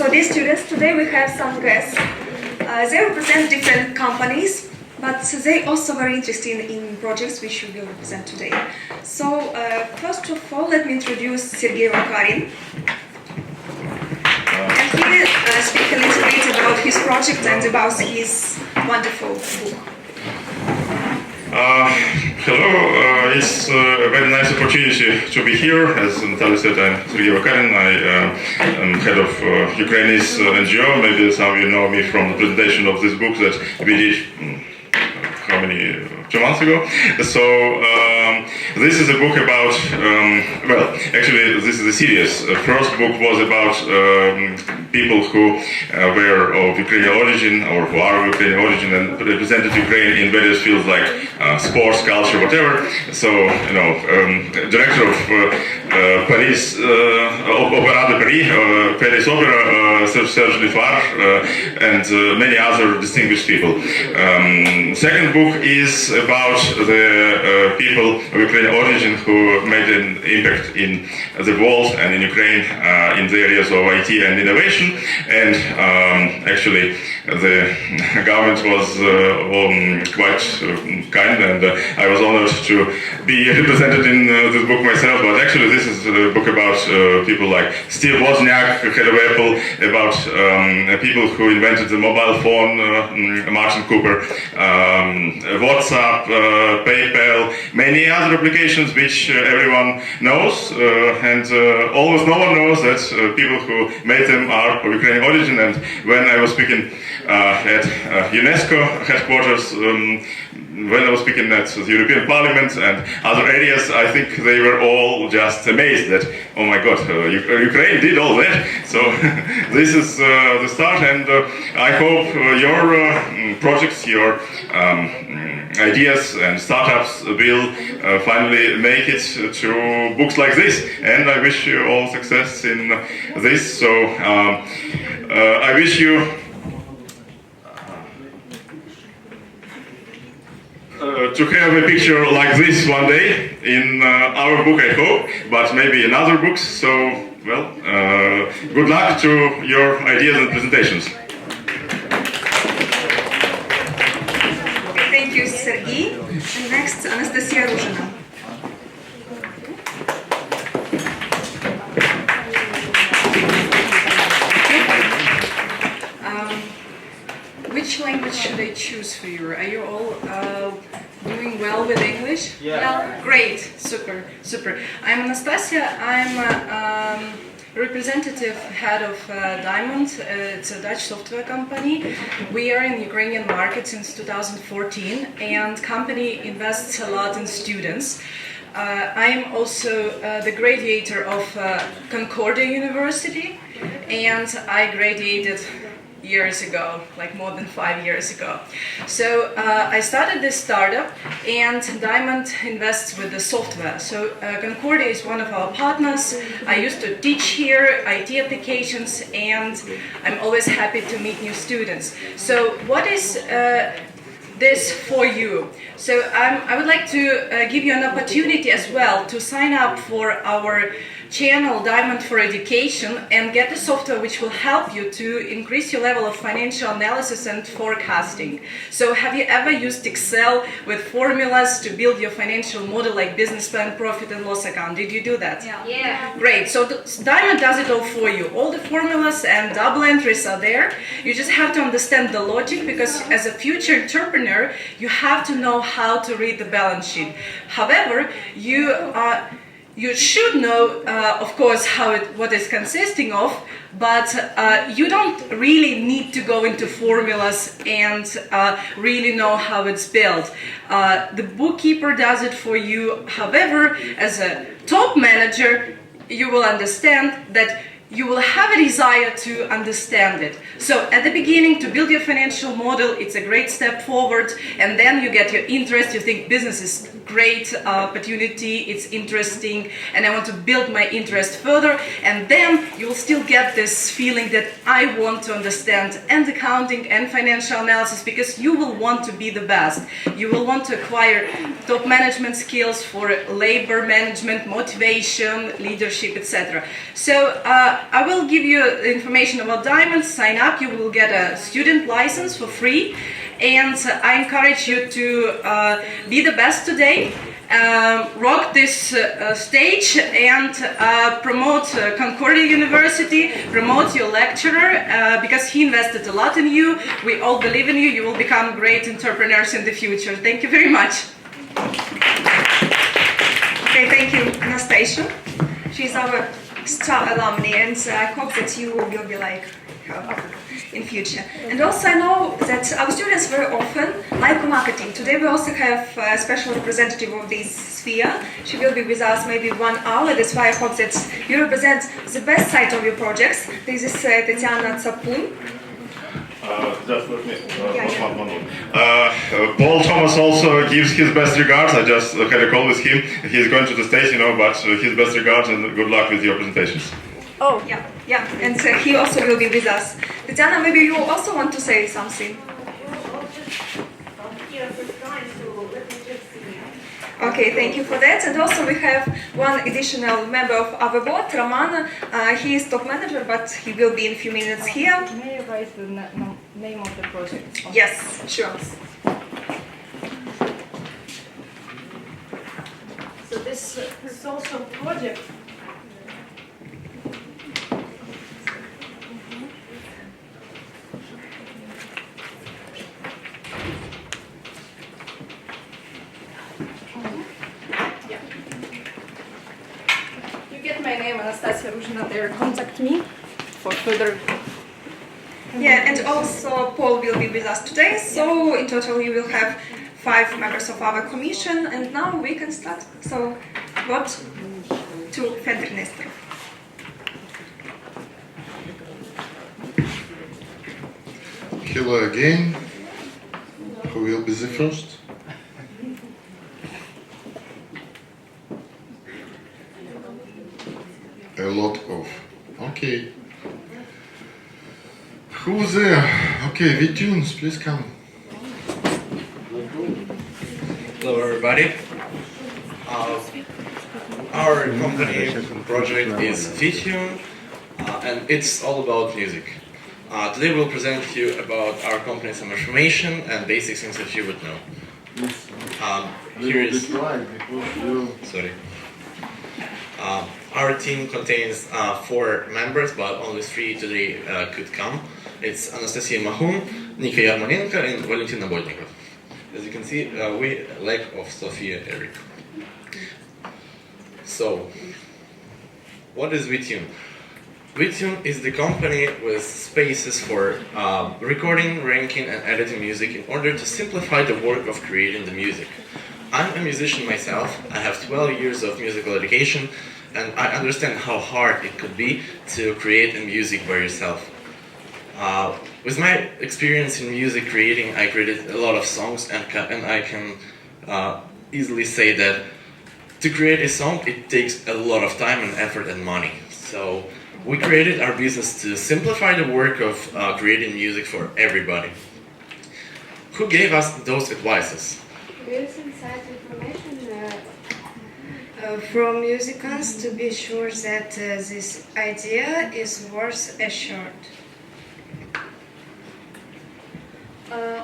So dear students, today we have some guests. They represent different companies, but they also very interested in projects which we will represent today. So first of all, let me introduce Sergei Vakarin. And he will speak a little bit about his project and about his wonderful book. Hello, it's a very nice opportunity to be here. As Natalia said, I'm Sergei Vakarin. I am head of Ukrainian NGO. Maybe some of you know me from the presentation of this book that we did, 2 months ago. So this is a book about, well, actually this is a series. The first book was about people who were of Ukrainian origin or who are of Ukrainian origin and represented Ukraine in various fields like sports, culture, whatever. So, you know, director of Paris, Opéra de Paris, Paris Opera, Serge Lifar, and many other distinguished people. Second book is about the people of Ukrainian origin who made an impact in the world and in Ukraine in the areas of IT and innovation. And actually, the government was quite kind, and I was honored to be represented in this book myself. But actually, this is a book about people like Steve Wozniak, head of Apple, about people who invented the mobile phone, Martin Cooper, WhatsApp, PayPal, many other applications which everyone knows, and almost no one knows that people who made them are of Ukrainian origin. And when I was speaking at UNESCO headquarters, when I was speaking at the European Parliament and other areas, I think they were all just amazed that, oh my God, Ukraine did all that. So this is the start, and I hope your projects, your ideas and startups will finally make it to books like this. And I wish you all success in this. So I wish you to have a picture like this one day in our book, I hope, but maybe in other books. So, well, good luck to your ideas and presentations. Thank you, Sergei. And next, Anastasia Ruzhina. Which language should I choose for you? Are you all doing well with English? Yeah. Great, super, super. I'm Anastasia. I'm representative head of Diamond. It's a Dutch software company. We are in the Ukrainian market since 2014, and company invests a lot in students. I'm also the graduator of Concordia University, and I graduated years ago, like more than 5 years ago. So I started this startup, and Diamond invests with the software. So Concordia is one of our partners. I used to teach here IT applications, and I'm always happy to meet new students. So what is this for you? So I would like to give you an opportunity as well to sign up for our channel Diamond for Education and get the software which will help you to increase your level of financial analysis and forecasting. So have you ever used Excel with formulas to build your financial model like business plan, profit and loss account? Did you do that? Yeah. Great. So Diamond does it all for you. All the formulas and double entries are there. You just have to understand the logic, because as a future entrepreneur, you have to know how to read the balance sheet. However, you should know, of course, what it's consisting of, but you don't really need to go into formulas and really know how it's built. The bookkeeper does it for you. However, as a top manager, you will understand that you will have a desire to understand it. So at the beginning, to build your financial model, it's a great step forward, and then you get your interest. You think business is great opportunity, it's interesting, and I want to build my interest further. And then you will still get this feeling that I want to understand and accounting and financial analysis, because you will want to be the best. You will want to acquire top management skills for labor management, motivation, leadership, etc. So I will give you information about Diamonds. Sign up, you will get a student license for free. And I encourage you to be the best today. Rock this stage and promote Concordia University, promote your lecturer because he invested a lot in you. We all believe in you. You will become great entrepreneurs in the future. Thank you very much. Okay, thank you, Anastasia. She's our star alumni, and I hope that you will be like her in future. And also I know that our students very often like marketing. Today we also have a special representative of this sphere. She will be with us maybe 1 hour. That's why I hope that you represent the best side of your projects. This is Tatiana Tsapun. Just let me. Paul Thomas also gives his best regards. I just had a call with him. He's going to the States, but his best regards and good luck with your presentations. Oh, yeah, and he also will be with us. Tatiana, maybe you also want to say something. Okay, thank you for that. And also we have one additional member of our board, Roman. He is top manager, but he will be in a few minutes here. May I write the name of the project? Yes, sure. So this is also a project. My name Anastasia Ruzhina there. Contact me for further. Yeah, and also Paul will be with us today. So in total you will have 5 members of our commission, and now we can start. So what to Fedir Nesterov. Hello again. Who will be the first? A lot of. Okay. Who's there? Okay, V-Tunes, please come. Hello everybody. Our company project is Fedir, and it's all about music. Today we'll present to you about our company, some information and basic things that you would know. Here is... Sorry. Our team contains 4 members, but only 3 today could come. It's Anastasia Mahun, Nika Yarmolenko, and Valentina Bodnikov. As you can see, we lack of Sofia Eric. So, what is Vidyun? Vidyun is the company with spaces for recording, ranking, and editing music in order to simplify the work of creating the music. I'm a musician myself. I have 12 years of musical education, and I understand how hard it could be to create a music by yourself. With my experience in music creating, I created a lot of songs, and I can easily say that to create a song, it takes a lot of time and effort and money. So we created our business to simplify the work of creating music for everybody. Who gave us those advices? We use inside information from musicians to be sure that this idea is worth a shot.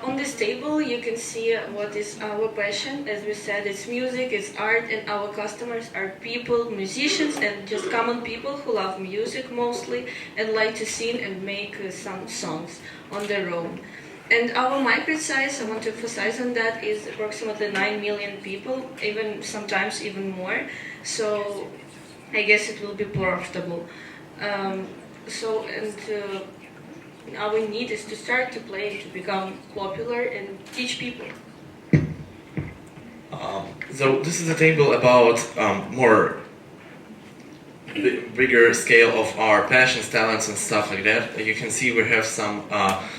On this table you can see what is our passion. As we said, it's music, it's art, and our customers are people, musicians, and just common people who love music mostly and like to sing and make some songs on their own. And our market size, I want to emphasize on that, is approximately 9 million people, even sometimes even more. So I guess it will be profitable. Our need is to start to play, to become popular and teach people. So this is a table about bigger scale of our passions, talents, and stuff like that. You can see we have some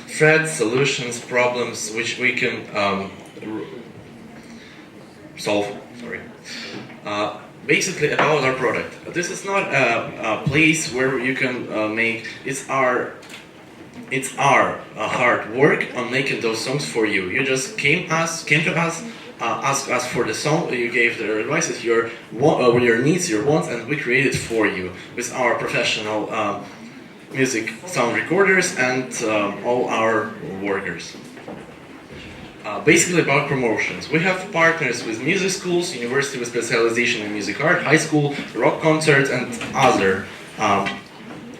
threats, solutions, problems which we can solve. Sorry. Basically about our product. This is not a place where you can make. It's our hard work on making those songs for you. You just came to us asked us for the song. You gave the advices, your needs, your wants, and we created for you with our professional music sound recorders and all our workers. Basically about promotions. We have partners with music schools, university with specialization in music art, high school, rock concerts, and other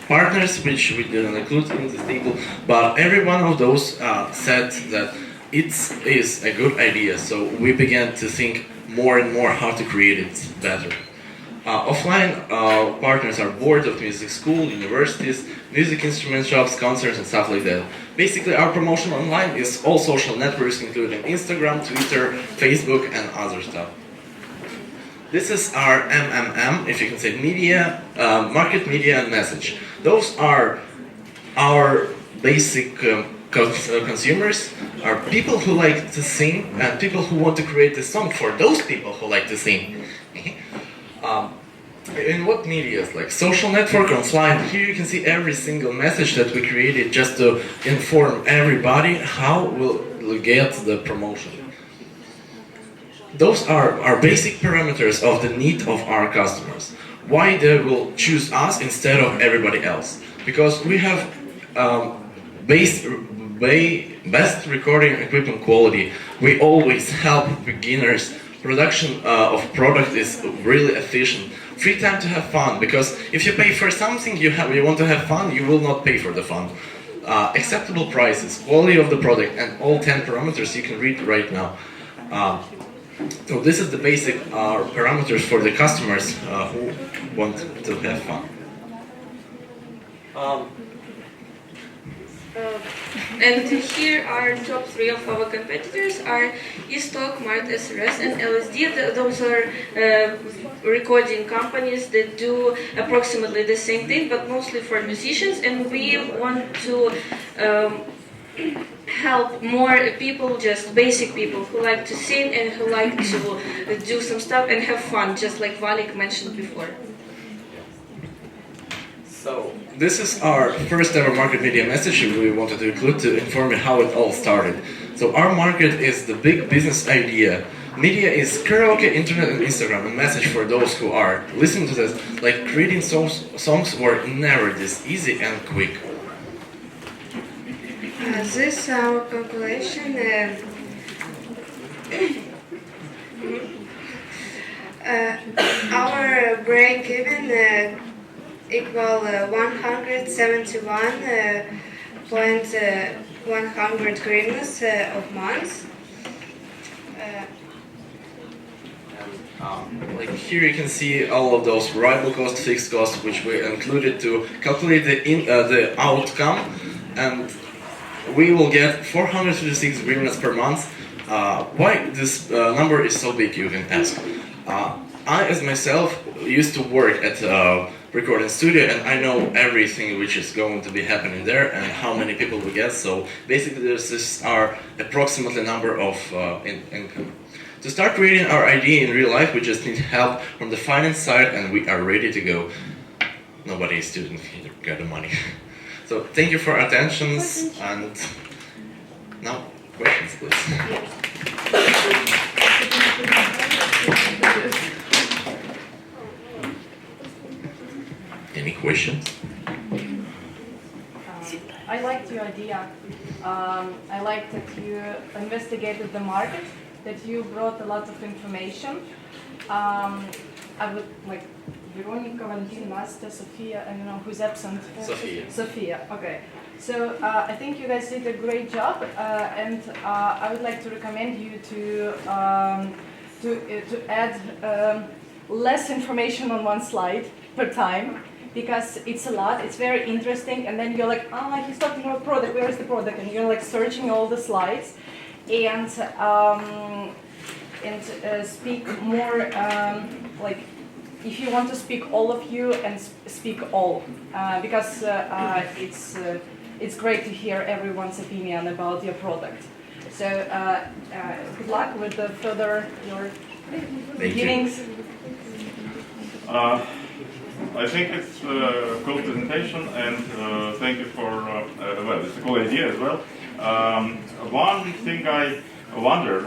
partners, which we didn't include in this table, but every one of those said that it is a good idea, so we began to think more and more how to create it better. Offline partners are boards of music school, universities, music instrument shops, concerts, and stuff like that. Basically, our promotion online is all social networks, including Instagram, Twitter, Facebook, and other stuff. This is our MMM, if you can say media, market, media, and message. Those are our basic consumers, are people who like to sing, and people who want to create a song for those people who like to sing. In what medias, like social network, offline, here you can see every single message that we created just to inform everybody how we'll get the promotion. Those are our basic parameters of the need of our customers. Why they will choose us instead of everybody else? Because we have best recording equipment quality. We always help beginners. Production of product is really efficient. Free time to have fun, because if you pay for something you want to have fun, you will not pay for the fun. Acceptable prices, quality of the product, and all 10 parameters you can read right now. So this is the basic parameters for the customers who want to have fun. And here are top 3 of our competitors are eStock, Mart, SRS, and LSD. Those are recording companies that do approximately the same thing, but mostly for musicians. And we want to help more people, just basic people who like to sing and who like to do some stuff and have fun, just like Valik mentioned before. So this is our first ever market media message we wanted to include to inform you how it all started. So our market is the big business idea. Media is karaoke, internet, and Instagram. A message for those who are listening to this, like creating songs were never this easy and quick. This our calculation. Our break-even equal 171.100 hryvnias of month. Like here you can see all of those variable cost, fixed cost, which we included to calculate the outcome, and we will get 456 hryvnias per month. Why this number is so big, you can ask. I, as myself, used to work at a recording studio, and I know everything which is going to be happening there and how many people we get. So basically, this is our approximately number of income. To start creating our idea in real life, we just need help from the finance side, and we are ready to go. Nobody is student here, got the money. So thank you for attention, and now questions, please. Any questions? I liked your idea. I liked that you investigated the market, that you brought a lot of information. I would like Veronica, Valentin, Nastya, Sophia, I don't know who's absent. Sophia, okay. So I think you guys did a great job, and I would like to recommend you to add less information on one slide per time, because it's a lot, it's very interesting, and then you're like, he's talking about product, where is the product? And you're like searching all the slides, and speak more, like, if you want to speak all of you, and speak all, because it's great to hear everyone's opinion about your product. So good luck with the further your beginnings. I think it's a cool presentation, and thank you for, well, it's a cool idea as well. One thing I wonder,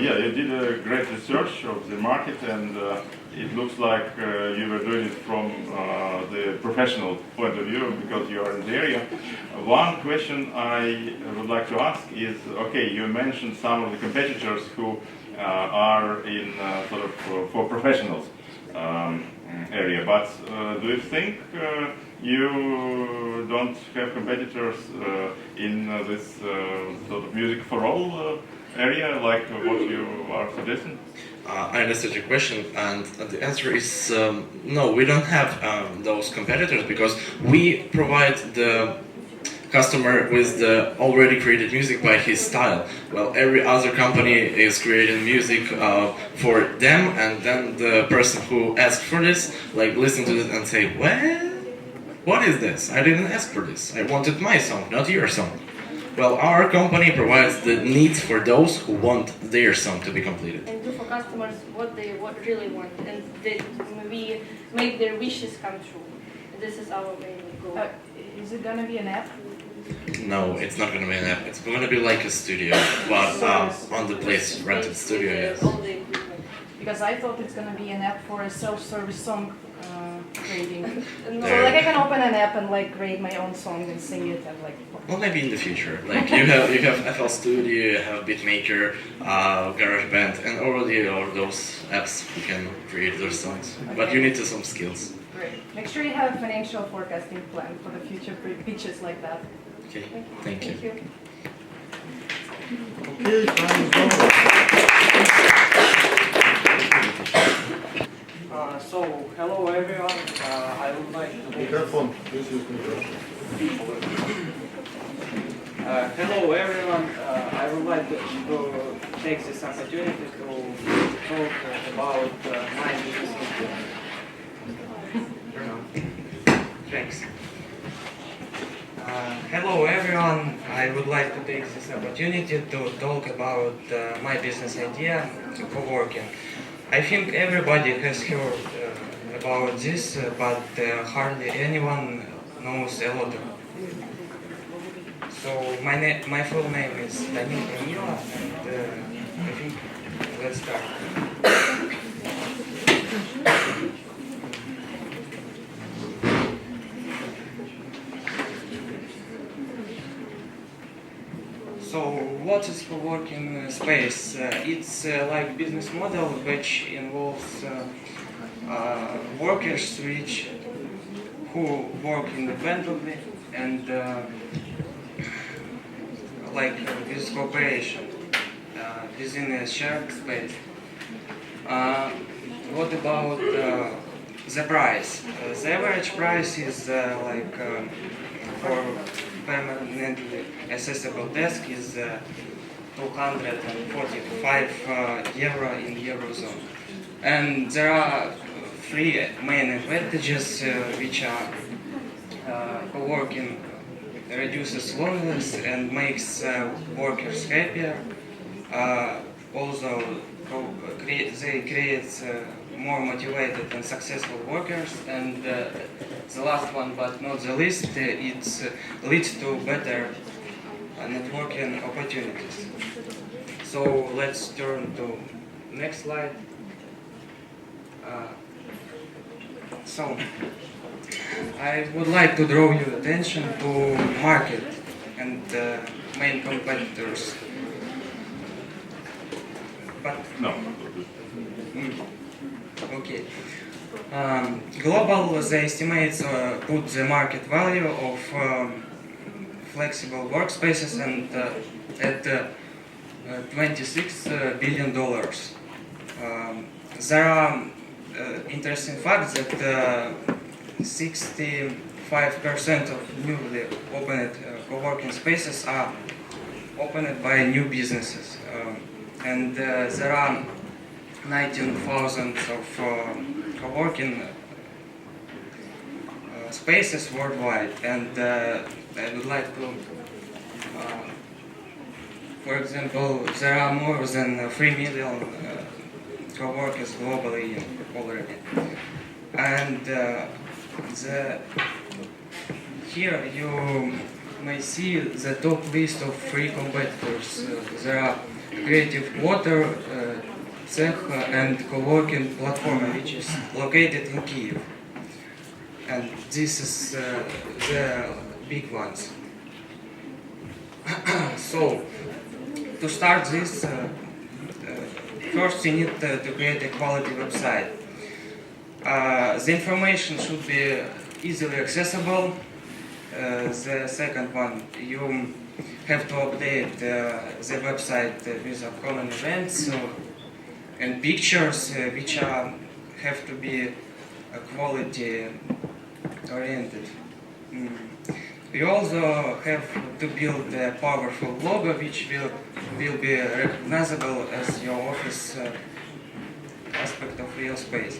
yeah, you did a great research of the market, and it looks like you were doing it from the professional point of view because you are in the area. One question I would like to ask is, okay, you mentioned some of the competitors who are in sort of for professionals area, but do you think you don't have competitors in this sort of music for all area, like what you are suggesting? I understood your question, and the answer is no, we don't have those competitors because we provide the customer with the already created music by his style. Well, every other company is creating music for them, and then the person who asked for this, like, listen to it and say, well, what is this? I didn't ask for this. I wanted my song, not your song. Well, our company provides the needs for those who want their song to be completed. And do for customers what they really want, and we make their wishes come true. This is our main goal. Is it gonna be an app? No, it's not going to be an app. It's going to be like a studio, but on the place, rented studio, yes. All the equipment. Because I thought it's gonna be an app for a self-service song creating. No. So like I can open an app and like create my own song and sing it and like. Well, maybe in the future. Like you have FL Studio, you have Beatmaker, GarageBand, and already all those apps you can create those songs. Okay. But you need some skills. Great. Make sure you have a financial forecasting plan for the future pitches like that. Okay, thank you. Okay, time is over. So, hello everyone. I would like to Microphone, please use microphone. hello everyone. I would like to take this opportunity to talk about my business idea. Thanks. Hello everyone. I would like to take this opportunity to talk about my business idea, co-working. I think everybody has heard about this, but hardly anyone knows a lot of it. So my full name is Danil Danila, and I think let's start. So what is co-working space? It's like business model which involves workers who work independently and like with cooperation within a shared space. What about the price? The average price is for permanently accessible desk is 245 euro in Eurozone. And there are three main advantages which are co-working reduces loneliness and makes workers happier. Also, they create more motivated and successful workers, and the last one but not the least, it leads to better networking opportunities. So let's turn to next slide. So I would like to draw your attention to market and main competitors. But No. okay. Global, they estimate put the market value of flexible workspaces and at $26 billion. There are interesting facts that 65% of newly opened co-working spaces are opened by new businesses, and there are 19,000 of co-working spaces worldwide, and I would like to, for example, there are more than 3 million co-workers globally already, and here you may see the top list of 3 competitors. There are creative water, cech and co-working platform, which is located in Kiev. And this is the big ones. So, to start this, first you need to create a quality website. The information should be easily accessible. The second one, you have to update the website with upcoming events and pictures which have to be quality oriented. You also have to build a powerful logo which will be recognizable as your office aspect of real space.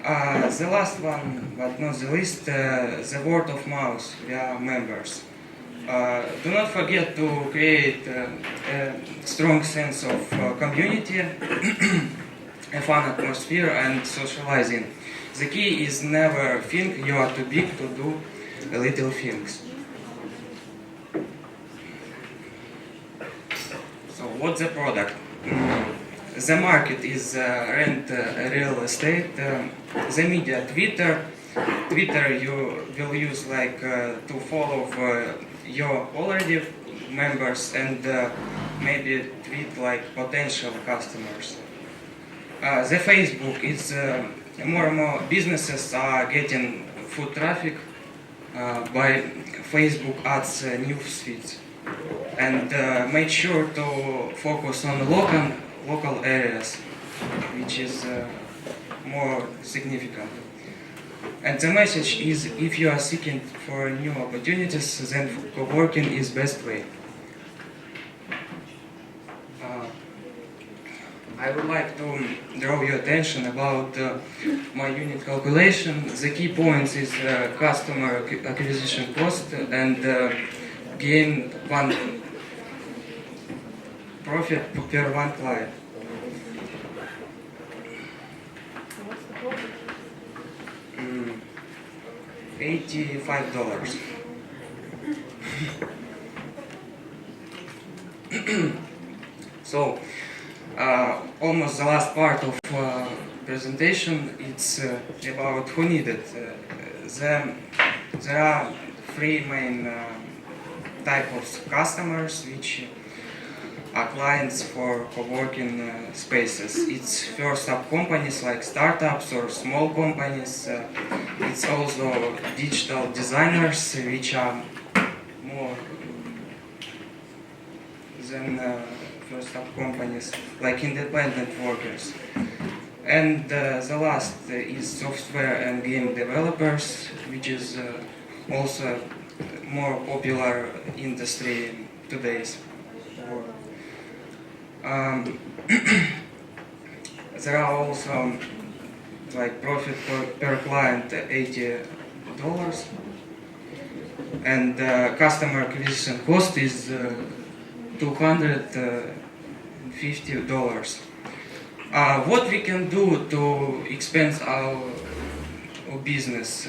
The last one, but not the least, the word of mouth via members. Do not forget to create a strong sense of community, a fun atmosphere and socializing. The key is never think you are too big to do little things. So what's the product? The market is rent real estate. The media, Twitter you will use like to follow your already members and maybe tweet like potential customers. The Facebook is more and more businesses are getting foot traffic by Facebook ads news feeds, and make sure to focus on local areas, which is more significant. And the message is, if you are seeking for new opportunities, then co-working is best way. I would like to draw your attention about my unit calculation. The key points is customer acquisition cost and gain one profit per one client. $85. So, almost the last part of presentation, it's about who need it. There are three main types of customers which are clients for co-working spaces. It's first up companies like startups or small companies. It's also digital designers which are more than first up companies like independent workers. And the last is software and game developers, which is also more popular industry today's world. There are also like profit per client $80, and customer acquisition cost is $250. What we can do to expand our business?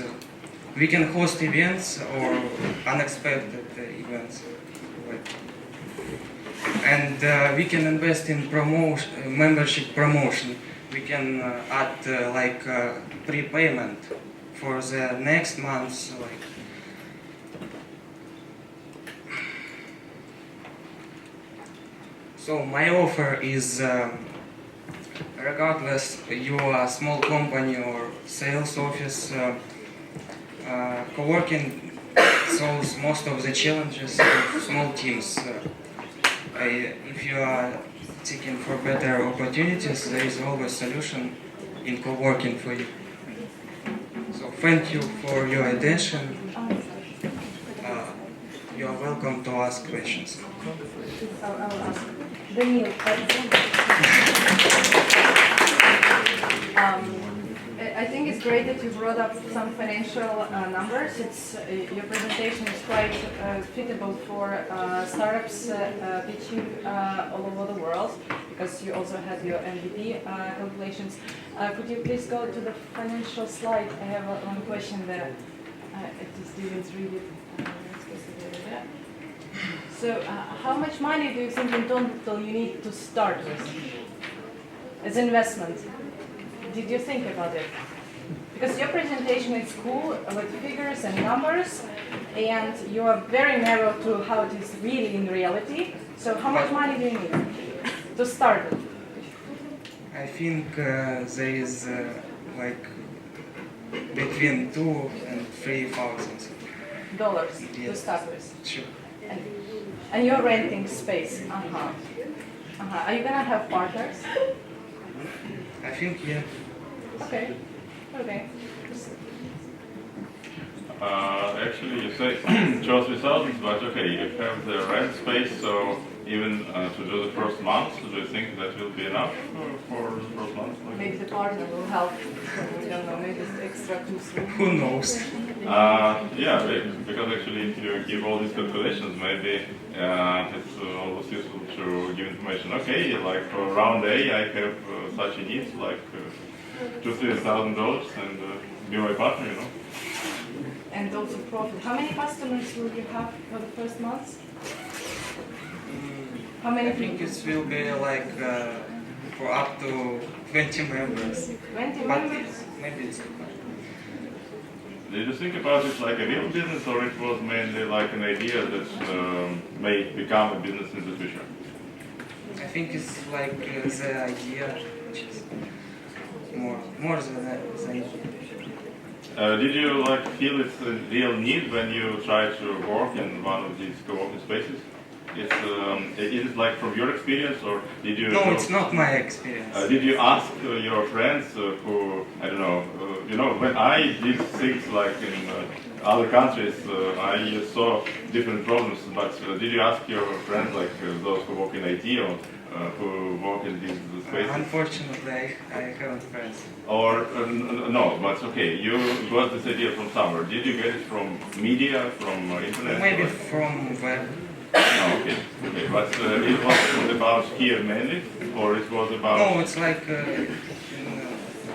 We can host events or unexpected events. And we can invest in membership promotion. We can add like prepayment for the next month. So my offer is, regardless you are a small company or sales office, co-working solves most of the challenges of small teams. If you are seeking for better opportunities, there is always a solution in co-working for you. So thank you for your attention. You are welcome to ask questions. I'll ask. Daniel, I think it's great that you brought up some financial numbers. Your presentation is quite suitable for startups pitching all over the world, because you also had your MVP calculations. Could you please go to the financial slide? I have one question there. If the students read it. So, how much money do you think in total you need to start with as investment? Did you think about it? Because your presentation is cool with figures and numbers, and you are very narrow to how it is really in reality. So, how much money do you need to start it? I think there is like between 2 and 3,000 Dollars to Yes. start with. Sure. And you're renting space. Are you gonna have partners? I think, yeah. Okay. Okay. Actually, you say just 3,000, but okay, you have the rent space, so even to do the first month, do you think that will be enough for the first month? Maybe the partner will help. We don't know. Maybe it's extra 2-3. Who knows? Yeah, because actually if you give all these calculations, maybe it's always useful to give information. Okay, like for round A, I have such a need, like $2,000-3,000, and be my partner, you know. And also profit. How many customers will you have for the first month? How many I think it will be like for up to 20 members. 20 But members? maybe it's too much. Did you think about it like a real business, or it was mainly like an idea that may become a business in the future? I think it's like the idea, which is more than the idea. Did you like feel it's a real need when you try to work in one of these co-working spaces? Is it like from your experience, or did you? No, it's not my experience. Did you ask your friends who, I don't know, when I did things like in other countries, I saw different problems, but did you ask your friends, like those who work in IT or who work in these spaces? Unfortunately, I haven't friends. Or, no, but okay, you got this idea from somewhere. Did you get it from media, from internet? Maybe or- from web. Oh, okay, okay, but it was about here mainly, or it was about... No, it's like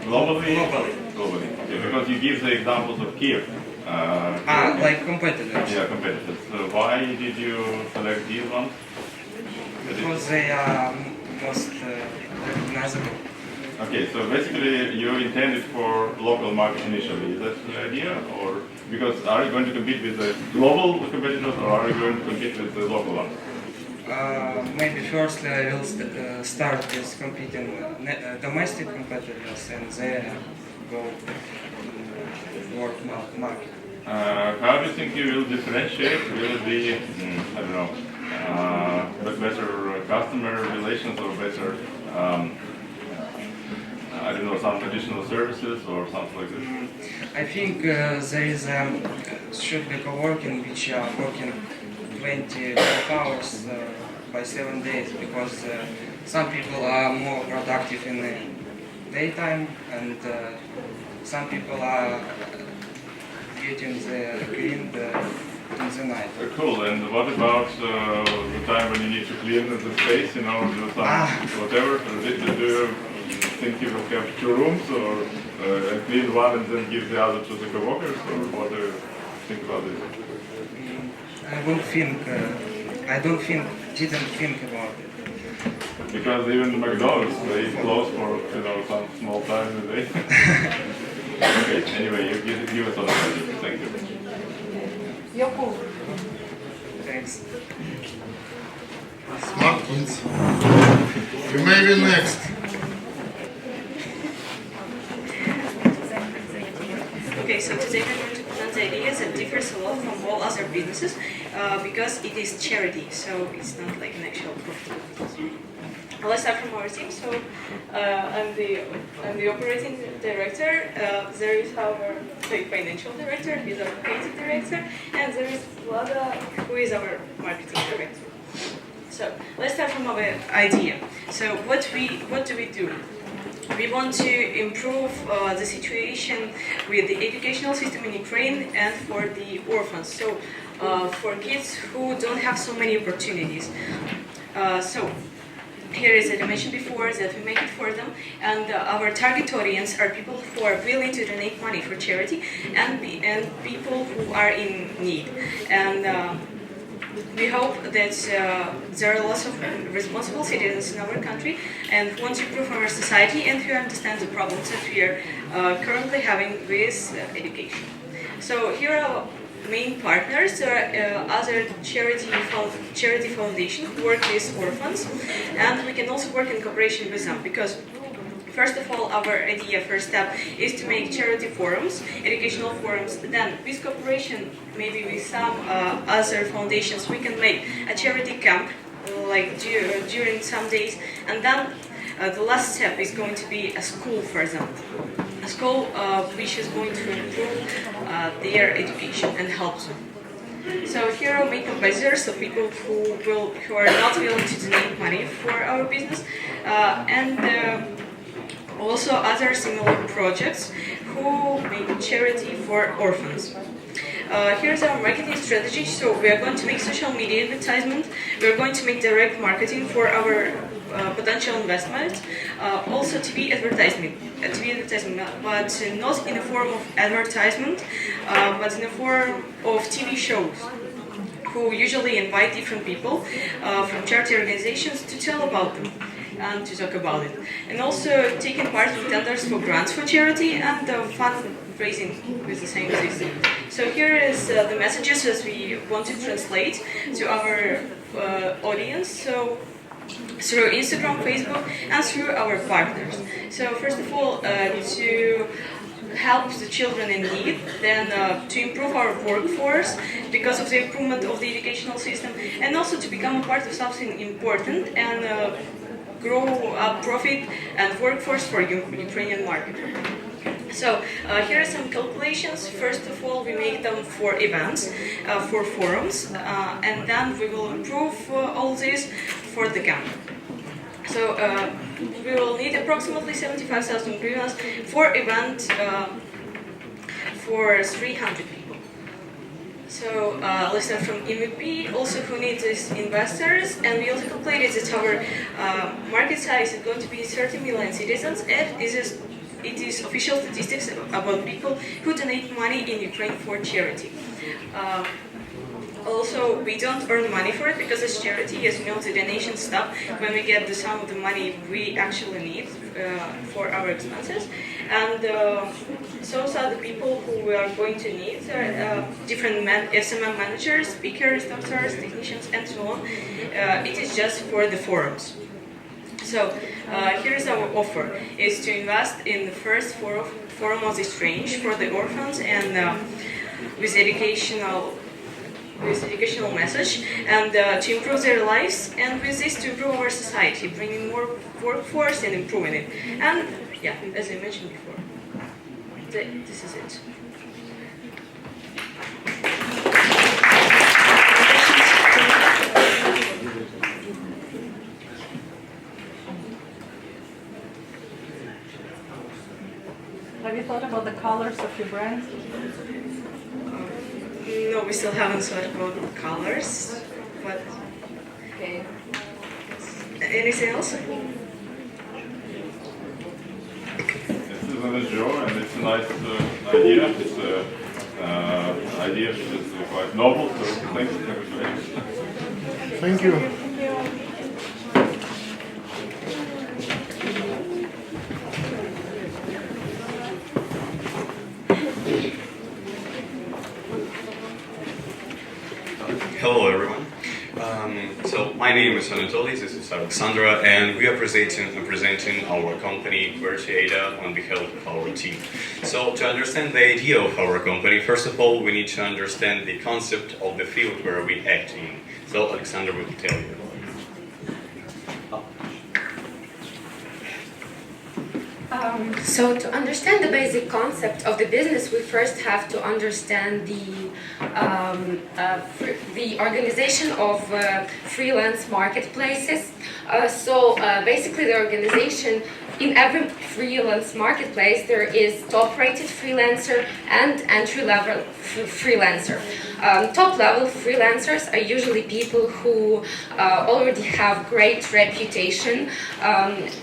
Globally? Globally. Globally, okay, because you give the examples of Kiev. like competitors. Yeah, competitors. So why did you select these ones? Because they are most recognizable. Okay, so basically you intended for local market initially. Is that the idea? Or because are you going to compete with the global competitors, or are you going to compete with the local ones? Maybe firstly I will start with competing with domestic competitors and then go world market. How do you think you will differentiate? Will it be, I don't know, better customer relations, or better, I don't know, some additional services or something like this? I think there is should be co-working which are working 24 hours by 7 days, because some people are more productive in the daytime and some people are getting the cleaned in the night. Cool, and what about the time when you need to clean the space, do some whatever? Do you think you will have 2 rooms, or clean one and then give the other to the co-workers, or what do you think about this? Didn't think about it. Because even McDonald's, they close for some small time in the day. Okay, anyway, you give us another idea. Thank you. You're cool. Thanks. Smart kids. You may be next. Okay, so today we're going to present the ideas that differs a lot from all other businesses because it is charity, so it's not like an actual profitable business. Let's start from our team. So I'm the operating director. There is our financial director, he's our creative director, and there is Vlada, who is our marketing director. So let's start from our idea. So what do we do? We want to improve the situation with the educational system in Ukraine and for the orphans, so for kids who don't have so many opportunities. So here is, as I mentioned before, that we make it for them, and our target audience are people who are willing to donate money for charity and people who are in need. And we hope that there are lots of responsible citizens in our country and who want to improve our society and who understand the problems that we are currently having with education. So here are our main partners. There are other charity foundations who work with orphans, and we can also work in cooperation with them because first of all, our idea, first step, is to make charity forums, educational forums. Then, with cooperation, maybe with some other foundations, we can make a charity camp, like during some days. And then, the last step is going to be a school for them. A school which is going to improve their education and help them. So here are main competitors, so people who are not willing to donate money for our business, and also other similar projects who make charity for orphans. Here's our marketing strategy. So we are going to make social media advertisement. We are going to make direct marketing for our potential investment. Also TV advertisement, but not in the form of advertisement, but in the form of TV shows, who usually invite different people from charity organizations to tell about them and to talk about it. And also taking part in tenders for grants for charity and fundraising with the same system. So here is the messages that we want to translate to our audience. So through Instagram, Facebook, and through our partners. So first of all, to help the children in need, then to improve our workforce because of the improvement of the educational system, and also to become a part of something important and grow up profit and workforce for Ukrainian market. So here are some calculations. First of all, we make them for events, for forums, and then we will improve all this for the camp. So we will need approximately 75,000 hryvnias for event for 300 people. So let's start from MVP, also who needs is investors, and we also calculated that our market size is going to be 30 million citizens, and it is official statistics about people who donate money in Ukraine for charity. Also, we don't earn money for it because as charity, as you know, the donation stop when we get the sum of the money we actually need for our expenses. And so are the people who we are going to need, different SMM managers, speakers, doctors, technicians, and so on. It is just for the forums. So here is our offer, is to invest in the first forum of this range for the orphans and with educational message, and to improve their lives, and with this to improve our society, bringing more workforce and improving it. And yeah, as I mentioned before, this is it. Have you thought about the colors of your brand? No, we still haven't thought about the colors, but Okay. anything else? This is an SGO, and it's a nice idea. It's an idea which is quite novel, so thanks. Thank you. Hello everyone. So my name is Anatoly, this is Alexandra, and we are presenting our company Vertiada on behalf of our team. So to understand the idea of our company, first of all, we need to understand the concept of the field where we act in. So Alexandra will tell you. So to understand the basic concept of the business, we first have to understand the organization of freelance marketplaces. So basically the organization, in every freelance marketplace, there is top-rated freelancer and entry-level freelancer. Top-level freelancers are usually people who already have great reputation.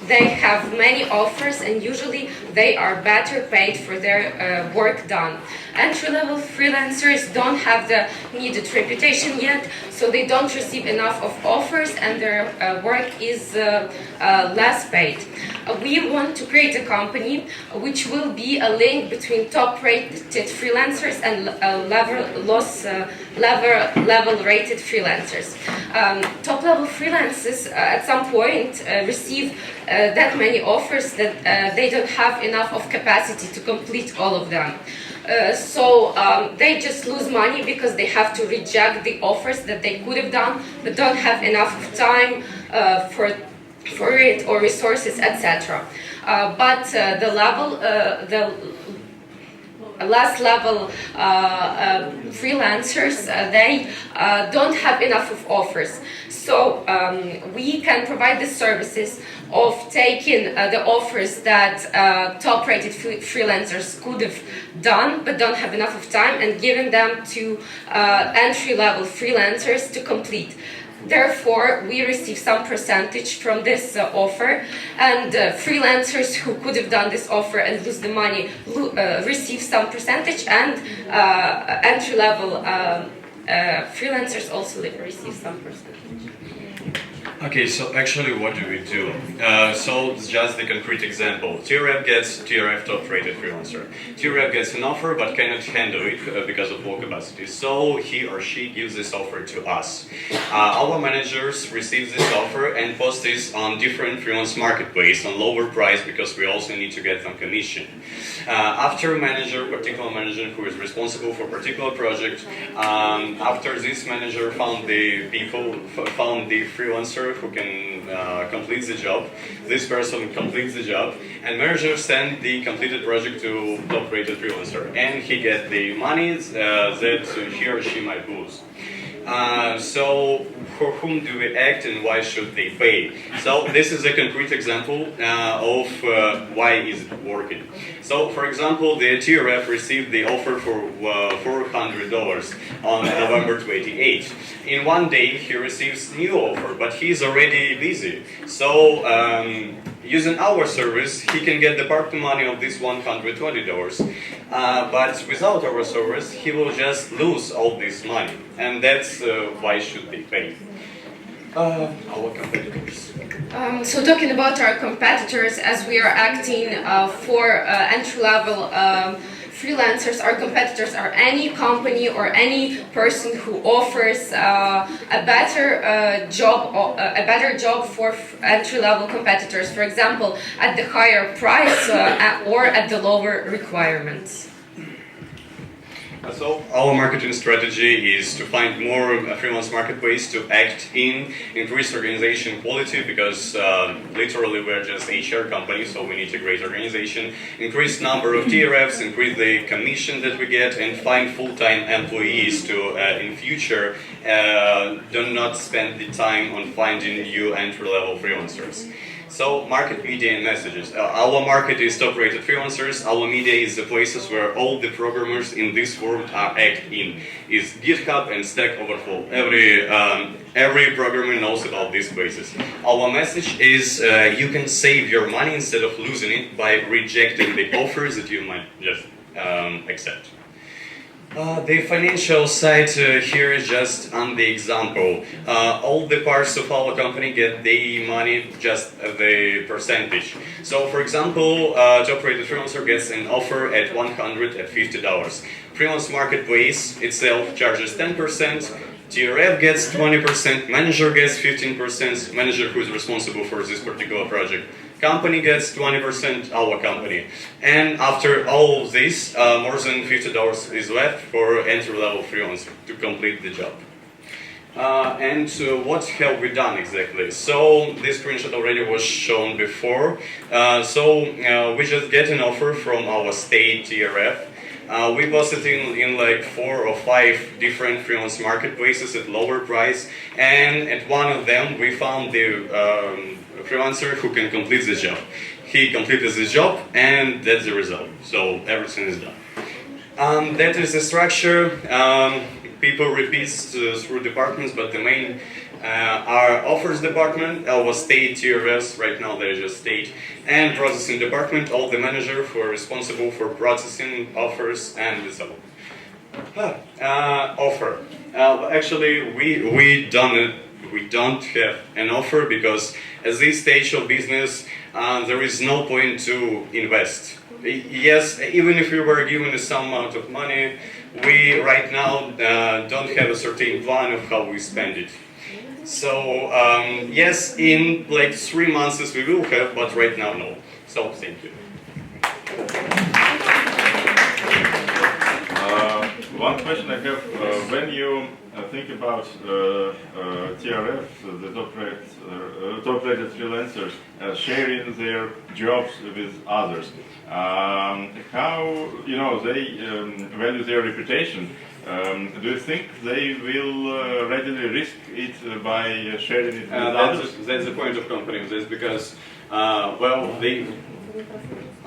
They have many offers, and usually they are better paid for their work done. Entry-level freelancers don't have the needed reputation yet, so they don't receive enough of offers, and their work is less paid. We want to create a company which will be a link between top-rated freelancers and level-rated freelancers. Top-level freelancers at some point receive that many offers that they don't have enough of capacity to complete all of them. So they just lose money because they have to reject the offers that they could have done, but don't have enough time for it or resources, etc. But the last level freelancers, they don't have enough of offers. So we can provide the services of taking the offers that top-rated freelancers could have done but don't have enough of time, and giving them to entry-level freelancers to complete. Therefore, we receive some percentage from this offer, and freelancers who could have done this offer and lose the money receive some percentage, and entry-level freelancers also receive some percentage. Okay, so actually what do we do? So it's just the concrete example. TRF gets TRF top-rated freelancer. TRF gets an offer but cannot handle it because of low capacity. So he or she gives this offer to us. Our managers receive this offer and post this on different freelance marketplace on lower price because we also need to get some commission. After a manager, particular manager who is responsible for particular project, after this manager found the freelancer who can complete the job. This person completes the job, and manager send the completed project to top-rated freelancer, and he get the money that he or she might lose. So for whom do we act and why should they pay? So this is a concrete example of why is it working. So for example, the TRF received the offer for $400 on November 28th. In one day he receives new offer, but he's already busy. So using our service, he can get the part money of this $120. But without our service, he will just lose all this money. And that's why should they pay. Our competitors. So talking about our competitors, as we are acting for entry-level freelancers, our competitors are any company or any person who offers a better job for entry-level competitors. For example, at the higher price or at the lower requirements. So our marketing strategy is to find more freelance marketplace to act in, increase organization quality, because literally we're just HR company, so we need a great organization, increase number of TRFs, increase the commission that we get, and find full-time employees to, in future, do not spend the time on finding new entry-level freelancers. So, market, media, and messages. Our market is top-rated freelancers. Our media is the places where all the programmers in this world are acting. Is GitHub and Stack Overflow. Every programmer knows about these places. Our message is you can save your money instead of losing it by rejecting the offers that you might just accept. The financial side here is just on the example. All the parts of our company get the money just the percentage. So for example, top-rated freelancer gets an offer at $150. Freelance marketplace itself charges 10%. TRF gets 20%, manager gets 15%, manager who is responsible for this particular project. Company gets 20%, our company. And after all of this, more than $50 is left for entry-level freelancer to complete the job. And what have we done exactly? So this screenshot already was shown before. We just get an offer from our state TRF. We posted in like 4 or 5 different freelance marketplaces at lower price, and at one of them we found the freelancer who can complete the job. he completed the job, and that's the result. So everything is done. That is the structure. People repeat through departments, but the main are offers department, our state TRS, right now they're just state, and processing department, all the manager who are responsible for processing offers and the so on. Offer. Actually, we don't have an offer because at this stage of business, there is no point to invest. Yes, even if we were given some amount of money, we right now don't have a certain plan of how we spend it. So yes, in like 3 months we will have, but right now no. So thank you. One question I have, when you think about TRF, the top-rated freelancers sharing their jobs with others, how, they value their reputation? Do you think they will readily risk it by sharing it with others? That's the point of companies, is because,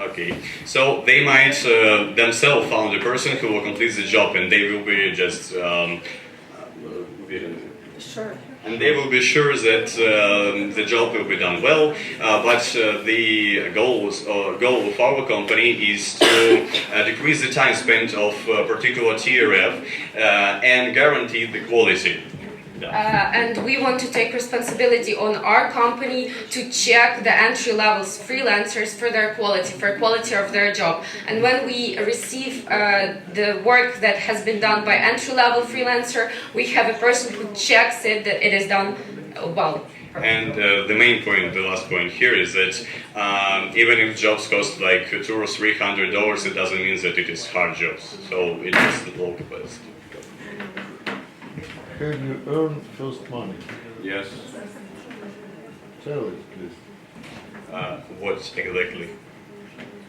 okay, so they might themselves found a person who will complete the job, and they will be just Sure. and they will be sure that the job will be done well. But the goal of our company is to decrease the time spent of particular TRF and guarantee the quality. And we want to take responsibility on our company to check the entry levels freelancers for their quality, for quality of their job. And when we receive the work that has been done by entry level freelancer, we have a person who checks it that it is done well. And the main point, the last point here is that even if jobs cost like $200 or $300, it doesn't mean that it is hard jobs. So it is low capacity. Have you earned first money? Yes. Tell it, please. What exactly?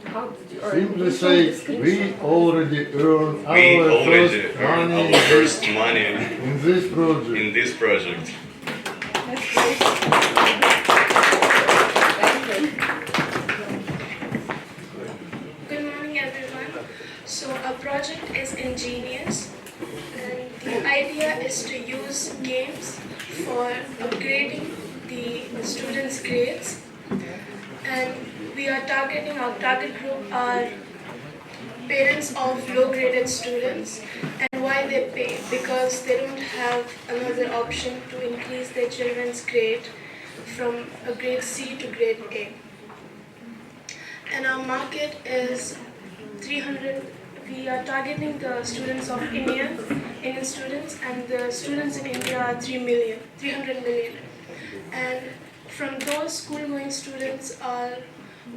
How did you Simply say, we already earned our first money in this project. In this project. Good morning, everyone. So our project is ingenious, and the idea is to use games for upgrading the students' grades. And we are targeting, our target group are parents of low-graded students. And why they pay? Because they don't have another option to increase their children's grade from a grade C to grade A. And our market is 300. We are targeting the students of Indian students, and the students in India are 300 million. And from those school-going students are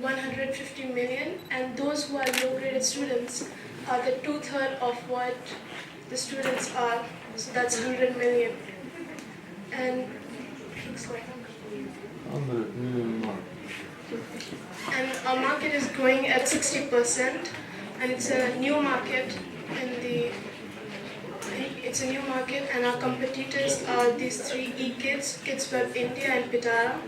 150 million, and those who are low-graded students are the 2/3 of what the students are, so that's 100 million. And sorry. 100 million mark. And our market is growing at 60%, and it's a new market it's a new market, and our competitors are these three e-kids, Kids Web India and Pitara.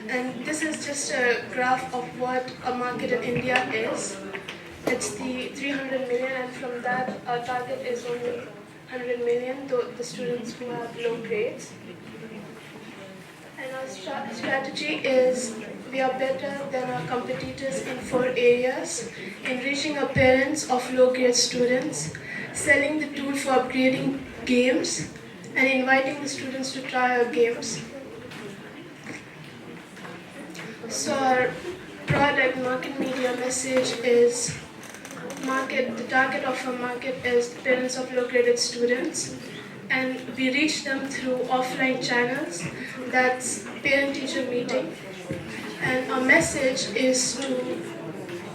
And this is just a graph of what a market in India is. It's the 300 million, and from that our target is only 100 million, the students who have low grades. And our strategy is we are better than our competitors in 4 areas: in reaching our parents of low-grade students, selling the tool for upgrading games, and inviting the students to try our games. So our product market media message is the target of our market is the parents of low-graded students, and we reach them through offline channels, that's parent-teacher meeting. And our message is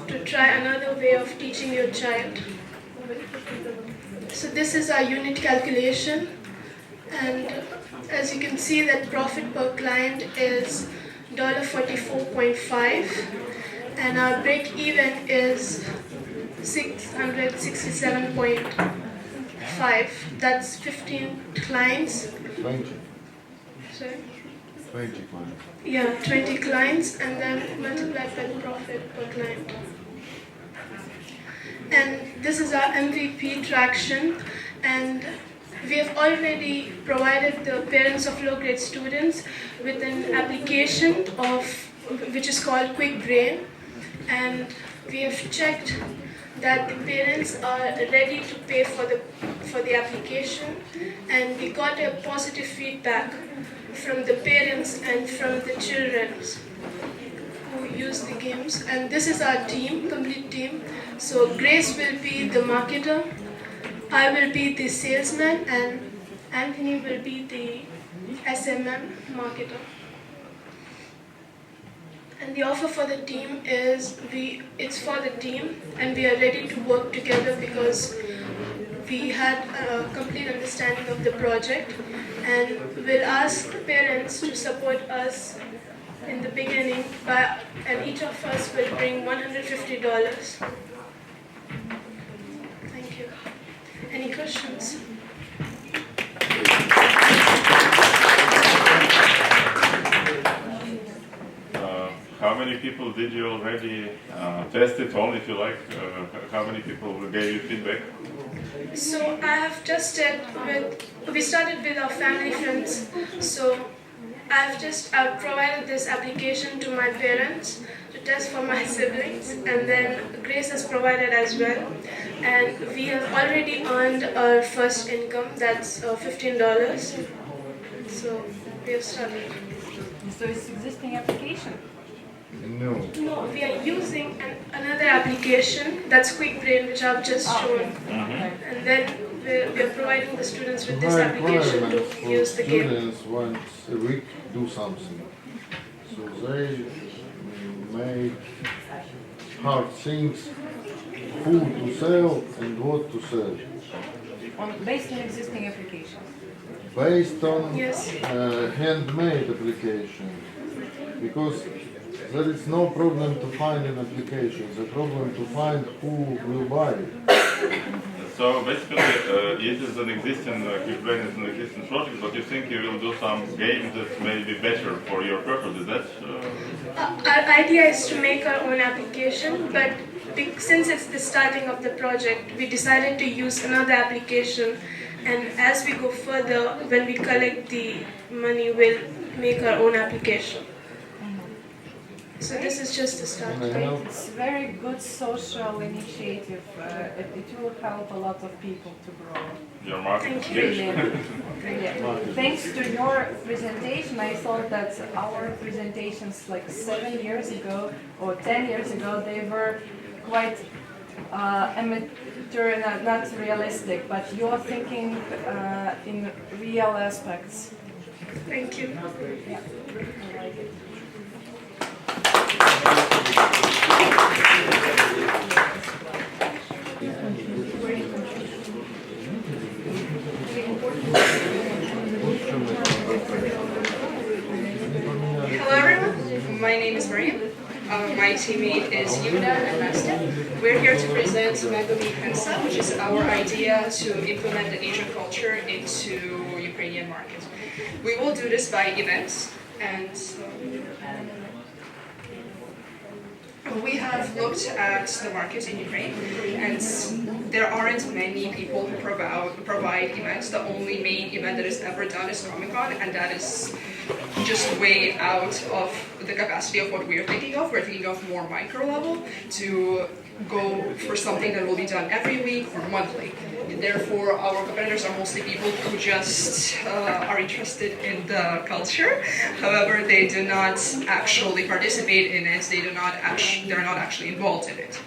to try another way of teaching your child. So this is our unit calculation, and as you can see that profit per client is $44.5, and our break even is $667.5. That's 15 clients. 20. Sorry? 20 clients. Yeah, 20 clients and then multiplied by the profit per client. And this is our MVP traction, and we have already provided the parents of low-grade students with an application which is called Quick Brain, and we have checked that the parents are ready to pay for the application, and we got a positive feedback from the parents and from the children who use the games. And this is our team, complete team. So Grace will be the marketer, I will be the salesman, and Anthony will be the SMM marketer. And the offer for the team is it's for the team, and we are ready to work together because we had a complete understanding of the project, and we'll ask parents to support us in the beginning, and each of us will bring $150. Thank you. Any questions? How many people did you already test it on, if you like? How many people gave you feedback? So I have tested we started with our family friends. So I've provided this application to my parents to test for my siblings, and then Grace has provided as well. And we have already earned our first income, that's $15. So we have started. So it's existing application? No. No, we are using another application, that's Quick Brain, which I've just shown. And then we are providing the students with this application to use the game. Students once a week do something. So they make hard things, food to sell and what to sell. Based on existing application? Based on Yes. Handmade application. Because there is no problem to find an application, the problem to find who will buy it. So basically, it is an existing, Quick Brain is an existing project, but you think you will do some games that may be better for your purpose, is that? Our idea is to make our own application, but since it's the starting of the project, we decided to use another application, and as we go further, when we collect the money, we'll make our own application. So this is just the start. It's very good social initiative. It will help a lot of people to grow. Your market is Brilliant. Brilliant. Thanks to your presentation, I thought that our presentations like 7 years ago or 10 years ago, they were quite amateur, not realistic, but you're thinking in real aspects. Thank you. Yeah, I like it. Hello everyone, my name is Maria. My teammate is Yuna and Nasta. We're here to present Megami Hensa, which is our idea to implement the Asian culture into Ukrainian market. We will do this by events, and we have looked at the market in Ukraine, and there aren't many people who provide events. The only main event that is ever done is Comic-Con, and that is just way out of the capacity of what we're thinking of. We're thinking of more micro level to go for something that will be done every week or monthly. And therefore, our competitors are mostly people who just are interested in the culture. However, they do not actually participate in it. They're not actually involved in it.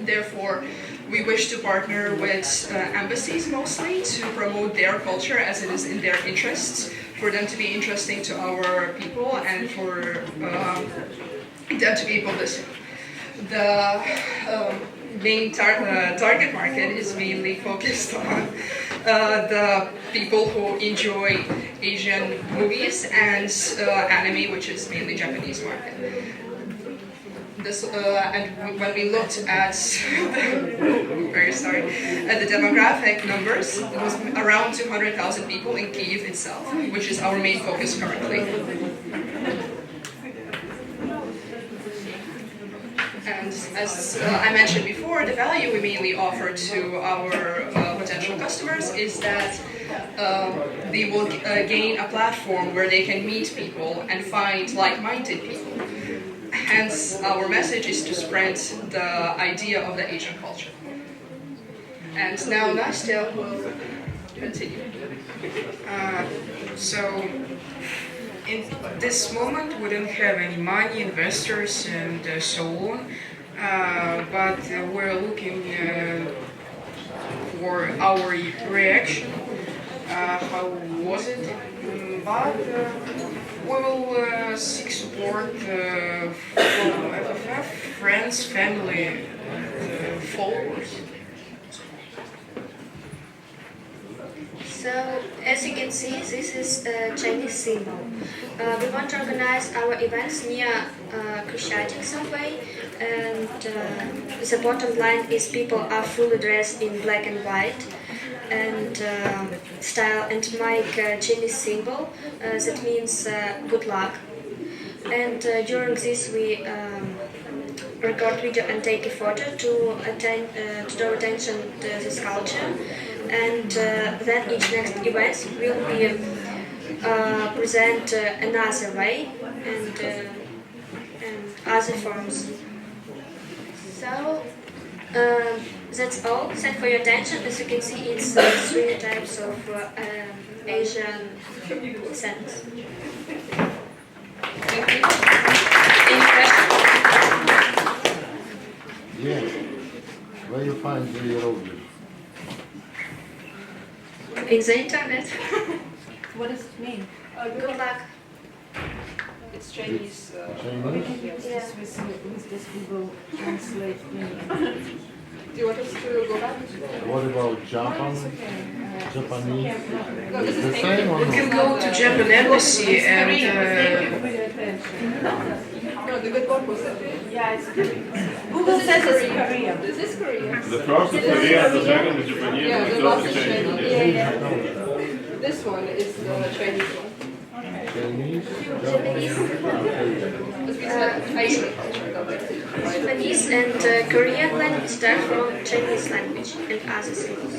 Therefore, we wish to partner with embassies mostly to promote their culture as it is in their interests, for them to be interesting to our people and for them to be publicity. The main target market is mainly focused on the people who enjoy Asian movies and anime, which is mainly Japanese market. and when we looked at at the demographic numbers, it was around 200,000 people in Kyiv itself, which is our main focus currently. And as I mentioned before, the value we mainly offer to our potential customers is that they will gain a platform where they can meet people and find like-minded people. Hence, our message is to spread the idea of the Asian culture. And now Nastya will continue. So, in this moment, we don't have any money, investors, and so on. But we're looking for our reaction. How was it? But we will seek support from FFF, friends, family, and followers. So, as you can see, this is a Chinese symbol. We want to organize our events near Krishchatyk subway, and the bottom line is people are fully dressed in black and white and style, and make a Chinese symbol that means good luck. And during this we record video and take a photo to draw attention to this culture. And then each next event will be present another way and other forms. So that's all. Thanks for your attention. As you can see, it's 3 types of Asian scents. Any questions? Yeah. Where you find the hieroglyphs? In the internet. What does it mean? Good luck. It's Chinese. Chinese? Yeah. With this we will translate meaning. Do you want us to go back? What about Japan? Japanese? No, this is The same or We can no? go to Japan embassy and No, the good one was it? Yeah, it's Korean. Google says it's Korean. This is Korean. The first is Korean, the second is Japanese, Yeah, and the the last third is is Chinese. Chinese. Yeah. This one is the Chinese one. Chinese? Japanese? This means Asian culture. Japanese and Korean language start from Chinese language and other symbols.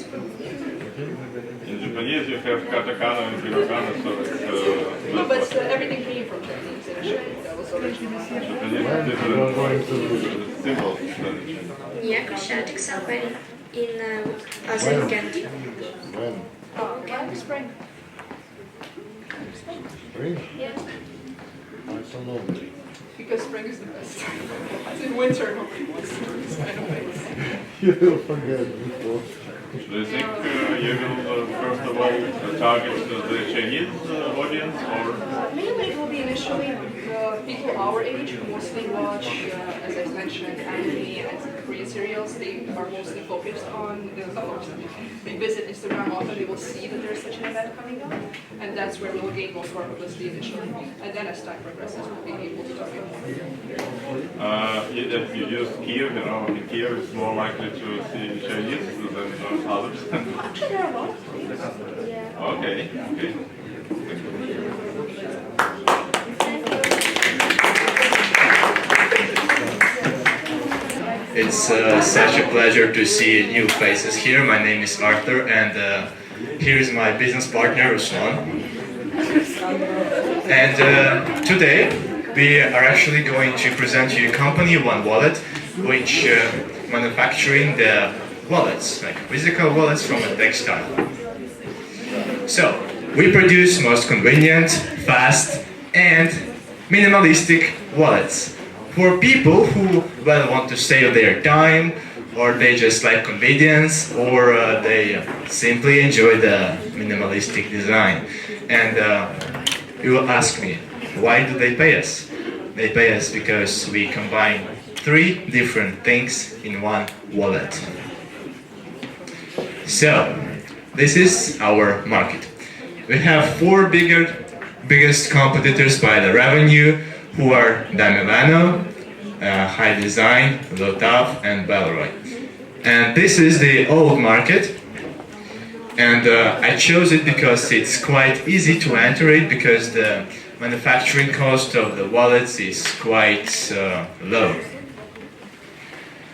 In Japanese you have katakana and hiragana, so it's No, but everything came from Chinese initially. That was original. Japanese When is you are going to different symbols than in Chinese. Near Krishchatyk subway in other weekend. When? Spring. Spring? Yeah. I don't know. Because spring is the best. As in winter, nobody wants to do this kind of things. You will forget before. Do you think you will first of all target the Chinese audience, or? Mainly it will be initially people our age who mostly watch, as I mentioned, anime and Korean serials. They are mostly focused on they visit Instagram often, they will see that there's such an event coming up, and that's where we will gain most of our publicity initially. And then as time progresses, we'll be able to target more. If you use Kyiv, in Kyiv it's more likely to see Chinese than others. Actually, there are a lot of Koreans. Yeah. Okay. It's such a pleasure to see new faces here. My name is Arthur, and here is my business partner, Ruslan. And today we are actually going to present you a company, One Wallet, which manufacturing the wallets, like physical wallets from a textile. So, we produce most convenient, fast, and minimalistic wallets for people who want to save their time, or they just like convenience, or they simply enjoy the minimalistic design. And you will ask me, why do they pay us? They pay us because we combine 3 different things in one wallet. So, this is our market. We have 4 biggest competitors by the revenue, who are Damilano, High Design, Lotav, and Belroy. And this is the old market. And I chose it because it's quite easy to enter it, because the manufacturing cost of the wallets is quite low.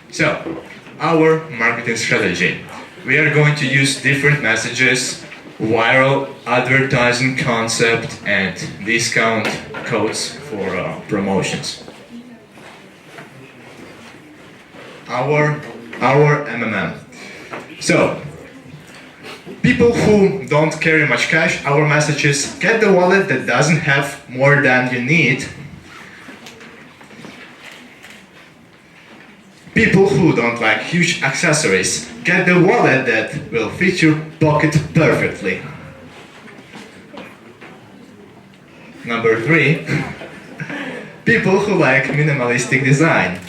So, our marketing strategy. We are going to use different messages, viral advertising concept, and discount codes for promotions. Our MMM. So, people who don't carry much cash, our message is get the wallet that doesn't have more than you need. People who don't like huge accessories, get the wallet that will fit your pocket perfectly. Number 3, people who like minimalistic design,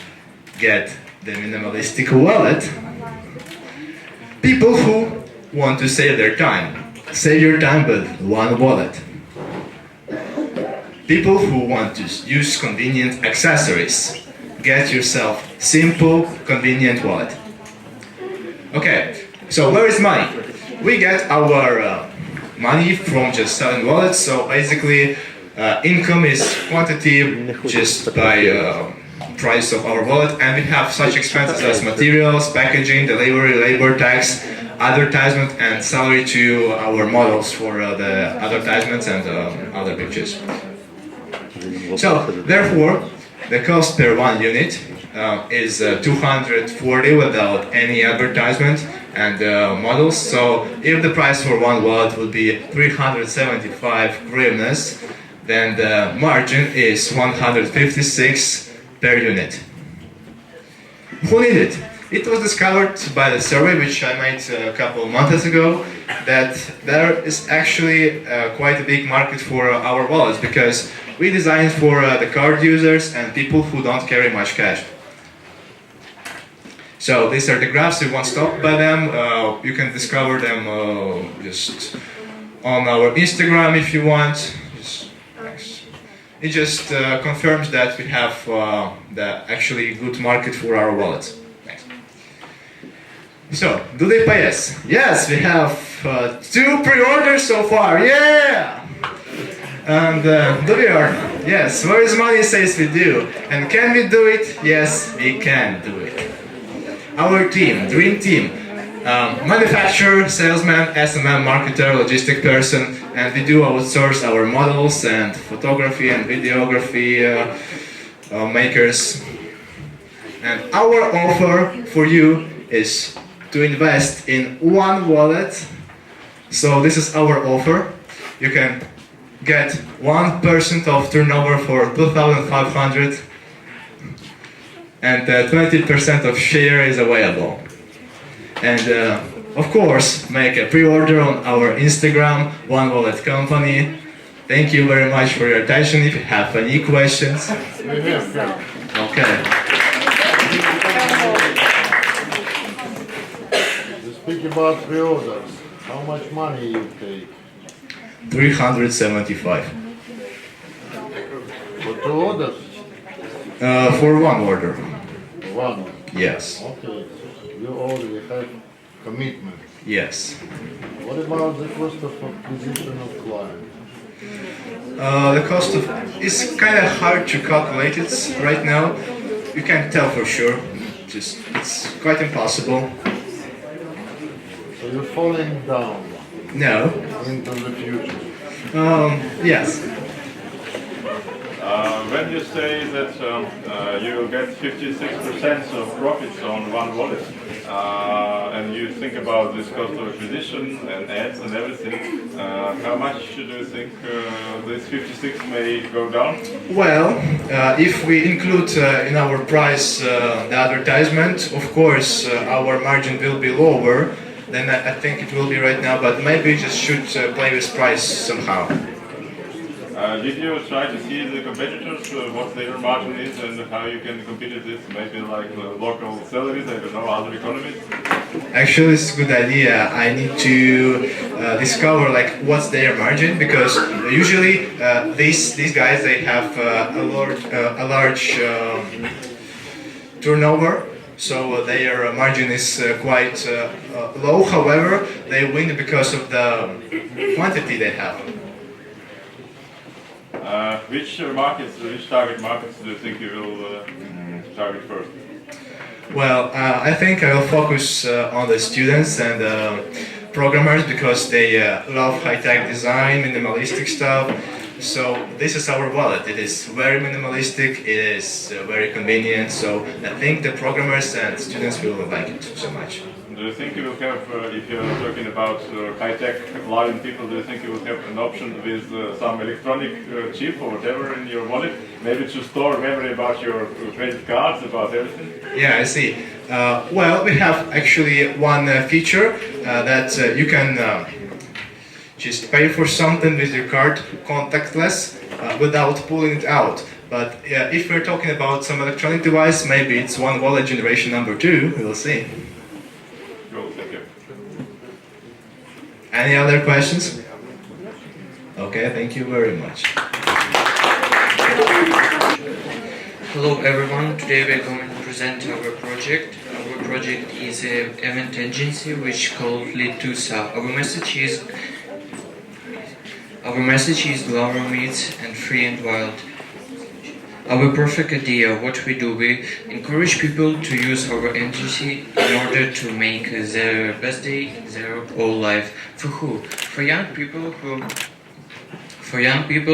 get the minimalistic wallet. People who want to save their time, save your time with one wallet. People who want to use convenient accessories, get yourself simple, convenient wallet. Okay, so where is money? We get our money from just selling wallets, so basically income is quantity just by price of our wallet, and we have such expenses as materials, packaging, delivery, labor tax, advertisement, and salary to our models for the advertisements and other pictures. So, therefore, the cost per one unit is 240 without any advertisement and models. So, if the price for one wallet would be 375 hryvnias, then the margin is 156 per unit. Who needed it? It was discovered by the survey which I made a couple of months ago, that there is actually quite a big market for our wallets, because we designed for the card users and people who don't carry much cash. So these are the graphs, you won't stop by them, you can discover them just on our Instagram if you want. It just confirms that we have the actually good market for our wallets. Thanks. So, do they pay us? Yes, we have 2 pre-orders so far, yeah! And do we earn? Yes, where is money says we do. And can we do it? Yes, we can do it. Our team, dream team. Manufacturer, salesman, SMM, marketer, logistic person, and we do outsource our models and photography and videography makers. And our offer for you is to invest in one wallet. So this is our offer. You can get 1% of turnover for 2,500, and 20% of share is available. And of course, make a pre-order on our Instagram, One Wallet Company. Thank you very much for your attention. If you have any questions. Okay. You speak about pre-orders. How much money you take? 375. For 2 orders? For one order. One? Yes. Okay. You already have commitment. Yes. What about the cost of acquisition of client? The cost of it's kind of hard to calculate it right now. You can't tell for sure. It's quite impossible. So you're falling down. No. Into the future. Yes. When you say that you get 56% of profits on one wallet, and you think about this cost of acquisition and ads and everything, how much do you think this 56 may go down? Well, if we include in our price the advertisement, of course our margin will be lower than I think it will be right now, but maybe we just should play with price somehow. Did you try to see the competitors, what their margin is and how you can compete with this? Maybe like local salaries, I don't know, other economies? Actually, it's a good idea. I need to discover like what's their margin, because usually these guys, they have a large turnover, so their margin is quite low. However, they win because of the quantity they have. Which target markets do you think you will target first? Well, I think I will focus on the students and programmers because they love high-tech design, minimalistic stuff. So this is our wallet. It is very minimalistic, it is very convenient, so I think the programmers and students will like it so much. Do you think you will have, if you're talking about high-tech loving people, do you think you will have an option with some electronic chip or whatever in your wallet? Maybe to store memory about your credit cards, about everything? Yeah, I see. Well, we have actually one feature that you can just pay for something with your card contactless without pulling it out. But if we're talking about some electronic device, maybe it's one wallet generation number 2, we'll see. Any other questions? Okay, thank you very much. Hello everyone, today we are going to present our project. Our project is an event agency which called Litusa. Our message is love meets and free and wild. Our perfect idea, what we do, we encourage people to use our agency in order to make their best day, their whole life. For who? For young people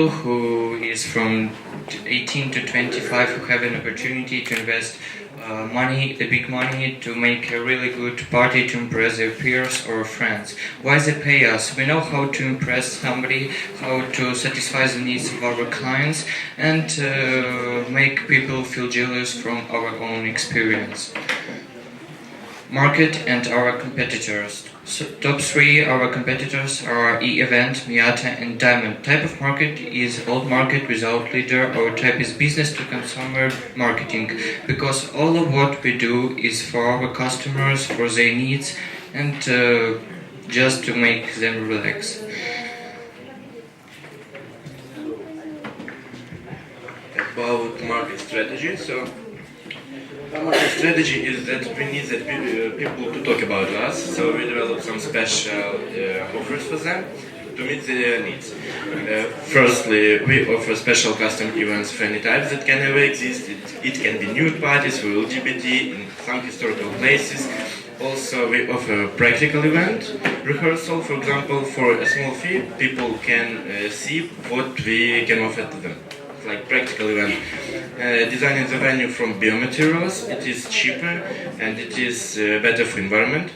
who is from 18 to 25 who have an opportunity to invest money, the big money, to make a really good party to impress their peers or friends. Why they pay us? We know how to impress somebody, how to satisfy the needs of our clients, and make people feel jealous from our own experience. Market and our competitors. So, top 3 our competitors are E-Event, Miata and Diamond. Type of market is old market without leader. Our type is business to consumer marketing, because all of what we do is for our customers, for their needs, and just to make them relax. About market strategy, so our market strategy is that we need people to talk about us, so we develop some special offers for them to meet their needs. Firstly, we offer special custom events for any type that can ever exist. It can be nude parties for LGBT in some historical places. Also, we offer practical event rehearsal. For example, for a small fee, people can see what we can offer to them. Like practical event. Designing the venue from biomaterials, it is cheaper and it is better for environment.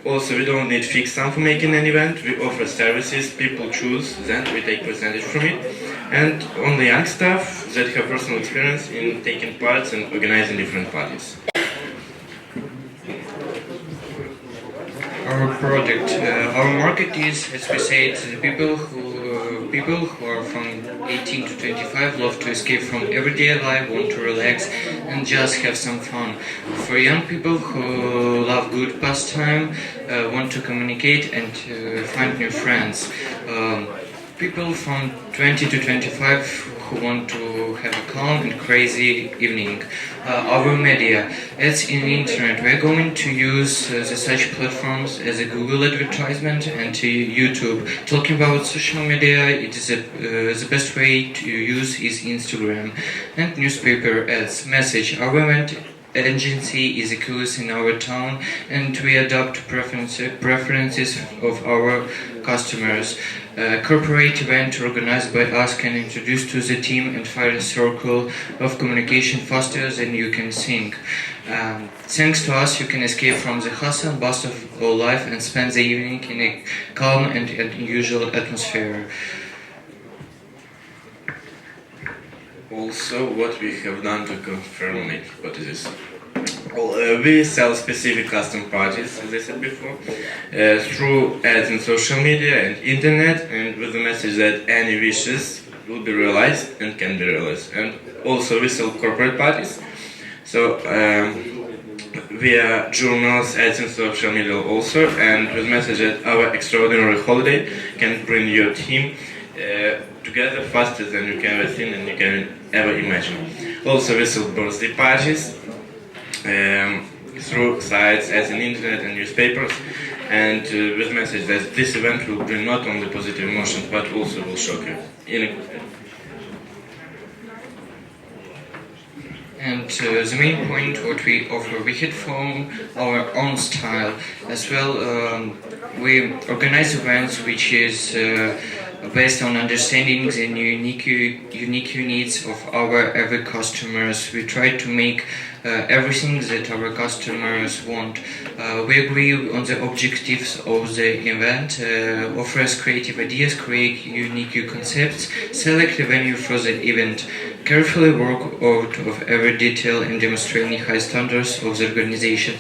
Also, we don't need fixed sum for making an event. We offer services, people choose, then we take percentage from it. And only young staff that have personal experience in taking parts and organizing different parties. Our project, our market is, as we said, the people who are from 18 to 25 love to escape from everyday life, want to relax and just have some fun. For young people who love good pastime, want to communicate and find new friends. People from 20 to 25 who want to have a calm and crazy evening. Our media, it's in the internet. We're going to use the such platforms as a Google advertisement and YouTube. Talking about social media, it is the best way to use is Instagram and newspaper ads. Message, our event agency is a coolest in our town and we adopt preferences of our customers. Corporate event organized by us can introduce to the team and find a circle of communication faster than you can think. Thanks to us, you can escape from the hustle and bustle of all life and spend the evening in a calm and unusual atmosphere. Also, what we have done to confirm it, what is this? Well, we sell specific custom parties, as I said before, through ads in social media and internet, and with the message that any wishes will be realized and can be realized. And also we sell corporate parties, so via journals, ads in social media also, and with message that our extraordinary holiday can bring your team together faster than you can ever think and you can ever imagine. Also we sell birthday parties, through sites as in internet and newspapers, and with message that this event will bring not only positive emotions but also will shock you in a good way. And the main point what we offer, we hit from our own style as well. We organize events which is based on understanding the unique needs of our every customers. We try to make everything that our customers want. We agree on the objectives of the event, offers creative ideas, create unique concepts, select a venue for the event, carefully work out of every detail and demonstrating high standards of the organization.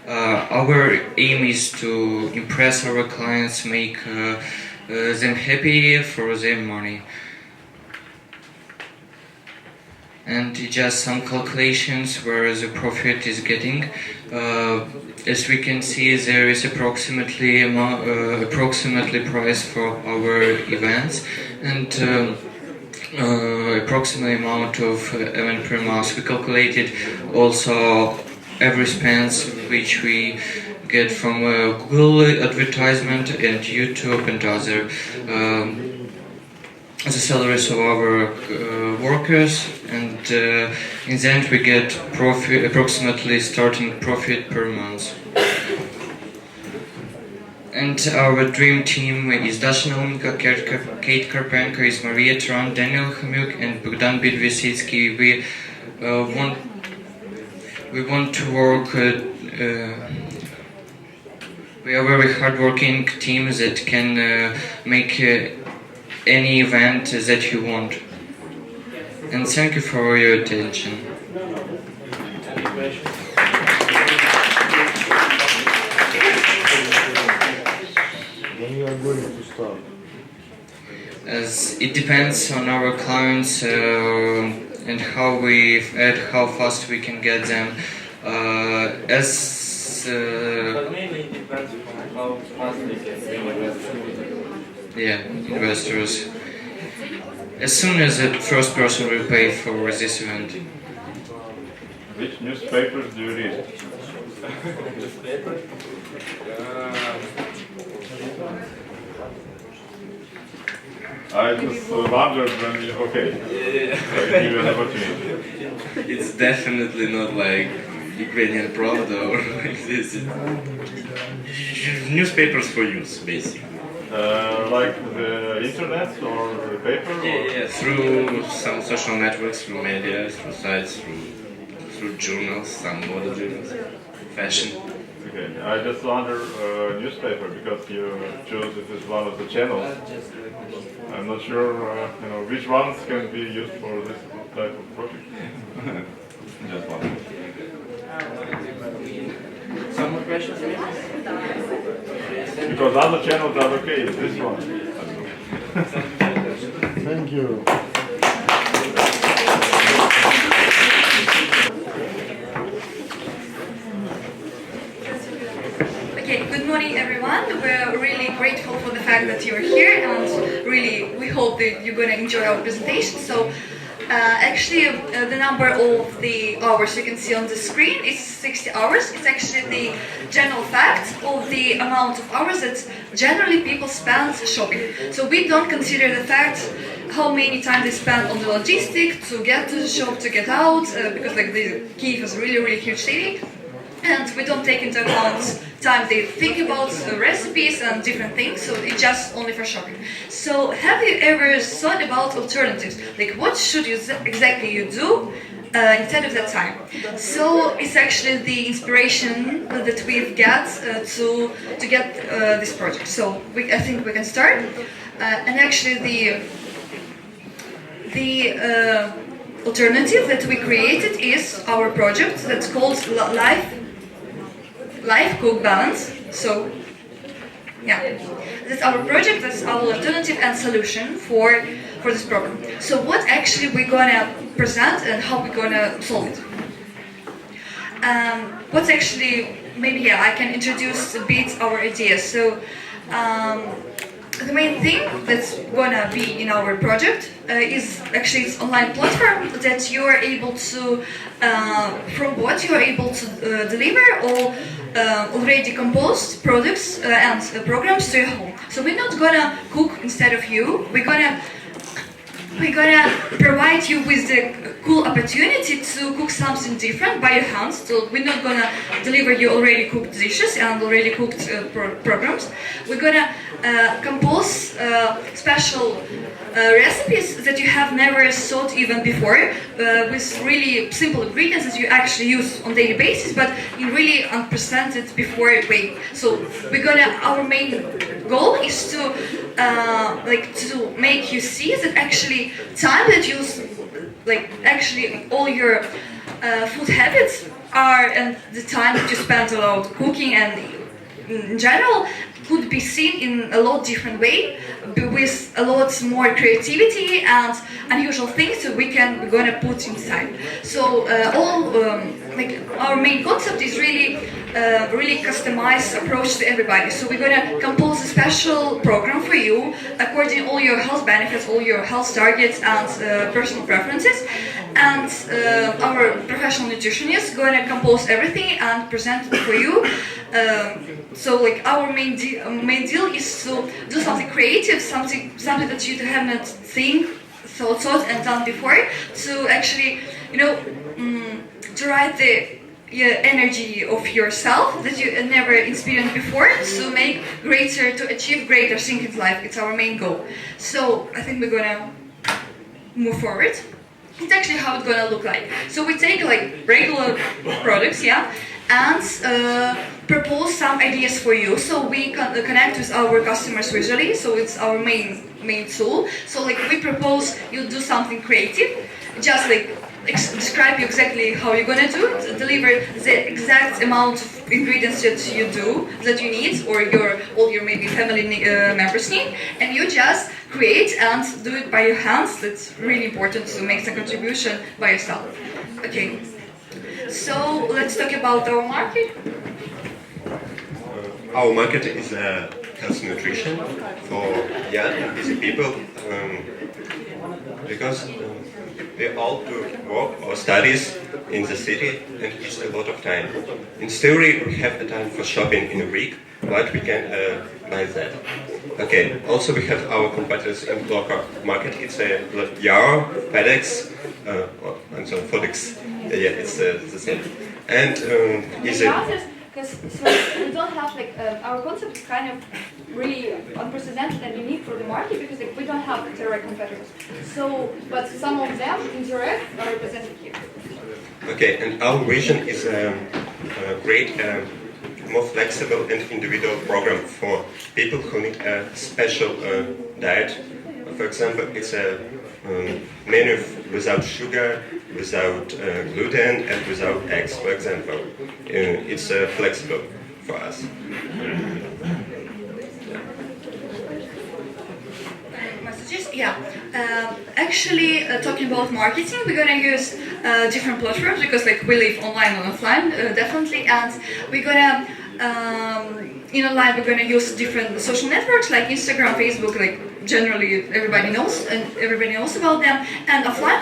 Our aim is to impress our clients, make them happy for their money. And just some calculations where the profit is getting. As we can see, there is approximately price for our events, and approximately amount of event per month. We calculated also every expense which we get from Google advertisement and YouTube and other the salaries of our workers, and in the end we get profit, approximately starting profit per month. And our dream team is Dasha Naumenko, Kate Karpenko, is Maria Tran, Daniel Hamuk, and Bogdan Bidvisitsky. We want to work. We are a very hardworking team that can make any event that you want. And thank you for your attention. When you are going to start? As it depends on our clients and how fast we can get them. But mainly it depends on how fast they can bring investors. As soon as the first person will pay for this event. Which newspapers do you read? Newspapers? I just wondered when you, okay, I give you an opportunity. It's definitely not like Ukrainian Pravda or like this. Newspapers for use, basically. Like the internet or the paper? Yeah, through some social networks, through media, through sites, through journals, some modern journals, fashion. Okay, I just wonder newspaper because you chose it as one of the channels. I'm not sure, which ones can be used for this type of project. Just one. Some more questions? Because other channels are okay, this one. Thank you. Okay, good morning everyone. We're really grateful for the fact that you're here, and really we hope that you're going to enjoy our presentation. So the number of the hours you can see on the screen is 60 hours. It's actually the general fact of the amount of hours that generally people spend shopping. So we don't consider the fact how many times they spend on the logistics to get to the shop, to get out, because like the Kyiv is really huge city. And we don't take into account time they think about recipes and different things, so it's just only for shopping. So have you ever thought about alternatives? Like what should you exactly you do instead of that time? So it's actually the inspiration that we've got to get this project. So I think we can start. And actually the alternative that we created is our project that's called Life Cook Balance. So yeah, that's our project, that's our alternative and solution for this problem. So what actually we're gonna present and how we're gonna solve it. What's actually, maybe I can introduce a bit our ideas. So the main thing that's gonna be in our project is actually it's online platform that you are able to, from what you are able to deliver all already composed products and programs to your home. So we're not gonna cook instead of you. We're gonna provide you with the cool opportunity to cook something different by your hands. So we're not gonna deliver you already cooked dishes and already cooked programs. We're gonna compose special recipes that you have never thought even before, with really simple ingredients that you actually use on daily basis, but in really unprecedented before way. So our main goal is to to make you see that actually time that you actually all your food habits are, and the time that you spend a lot cooking and in general could be seen in a lot different way, with a lot more creativity and unusual things that we're gonna put inside. So our main concept is really customized approach to everybody. So we're gonna compose a special program for you according to all your health benefits, all your health targets and personal preferences. And our professional nutritionist gonna compose everything and present it for you. So our main deal is to do something creative, something that you haven't thought and done before, to actually to write the energy of yourself that you never experienced before, to achieve greater things in life. It's our main goal. So I think we're gonna move forward. It's actually how it's gonna look like. So we take regular products, and propose some ideas for you. So we connect with our customers visually. So it's our main tool. So we propose you do something creative, just describe you exactly how you're gonna do it, deliver the exact amount of ingredients that you need, or all your maybe family members need, and you just create and do it by your hands. That's really important to make the contribution by yourself. Okay, so let's talk about our market. Our market is health nutrition for young and busy people, because they all do work or studies in the city, and it's a lot of time. In theory, we have a time for shopping in a week, but we can buy that. Okay, also we have our competitors in local market. It's a Yarrow, FedEx, and so FedEx. Yeah, it's the same. And is it? Because we don't have our concept is kind of really unprecedented and unique for the market, because we don't have direct competitors. So, but some of them indirect are represented here. Okay, and our vision is a great, more flexible and individual program for people who need a special diet. For example, it's a menu without sugar, without gluten, and without eggs, for example. It's flexible for us. Messages? Yeah. Actually, talking about marketing, we're gonna use different platforms, because we live online and offline, definitely, and we're gonna in online we're gonna use different social networks like Instagram, Facebook, generally everybody knows about them. And offline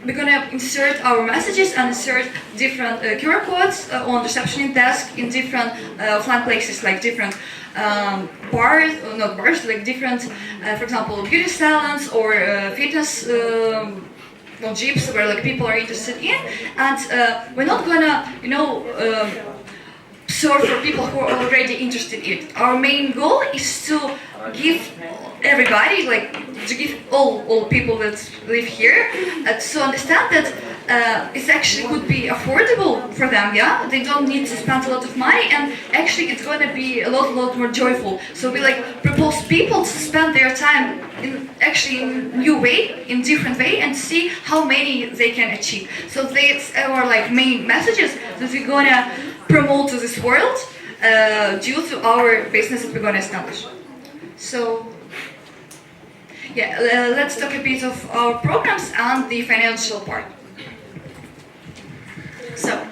we're gonna insert our messages and insert different QR codes on receptionist desk in different offline places, like different bars, not bars, different, for example, beauty salons or fitness gyms where people are interested in. And we're not gonna, serve for people who are already interested in it. Our main goal is to give everybody, to give all people that live here, to understand that it actually could be affordable for them. Yeah, they don't need to spend a lot of money, and actually it's going to be a lot more joyful. So we propose people to spend their time in new way, in different way, and see how many they can achieve. So that's our main messages that we're gonna promote to this world due to our business that we're gonna establish. So yeah, let's talk a bit of our programs and the financial part. So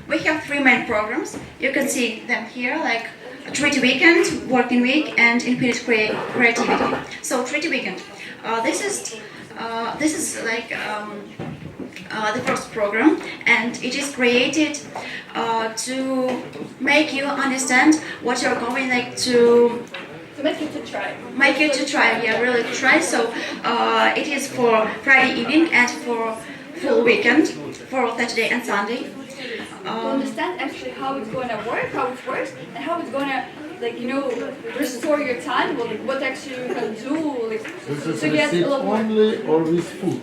we have three main programs. You can see them here, treaty weekend, working week, and infinite creativity. So treaty weekend. This is like the first program, and it is created to make you understand what you're going like to make you to try. Make you to try, yeah, really to try. So it is for Friday evening and for full weekend, for Saturday and Sunday. To understand actually how it's going to work, how it works, and how it's going to, like, you know, restore your time, like, what actually you can do, like, This is so you get a lot more. only or with food?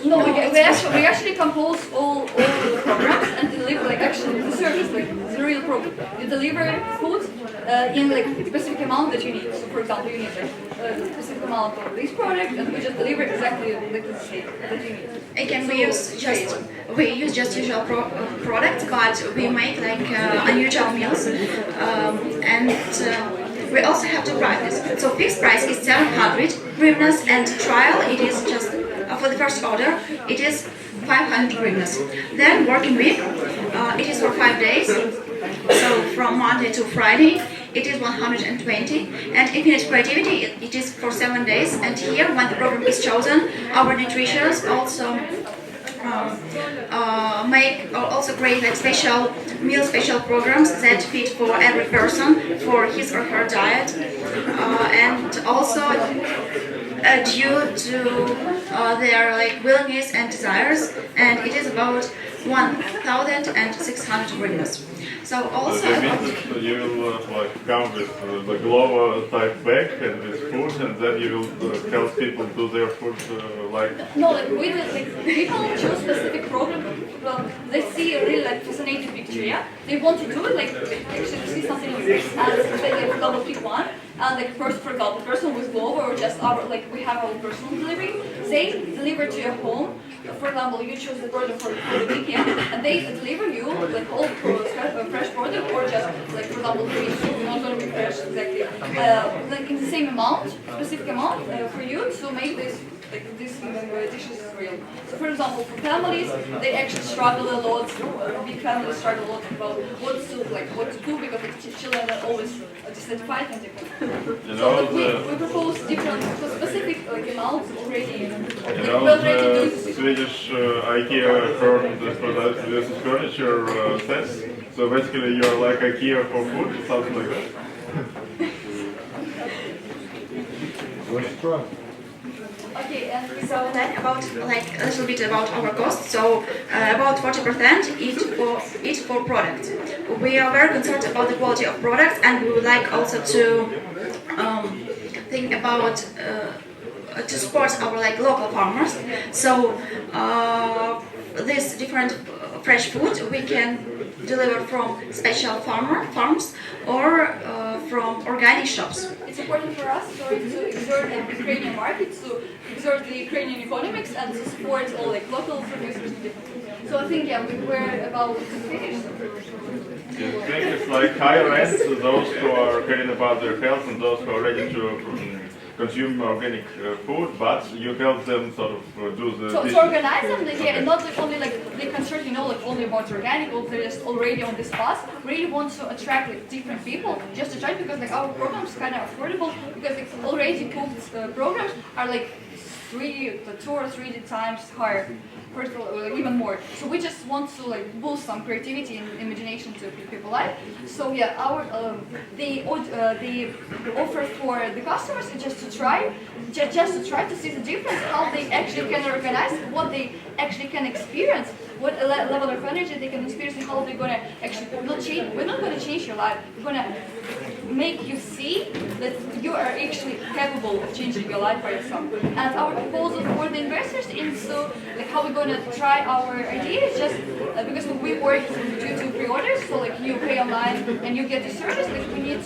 No, we actually compose all the programs and deliver, like, actually the service, like the real program. You deliver food in like specific amount that you need. So for example, you need like a specific amount of this product, and we just deliver exactly like the same that you need. Again, we use just usual products, but we make like unusual meals, and we also have to practice. So fixed price is 700 hryvnias, and trial it is just for the first order it is 500 hryvnias. Then working week it is for 5 days. So from Monday to Friday it is 120, and infinite creativity it is for 7 days. And here, when the program is chosen, our nutritionists also create like special programs that fit for every person for his or her diet, and also due to their like willingness and desires, and it is about 1,600 hryvnias. So also that means that you will like come with the global type bag and with food, and then you will help people do their food like. No, like we did, like people choose specific program. Well, they see a really like fascinating picture, yeah. They want to do it, like actually see something new, and they like double pick one. And like first, for example, person with global or just our like we have our personal delivery. They deliver to your home. For example, you choose the product for the weekend, and they deliver you like all fresh product, or just like for example, not going to be fresh exactly, like in the same amount, specific amount for you to make this like this dishes real. So for example, for families, they actually struggle a lot. Big families struggle a lot about what to cook, because the children are always dissatisfied and different. So we propose different specific like amounts already. You know, the Swedish IKEA firm that produces this furniture sets. So basically, you're like IKEA for food, or something like that. Let's try. Okay, and so then about like a little bit about our costs. So about 40% each for product. We are very concerned about the quality of products, and we would like also to think about to support our like local farmers. So this different fresh food we can deliver from special farms or from organic shops. It's important for us to exert the Ukrainian market, to exert the Ukrainian economics, and to support all like local producers. So I think yeah, we were about to finish. Do you think it's like higher end to those who are caring about their health and those who are ready to consume organic food, but you help them sort of do the... So to organize them, yeah, and not like only like they concerned, you know, like only about organic, or they're just already on this path. Really want to attract like different people just to try, because like our programs kind of affordable, because like already cooked programs are like 2 or 3 times higher. First of all, like even more. So we just want to like boost some creativity and imagination to people life. So yeah, our the offer for the customers is just to try to see the difference, how they actually can organize, what they actually can experience, what level of energy they can experience, and how they're gonna actually not change. We're not gonna change your life. We're gonna make you see that you are actually capable of changing your life by yourself. And our proposal for the investors is so like how we're gonna try our idea is just because we work due to pre-orders, so like you pay online and you get the service. Like we need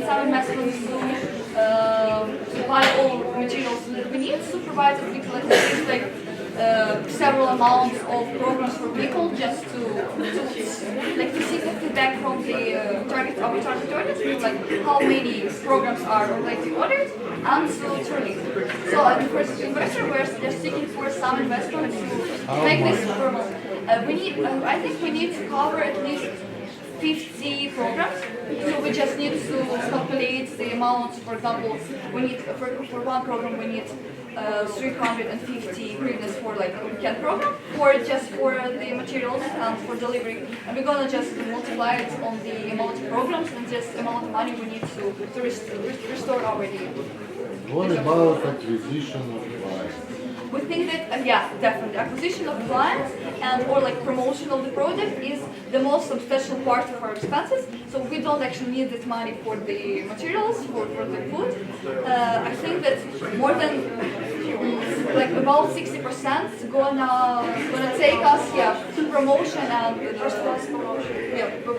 some investments to buy all materials that we need to provide like several amounts of programs for people, just to see the feedback from the target audience, like how many programs are already ordered, and so to release. So the first investor, we're just seeking for some investment to make this formal. I think we need to cover at least 50 programs. So we just need to calculate the amount. For example, we need for one program we need 350 hryvnias for like a weekend program, or just for the materials and for delivery. And we're gonna just multiply it on the amount of programs and just amount of money we need to restore our idea. What about acquisition of clients? We think that, yeah, definitely, acquisition of clients and or like promotion of the product is the most substantial part of our expenses. So we don't actually need this money for the materials, for the food. I think that more than like about 60% is gonna take us, to promotion and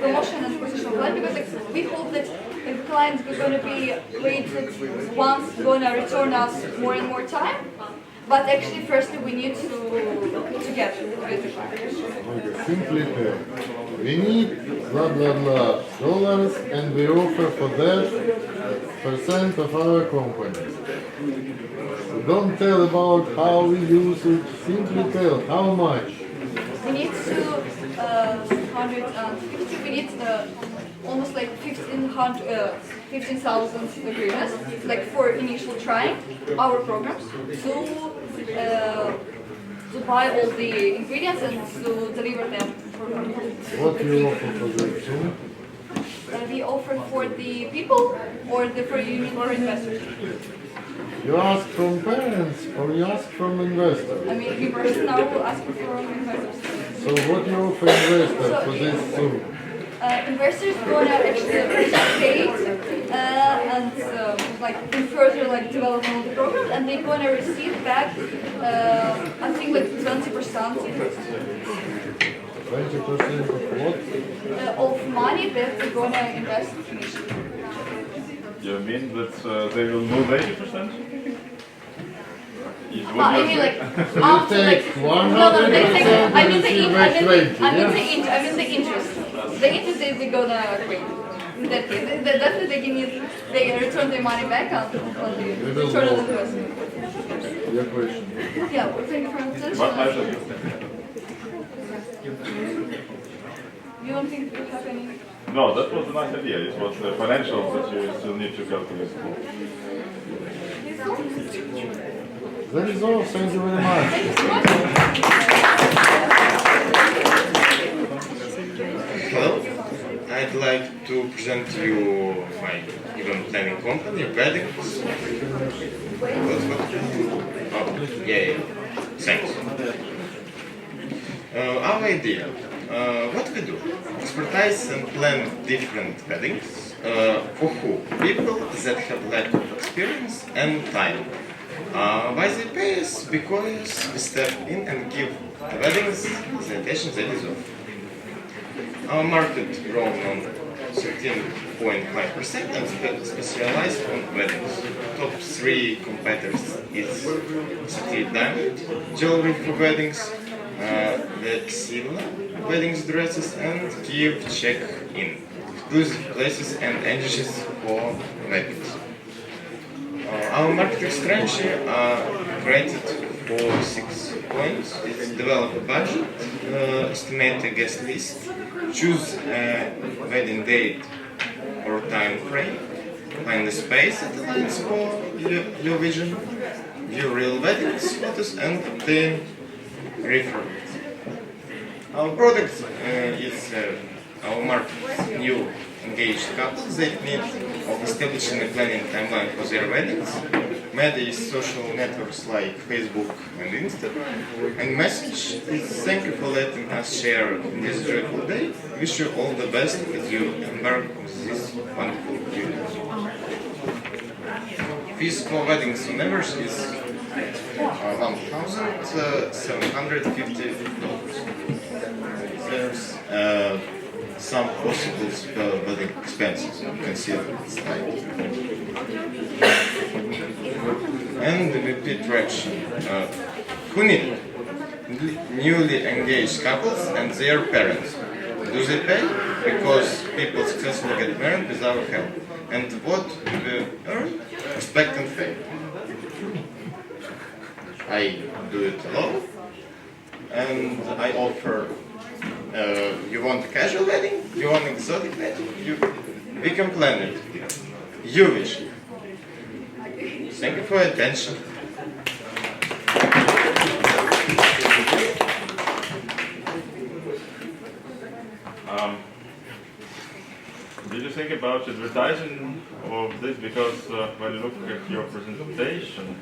promotion and acquisition of client, because like, we hope that the clients are gonna be rated once, gonna return us more and more time. But actually, firstly, we need to get the client. Okay, simply tell. We need blah blah blah dollars, and we offer for that percent of our company. So don't tell about how we use it. Simply tell how much. We need to 150. We need almost like 15,000 hryvnias, like for initial trying our programs, to buy all the ingredients and to deliver them for What do you offer for that too? We offer for the people or for investors. You ask from parents or you ask from investors? I mean, we person now will ask for investors. So what do you offer investors for this sum? Investors gonna actually participate and like in further like development of the program, and they're gonna receive back I think like 20%. 20% of what? Of money that they're gonna invest initially. You mean that they will move 80%? I mean like after like no, they take, I mean the interest. The interest they're gonna quit. Definitely they return their money back on the return on investment. Your question. Yeah, well, thank you for your attention. What pleasure. You don't think you have any? No, that was a nice idea. It was financial that you still need to calculate. That is all. Thank you very much. Thank you so much. Hello, I'd like to present to you my event planning company, Weddings. Oh, yeah, thanks. Our idea, what we do? Expertise and plan different weddings. For who? People that have lack of experience and time. Why they pay us? Because we step in and give the weddings the attention they deserve. Our market grown on 13.5% and specialized on weddings. Top 3 competitors is City Diamond, jewelry for weddings, the Sivla, weddings dresses, and Kiev check-in, exclusive places and engines for weddings. Our marketing strategy created for 6 points. It's develop a budget, estimate a guest list, choose a wedding date or time frame, find the space that aligns for your vision, view real weddings, photos, and obtain referrals. Our product is our market new engaged couples that need of establishing a planning timeline for their weddings. Media is social networks like Facebook and Instagram. And message is thank you for letting us share in this joyful day. Wish you all the best as you embark on this wonderful journey. Fees for weddings on average is $1,750. There's some possible wedding expenses you can see on the slide. And the repeat traction. Who need it? Newly engaged couples and their parents. Do they pay? Because people successfully get married without help. And what do they earn? Respect and fame. I do it alone. And I offer you want a casual wedding? You want an exotic wedding? we can plan it. You wish. Thank you for your attention. Did you think about advertising of this? Because when you look at your presentation,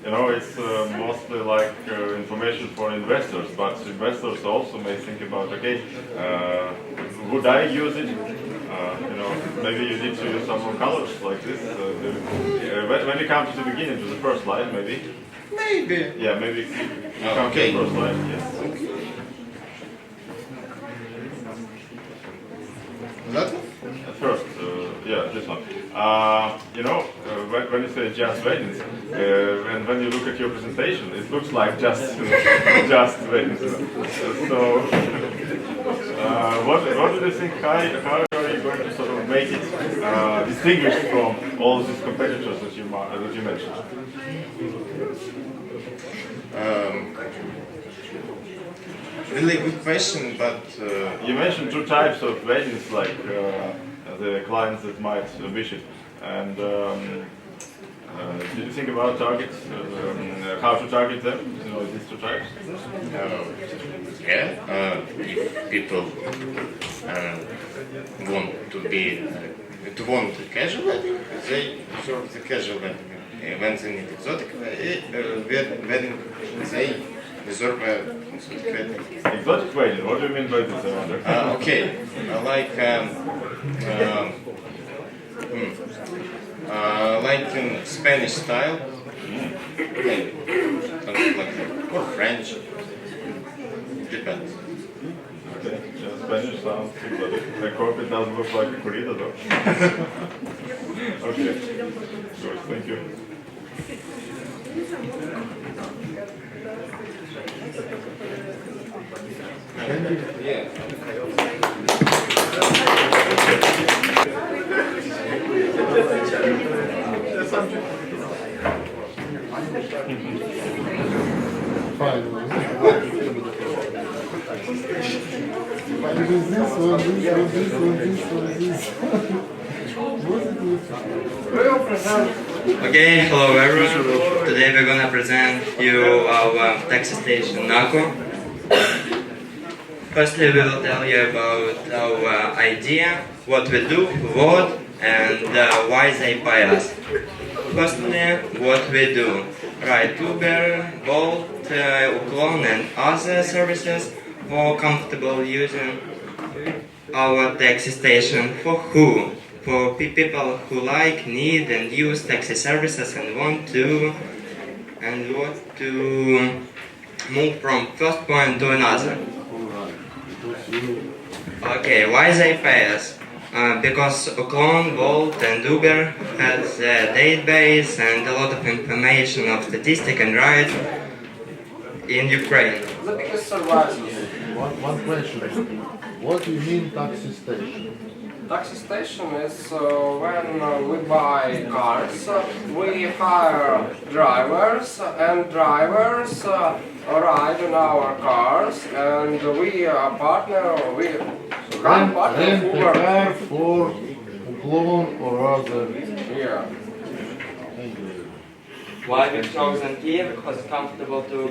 you know, it's mostly like information for investors, but investors also may think about, okay, would I use it? You know, maybe you need to use some more colors like this. When you come to the beginning, to the first slide, maybe? Maybe. Yeah, maybe you come to the first slide, yes. That? First, yeah, this one. You know, when you say just weddings, when you look at your presentation, it looks like just just weddings. So, what do you think? How are you going to sort of make it distinguished from all these competitors that you mentioned? Really good question, but you mentioned two types of weddings, like the clients that might wish it, and did you think about targets, how to target them? You know, these two types. Yeah, if people want to want a casual wedding, they deserve the casual wedding. When they need exotic wedding, they deserve a exotic wedding. Exotic wedding? What do you mean by this, I wonder? Okay, like in Spanish style, maybe something like that, or French. Depends. Okay, yeah, Spanish sounds exotic. I hope it doesn't look like a corrida though. Okay, good, thank you. Thank you. Yeah. Fine. Because this one, this. Okay, hello everyone. Today we're gonna present you our taxi station NACO. Firstly, we will tell you about our idea, what we do, what, and why they pay us. Firstly, what we do. Ride Uber, Bolt, Uklon and other services for comfortable using our taxi station. For who? For people who like, need and use taxi services and want to move from first point to another. Okay, why they pay us? Because Uklon, Bolt and Uber has a database and a lot of information of statistics and rides in Ukraine. The biggest one question. What do you mean taxi station? Taxi station is when we buy cars, we hire drivers, and drivers ride in our cars, and we are partner, we can partner Rent a car for Uklon or other. Yeah. Why we chosen Kiev? Because it's comfortable to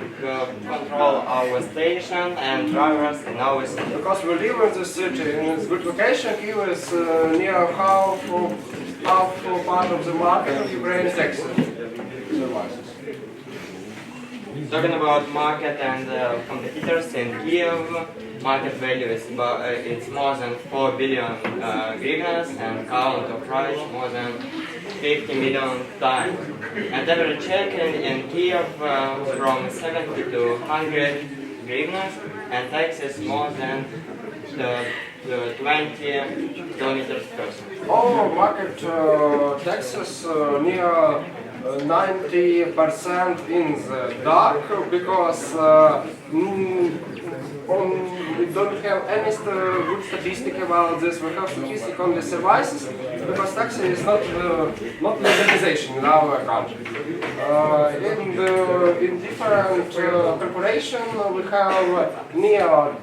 control our station and drivers in our city. Because we live in the city, and it's good location. Kiev is near half part of the market of Ukraine taxi services. Talking about market and competitors in Kiev, market value is it's more than 4 billion hryvnias and count of price more than 50 million times. And average check-in in Kiev from 70 to 100 hryvnias and taxes more than 20 kilometers per second. Our market taxes near 90% in the dark because we don't have any good statistic about this. We have statistic on the services because taxi is not legalization in our country. In different corporation we have near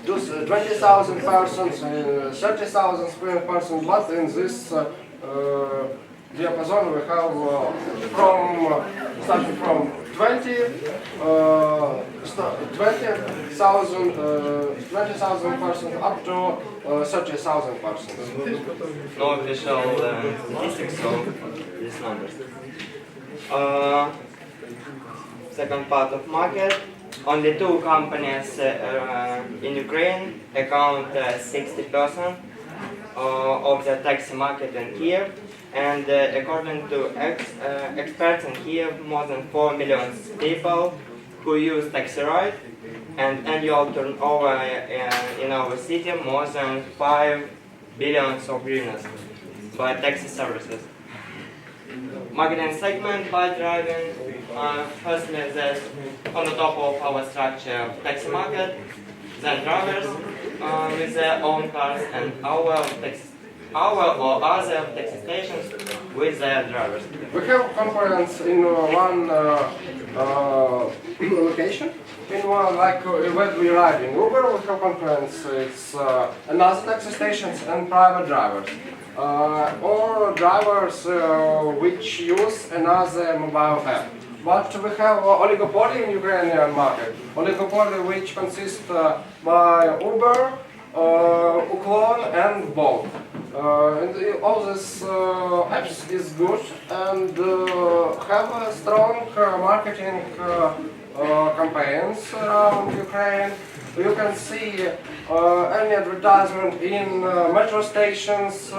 20,000 persons, 30,000 persons, but in this diapason we have starting from 20,000 persons up to 30,000 persons. No official statistics of these numbers. Second part of market. Only two companies in Ukraine account 60% of the taxi market in Kiev, and according to experts in Kiev, more than 4 million people who use taxi ride, and annual turnover in our city more than 5 billion of hryvnias by taxi services. Marketing segment by driving. Firstly, there's on the top of our structure taxi market, then drivers with their own cars, and our or other taxi stations with their drivers. We have conference in one location. In one, like when we ride in Uber, we have conference. It's another taxi stations and private drivers. Or drivers which use another mobile app. But we have oligopoly in Ukrainian market. Oligopoly which consists by Uber, Uklon and Bolt. And all these apps is good and have a strong marketing campaigns around Ukraine. You can see any advertisement in metro stations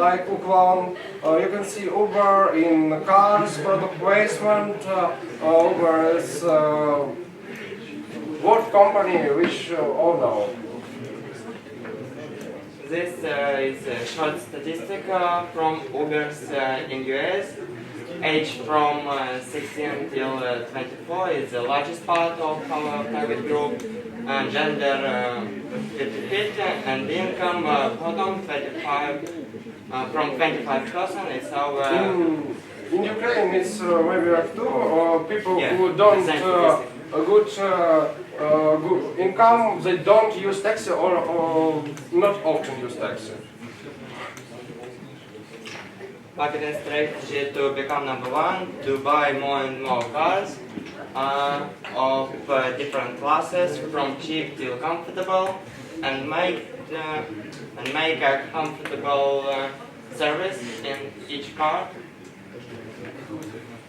like Uklon. You can see Uber in cars, product placement. Uber is what company which all know. This is a short statistic from Ubers in US. Age from 16 till 24 is the largest part of our target group. Gender 50-50 and income bottom 25 from 25%. It's our in Ukraine it's maybe like two people yeah, who don't good income. They don't use taxi or not often use taxi. Marketing strategy to become number one, to buy more and more cars of different classes, from cheap till comfortable, and make a comfortable service in each car.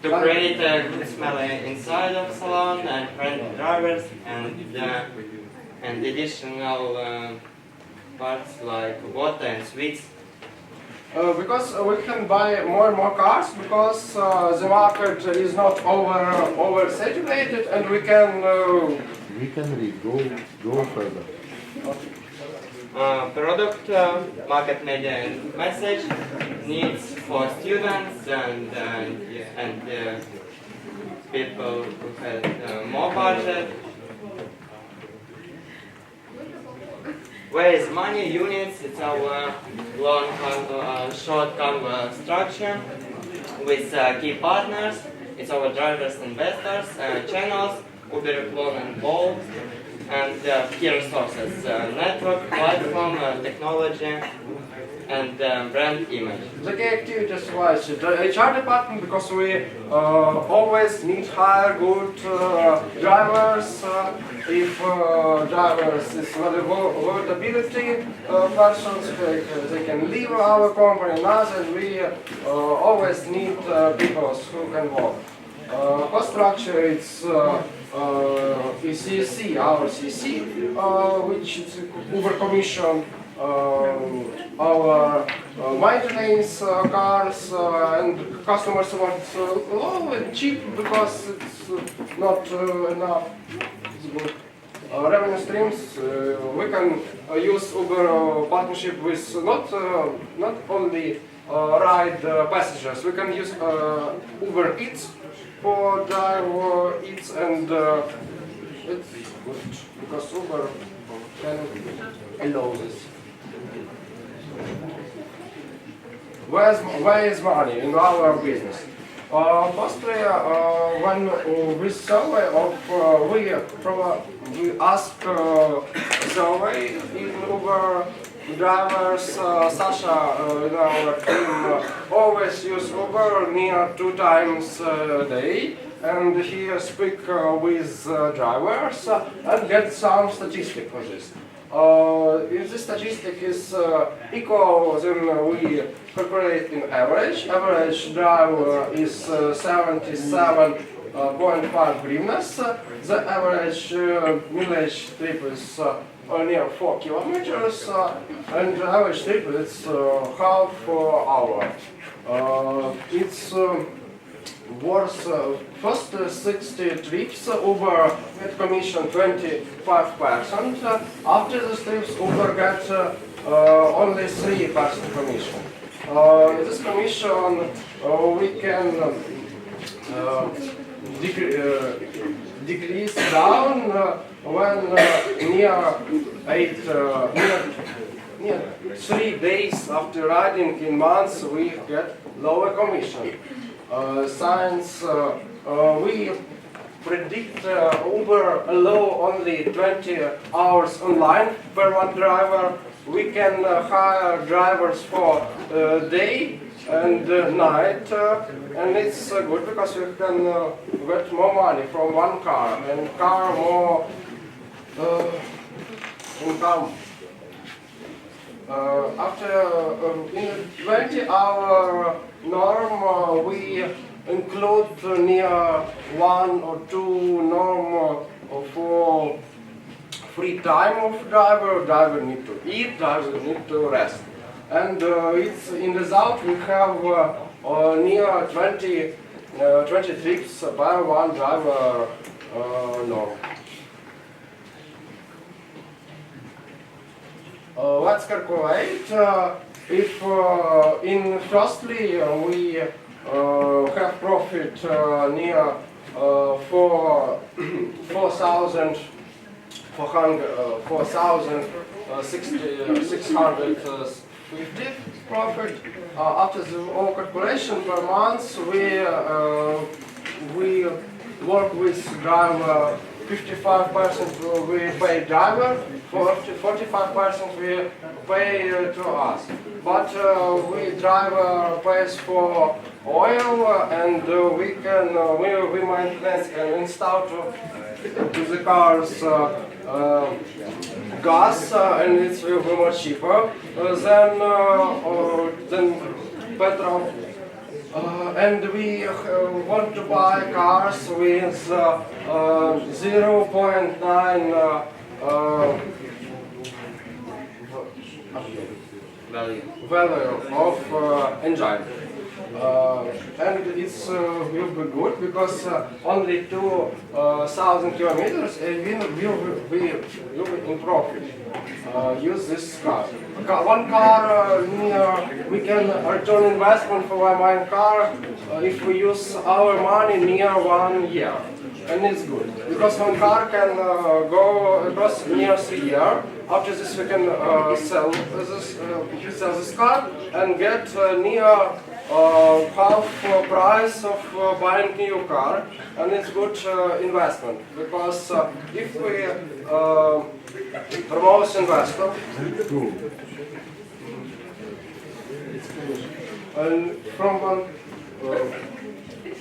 To create a good smell inside of the salon and friendly drivers and additional parts like water and sweets. Because we can buy more and more cars, because the market is not oversaturated, and we can go further. Product market media and message needs for students and people who have more budget. Where is money? Units. It's our long short canvas structure with key partners. It's our drivers, investors, channels, Uber, Uklon, and Bolt, and key resources: network, platform, technology, and brand image. The key activities was the HR department, because we always need hire good drivers. If drivers is vulnerability persons, they can leave our company. Now that we always need people who can work. Cost structure, it's CC, our CC, which is Uber commission. Our maintenance cars and customers want low and cheap, because it's not enough. It's good. Revenue streams, we can use Uber partnership with not only ride passengers. We can use Uber Eats for drive Eats, and it's good because Uber can allow this. Where is money in our business? Firstly, when we survey of we ask survey in Uber. Drivers, Sasha in our team always use Uber near 2 times a day, and he speak with drivers and get some statistic for this. If this statistic is equal, then we calculate in average. Average drive is 77.5 hryvnias. The average mileage trip is near 4 kilometers, and the average trip is half hour. It's worth first 60 trips, Uber get commission 25%. After the trips, Uber get only 3% commission. This commission we can decrease down when near 3 days after riding in months we get lower commission. Since we predict Uber allow only 20 hours online per one driver, we can hire drivers for day and night, and it's good because we can get more money from one car and car more income. After in 20-hour norm, we include near 1 or 2 norm for free time of driver. Driver need to eat, driver need to rest. And it's in the south we have near 20 trips by one driver norm. Let's calculate if in firstly we have profit near 4,650 profit. After the all calculation per month, we work with driver. 55% we pay driver, 45% we pay to us. But we driver pays for oil, and we maintenance can install to the cars gas, and it's will be much cheaper than petrol. And we want to buy cars with 0.9 value of engine. And it's will be good because only 2,000 kilometers will be in profit. Use this car. One car we can return investment for one car if we use our money near 1 year. And it's good because one car can go across near 3 years. After this, we can sell this car and get near half price of buying new car, and it's good investment because if we promote investor and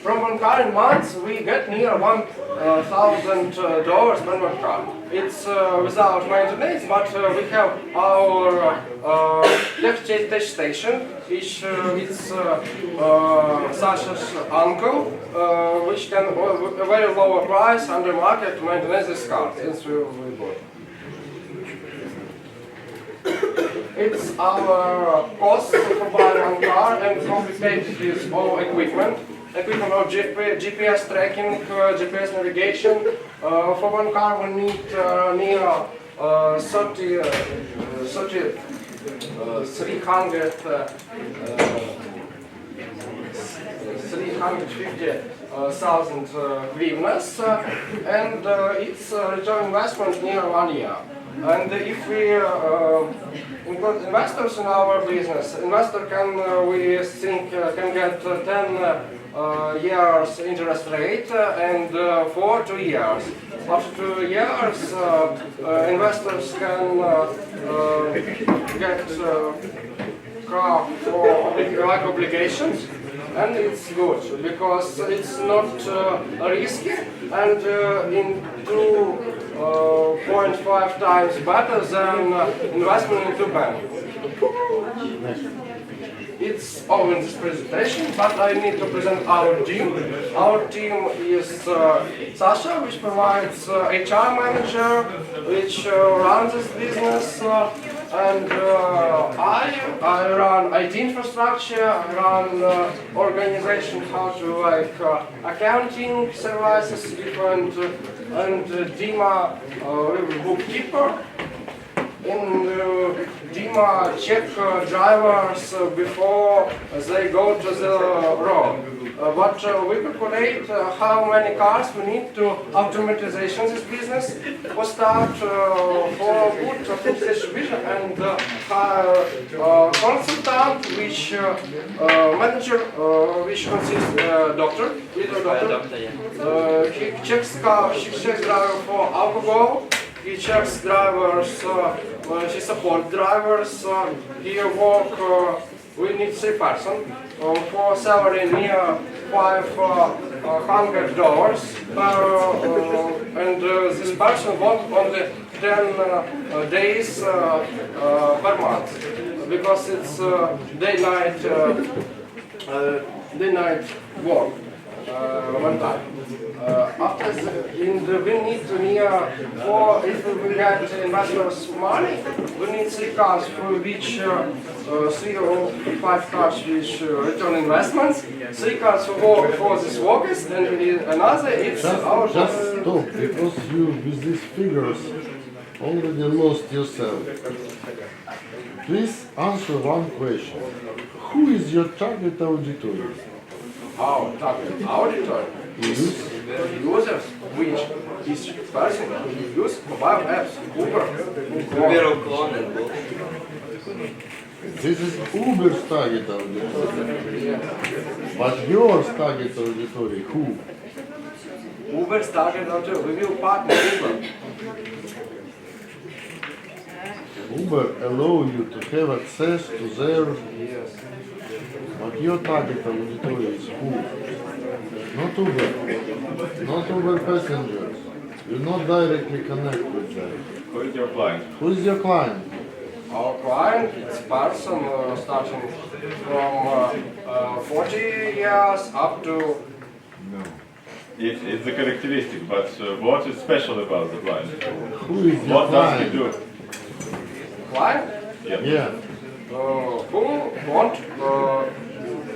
from one car in months we get near $1,000 per one car. It's without maintenance, but we have our left test station, which is Sasha's uncle, which can a very lower price under market to maintain this car since we bought. It's our cost for buying one car and complicated with all equipment. Equipment of GPS tracking, GPS navigation. For one car we need near 350,000 hryvnias, and it's return investment near 1 year. And if we include investors in our business, investor can we think can get 10 years interest rate and for 2 years. after 2 years, investors can get car for like obligations, and it's good because it's not risky and in 2.5 times better than investment into bank. It's all in this presentation, but I need to present our team. Our team is Sasha, which provides HR manager, which runs this business, and I run IT infrastructure, I run organization, how to like accounting services, different, and Dima, bookkeeper. In Dima check drivers before they go to the road. But we calculate how many cars we need to automatization this business. We start for good food distribution and hire consultant, which manager, which consists doctor, little doctor. He checks car, she checks driver for alcohol. He checks drivers, he supports drivers, he work, we need 3 persons for salary near $500 and this person work only 10 days per month because it's day-night work. One time. After we need to if we get investors money, we need 3 cars for which 3 or 5 cars which return investments, 3 cars for these workers, and another it's our just stop, because you with these figures already lost yourself. Please answer one question. Who is your target audience? Our target auditor is users which is person who use mobile apps, Uber. This is Uber's target audience. But your target audience, who? Uber's target audience, we will partner Uber. Uber allow you to have access to their... Yes. But your target audience is who? Not Uber. Not Uber passengers. You not directly connect with them. Who is your client? Who is your client? Our client is person starting from 40 years up to... No. It's a characteristic, but what is special about the client? Who is your what client? Does he do? Client? Yeah. Who want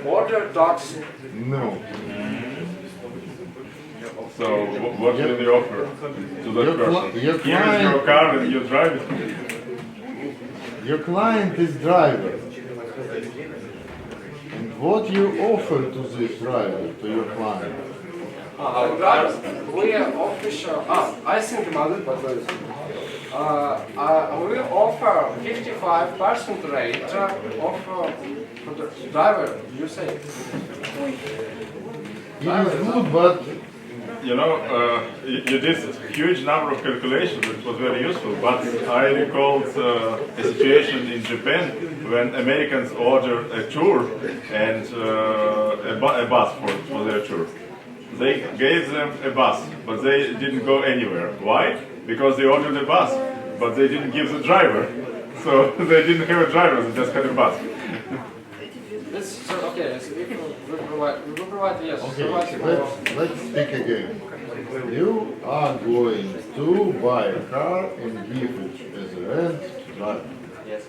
order taxi? No. So what will you offer to that person? Your Here is client, your car and you drive it? your client is driver. And what you offer to this driver, to your client? We are official. I think about it, but we offer 55% rate of for the driver. You say. It is good, but you know, you did a huge number of calculations, which was very useful, but I recalled a situation in Japan when Americans ordered a tour and a bus for their tour. They gave them a bus, but they didn't go anywhere. Why? Because they ordered a bus, but they didn't give the driver. So they didn't have a driver, they just had a bus. Okay, so we provide, yes. okay, let's speak again. You are going to buy a car and give it as a rent to drive. Yes.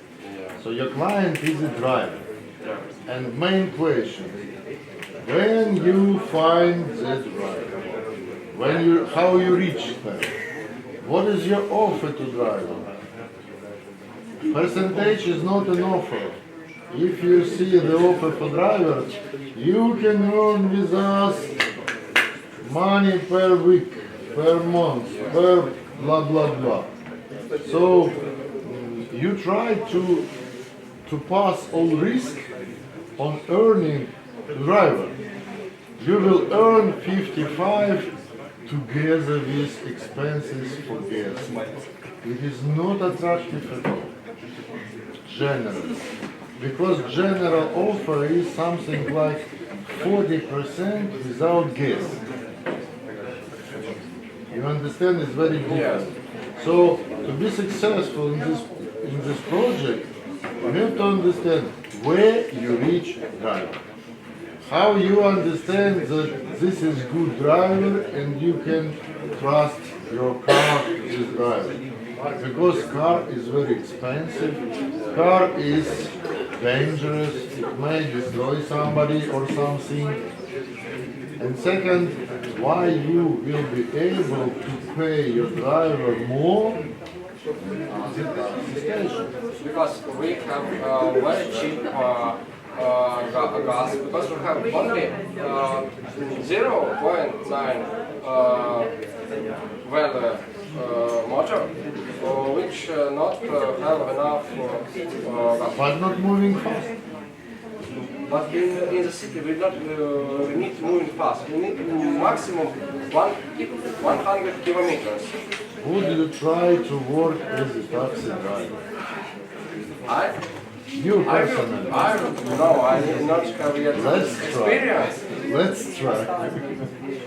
So your client is a driver. And main question, when you find the driver, how you reach them, what is your offer to driver? Percentage is not an offer. If you see the offer for drivers, you can earn with us money per week, per month, per blah blah blah. So you try to pass all risk on earning driver. You will earn 55 together with expenses for gas. It is not attractive at all, generally, because general offer is something like 40% without gas. You understand? It's very different. So to be successful in this project, you have to understand where you reach driver. How you understand that this is good driver and you can trust your car to this driver. Because car is very expensive, car is dangerous, it may destroy somebody or something. And second, why you will be able to pay your driver more at the station. Because we have very cheap gas, because we have only 0.9 value motor, which not have enough gas. But not moving fast. But in the city we need moving fast. We need maximum 100 kilometers. Would you try to work as a taxi driver? You personally? No, I did not have yet experience. Let's try.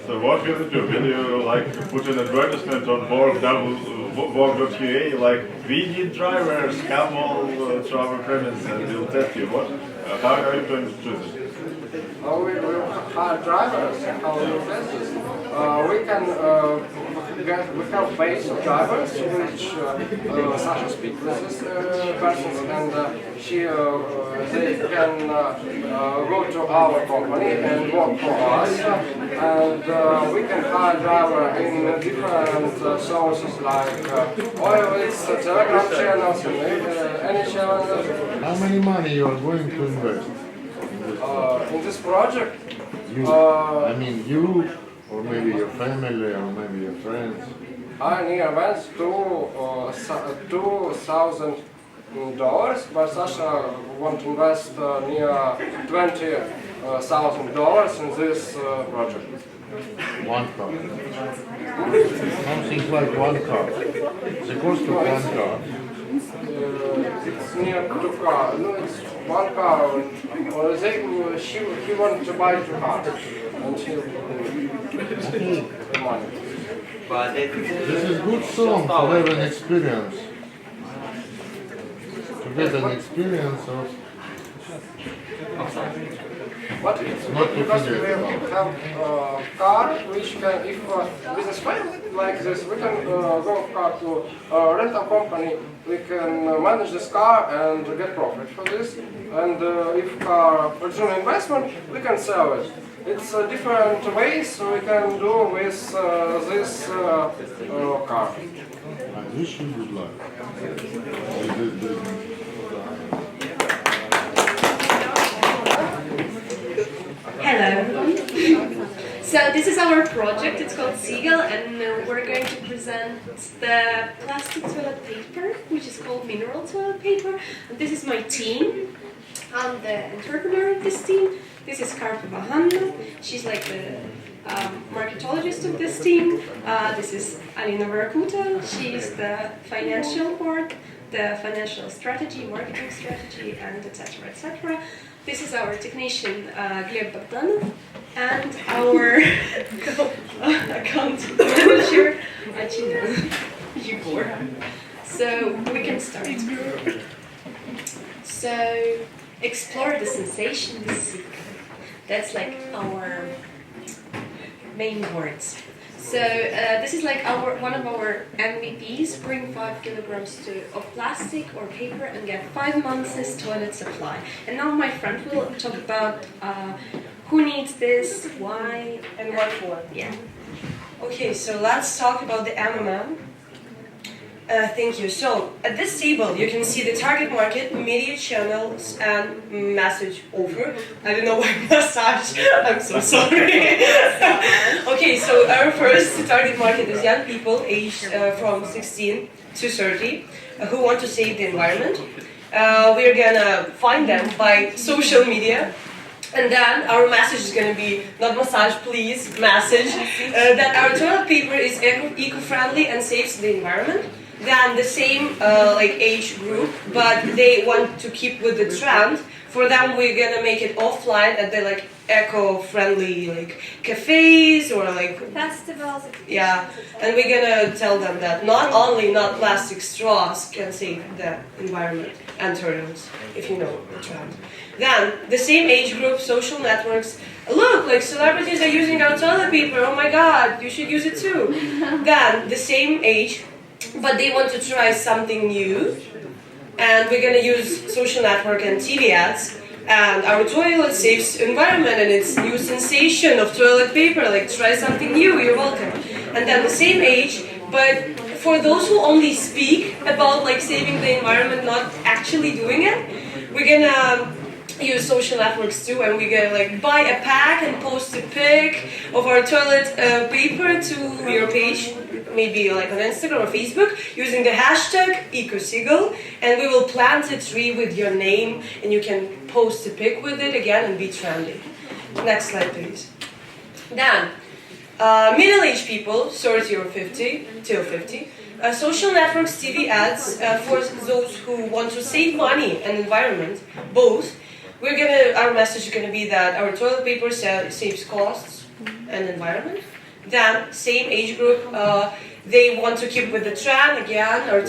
So what will you do? Will you like put an advertisement on Borg.ua like we need drivers, come all to our premise and we'll test you? What? How are you going to do this? We will hire drivers and how we will test this. We have base of drivers which Sasha speaks with this persons and they can go to our company and work for us and we can hire driver in different sources like oil, it's telegram channels and any channels. How many money you are going to invest in this project? I mean you, or maybe your family, or maybe your friends. I need advance $2,000, but Sasha want to invest near $20,000 in this project. One car. Something like one car. The cost of one car. It's near two cars. No, it's one car. He wants to buy two cars. And he money. This is good song to have an experience. To get an experience of What? not to Because we forget have about. a car which can, if business fail like this, we can go car to a rental company, we can manage this car and get profit for this. And if car original investment, we can sell it. It's different ways we can do with this car. I wish you good luck with this business. Hello everyone. So this is our project, it's called Seagull, and we're going to present the plastic toilet paper, which is called mineral toilet paper. And this is my team. I'm the entrepreneur of this team. This is Karpova Hanna. She's like the marketologist of this team. This is Alina Varakuta. She's the financial part, the financial strategy, marketing strategy, and etc. etc. This is our technician Gleb Bogdanov and our account manager Yegor. So we can start. So explore the sensations. That's like our main words. So this is like one of our MVPs. Bring 5 kilograms of plastic or paper and get 5 months' toilet supply. And now my friend will talk about who needs this, why, and what for. Yeah. Okay, so let's talk about the MMM. Thank you. So at this table you can see the target market, media channels, and message offer. I don't know why massage. I'm so sorry. Okay, so our first target market is young people aged from 16 to 30 who want to save the environment. We're gonna find them by social media. And then our message is going to be, not massage, please, message, that our toilet paper is eco-friendly and saves the environment. Then the same like age group, but they want to keep with the trend. For them, we're gonna make it offline at the like eco-friendly like cafes or like festivals. Yeah, and we're gonna tell them that not only not plastic straws can save the environment and turtles, if you know the trend. Then the same age group, social networks. Look, like celebrities are using our toilet paper. Oh my God, you should use it too. Then the same age. But they want to try something new, and we're gonna use social network and TV ads, and our toilet saves environment and it's new sensation of toilet paper, like try something new, you're welcome. And then the same age, but for those who only speak about like saving the environment, not actually doing it, we're gonna use social networks too, and we're gonna like buy a pack and post a pic of our toilet paper to your page, maybe like on Instagram or Facebook, using the hashtag EcoSeagull, and we will plant a tree with your name, and you can post a pic with it again and be trendy. Next slide, please. Then, middle-aged people, 30 or 50, till 50, social networks, TV ads, for those who want to save money and environment, both. Our message is gonna be that our toilet paper saves costs and environment. Then, same age group, they want to keep with the trend again. Our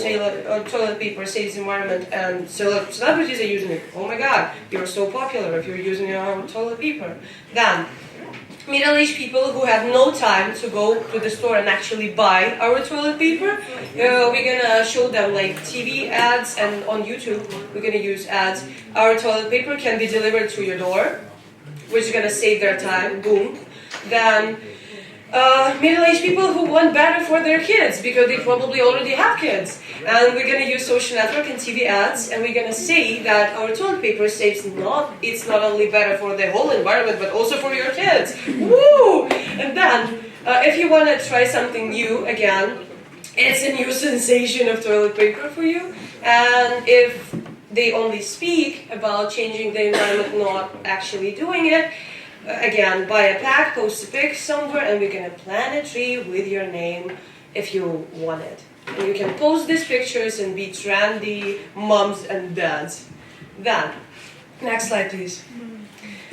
toilet paper saves environment, and celebrities are using it. Oh my God, you're so popular if you're using our toilet paper. Then, middle-aged people who have no time to go to the store and actually buy our toilet paper, we're gonna show them like TV ads, and on YouTube we're gonna use ads. Our toilet paper can be delivered to your door, which is gonna save their time. Boom. Then middle-aged people who want better for their kids because they probably already have kids, and we're gonna use social network and TV ads, and we're gonna say that our toilet paper saves it's not only better for the whole environment but also for your kids. Woo! And then if you want to try something new again, it's a new sensation of toilet paper for you, and if they only speak about changing the environment, not actually doing it, again, buy a pack, post a pic somewhere, and we're gonna plant a tree with your name if you want it. And you can post these pictures and be trendy moms and dads. Then, next slide, please.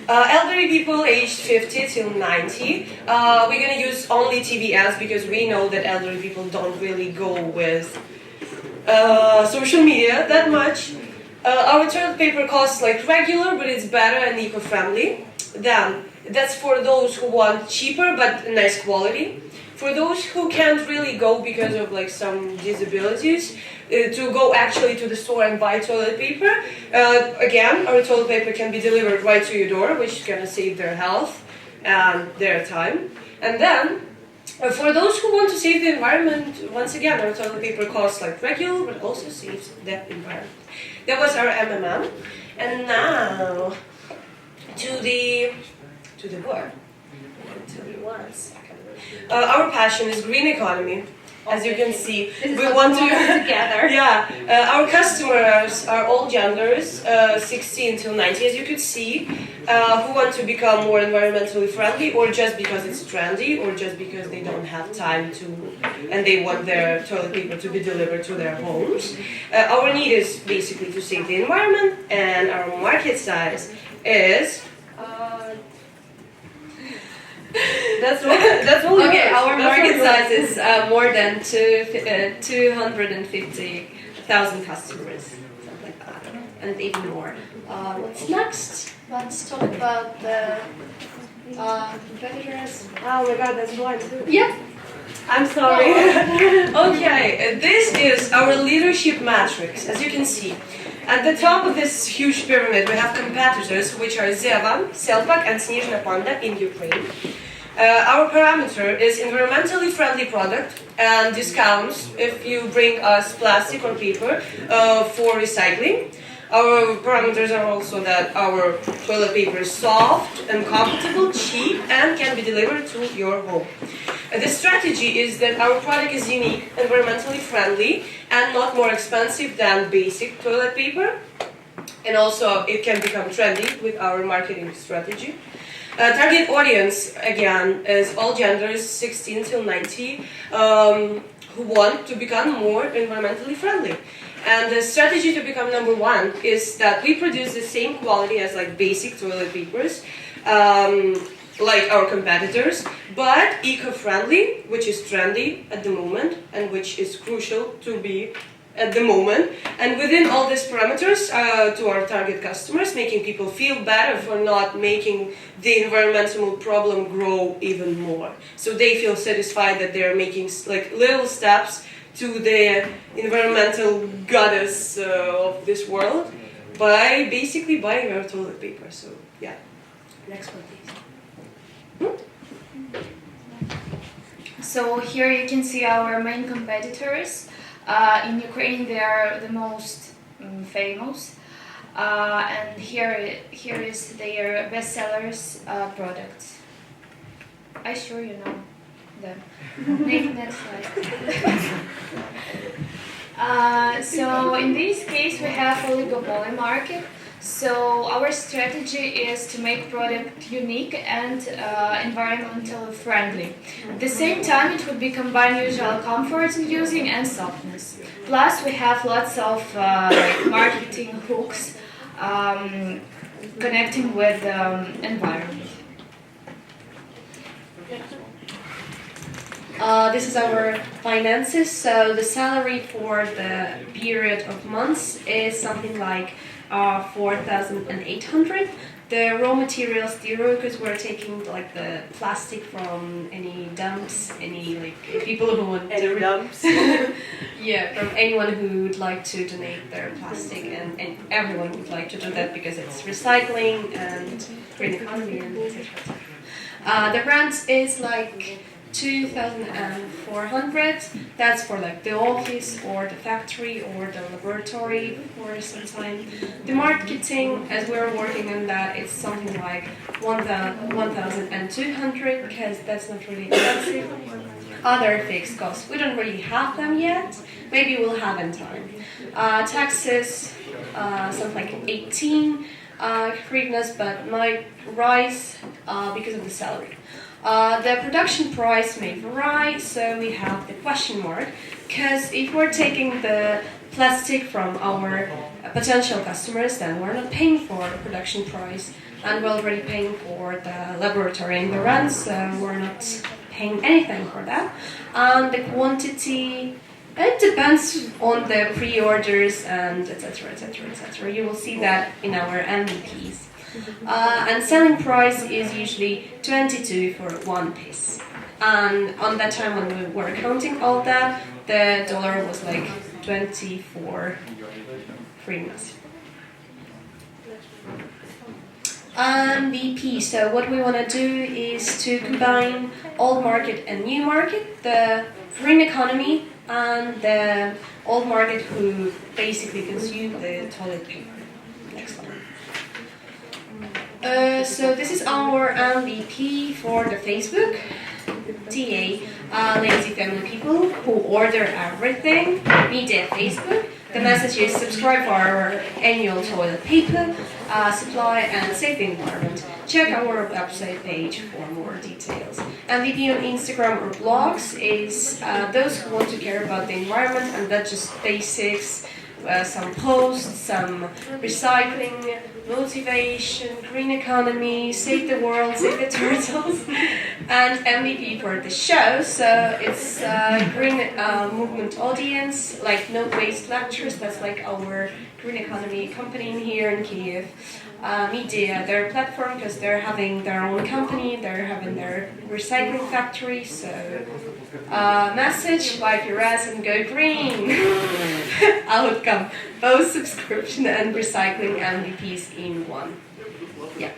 Elderly people aged 50 till 90, we're gonna use only TV ads because we know that elderly people don't really go with social media that much. Our toilet paper costs like regular, but it's better and eco-friendly. Then, that's for those who want cheaper but nice quality. For those who can't really go because of like some disabilities, to go actually to the store and buy toilet paper, again, our toilet paper can be delivered right to your door, which is gonna save their health and their time. And then, for those who want to save the environment, once again, our toilet paper costs like regular, but also saves the environment. That was our MMM. And now, to the work. Tell you one second. Our passion is green economy. As you can see, we want to together. Yeah, our customers are all genders, 16 till 90, as you could see, who want to become more environmentally friendly, or just because it's trendy, or just because they don't have time to, and they want their toilet paper to be delivered to their homes. Our need is basically to save the environment, and our market size is. That's all. Okay, yours. our That's market all size yours. is more than 250,000 customers, something like that, and even more. What's next? Let's talk about the competitors. Oh my God, that's one too. Yeah. I'm sorry. Okay, this is our leadership matrix, as you can see. At the top of this huge pyramid, we have competitors, which are Zevan, Selpak, and Snizhna Panda in Ukraine. Our parameter is environmentally friendly product and discounts if you bring us plastic or paper for recycling. Our parameters are also that our toilet paper is soft and comfortable, cheap, and can be delivered to your home. The strategy is that our product is unique, environmentally friendly, and not more expensive than basic toilet paper. and also it can become trendy with our marketing strategy. Target audience, again, is all genders 16 till 90 who want to become more environmentally friendly. And the strategy to become number one is that we produce the same quality as like basic toilet papers, like our competitors, but eco-friendly, which is trendy at the moment and which is crucial to be at the moment, and within all these parameters to our target customers, making people feel better for not making the environmental problem grow even more. So they feel satisfied that they're making like little steps to the environmental goddess of this world by basically buying our toilet paper. So yeah, next one please. So here you can see our main competitors. In Ukraine, they are the most famous, and here is their bestsellers products. I sure you know them. Next slide. So in this case, we have oligopoly market. So our strategy is to make product unique and environmentally friendly. At the same time, it would be combined usual comfort in using and softness. Plus, we have lots of like marketing hooks connecting with the environment. This is our finances. So the salary for the period of months is something like 4,800. The raw materials zero because we're taking like the plastic from any dumps, any like people who want any dumps. Yeah, from anyone who would like to donate their plastic, and everyone would like to do that because it's recycling and green economy and etc. The rent is like 2,400. That's for like the office or the factory or the laboratory for some time. The marketing, as we're working on that, it's something like 1,200 because that's not really expensive. Other fixed costs, we don't really have them yet. Maybe we'll have in time. Taxes, something like 18 hryvnias, but might rise because of the salary. The production price may vary, so we have the question mark, because if we're taking the plastic from our potential customers, then we're not paying for production price, and we're already paying for the laboratory and the rent, so we're not paying anything for that. And the quantity, it depends on the pre-orders and etc. etc. etc. You will see that in our MVPs. And selling price is usually 22 for one piece. And on that time when we were counting all that, the dollar was like 24 hryvnias. MVP. So what we want to do is to combine old market and new market, the green economy and the old market who basically consume the toilet paper. Next one. So this is our MVP for the Facebook. TA, lazy family people who order everything, media Facebook. The message is subscribe for our annual toilet paper supply and save the environment. Check our website page for more details. MVP on Instagram or blogs is those who want to care about the environment and not just basics. Some posts, some recycling, motivation, green economy, save the world, save the turtles, and MVP for the show. So it's green movement audience, like no waste lectures. That's like our green economy company in here in Kiev. Media, their platform, because they're having their own company, they're having their recycling factory. So message, wipe your ass and go green. Outcome, both subscription and recycling MVPs in one. Yeah.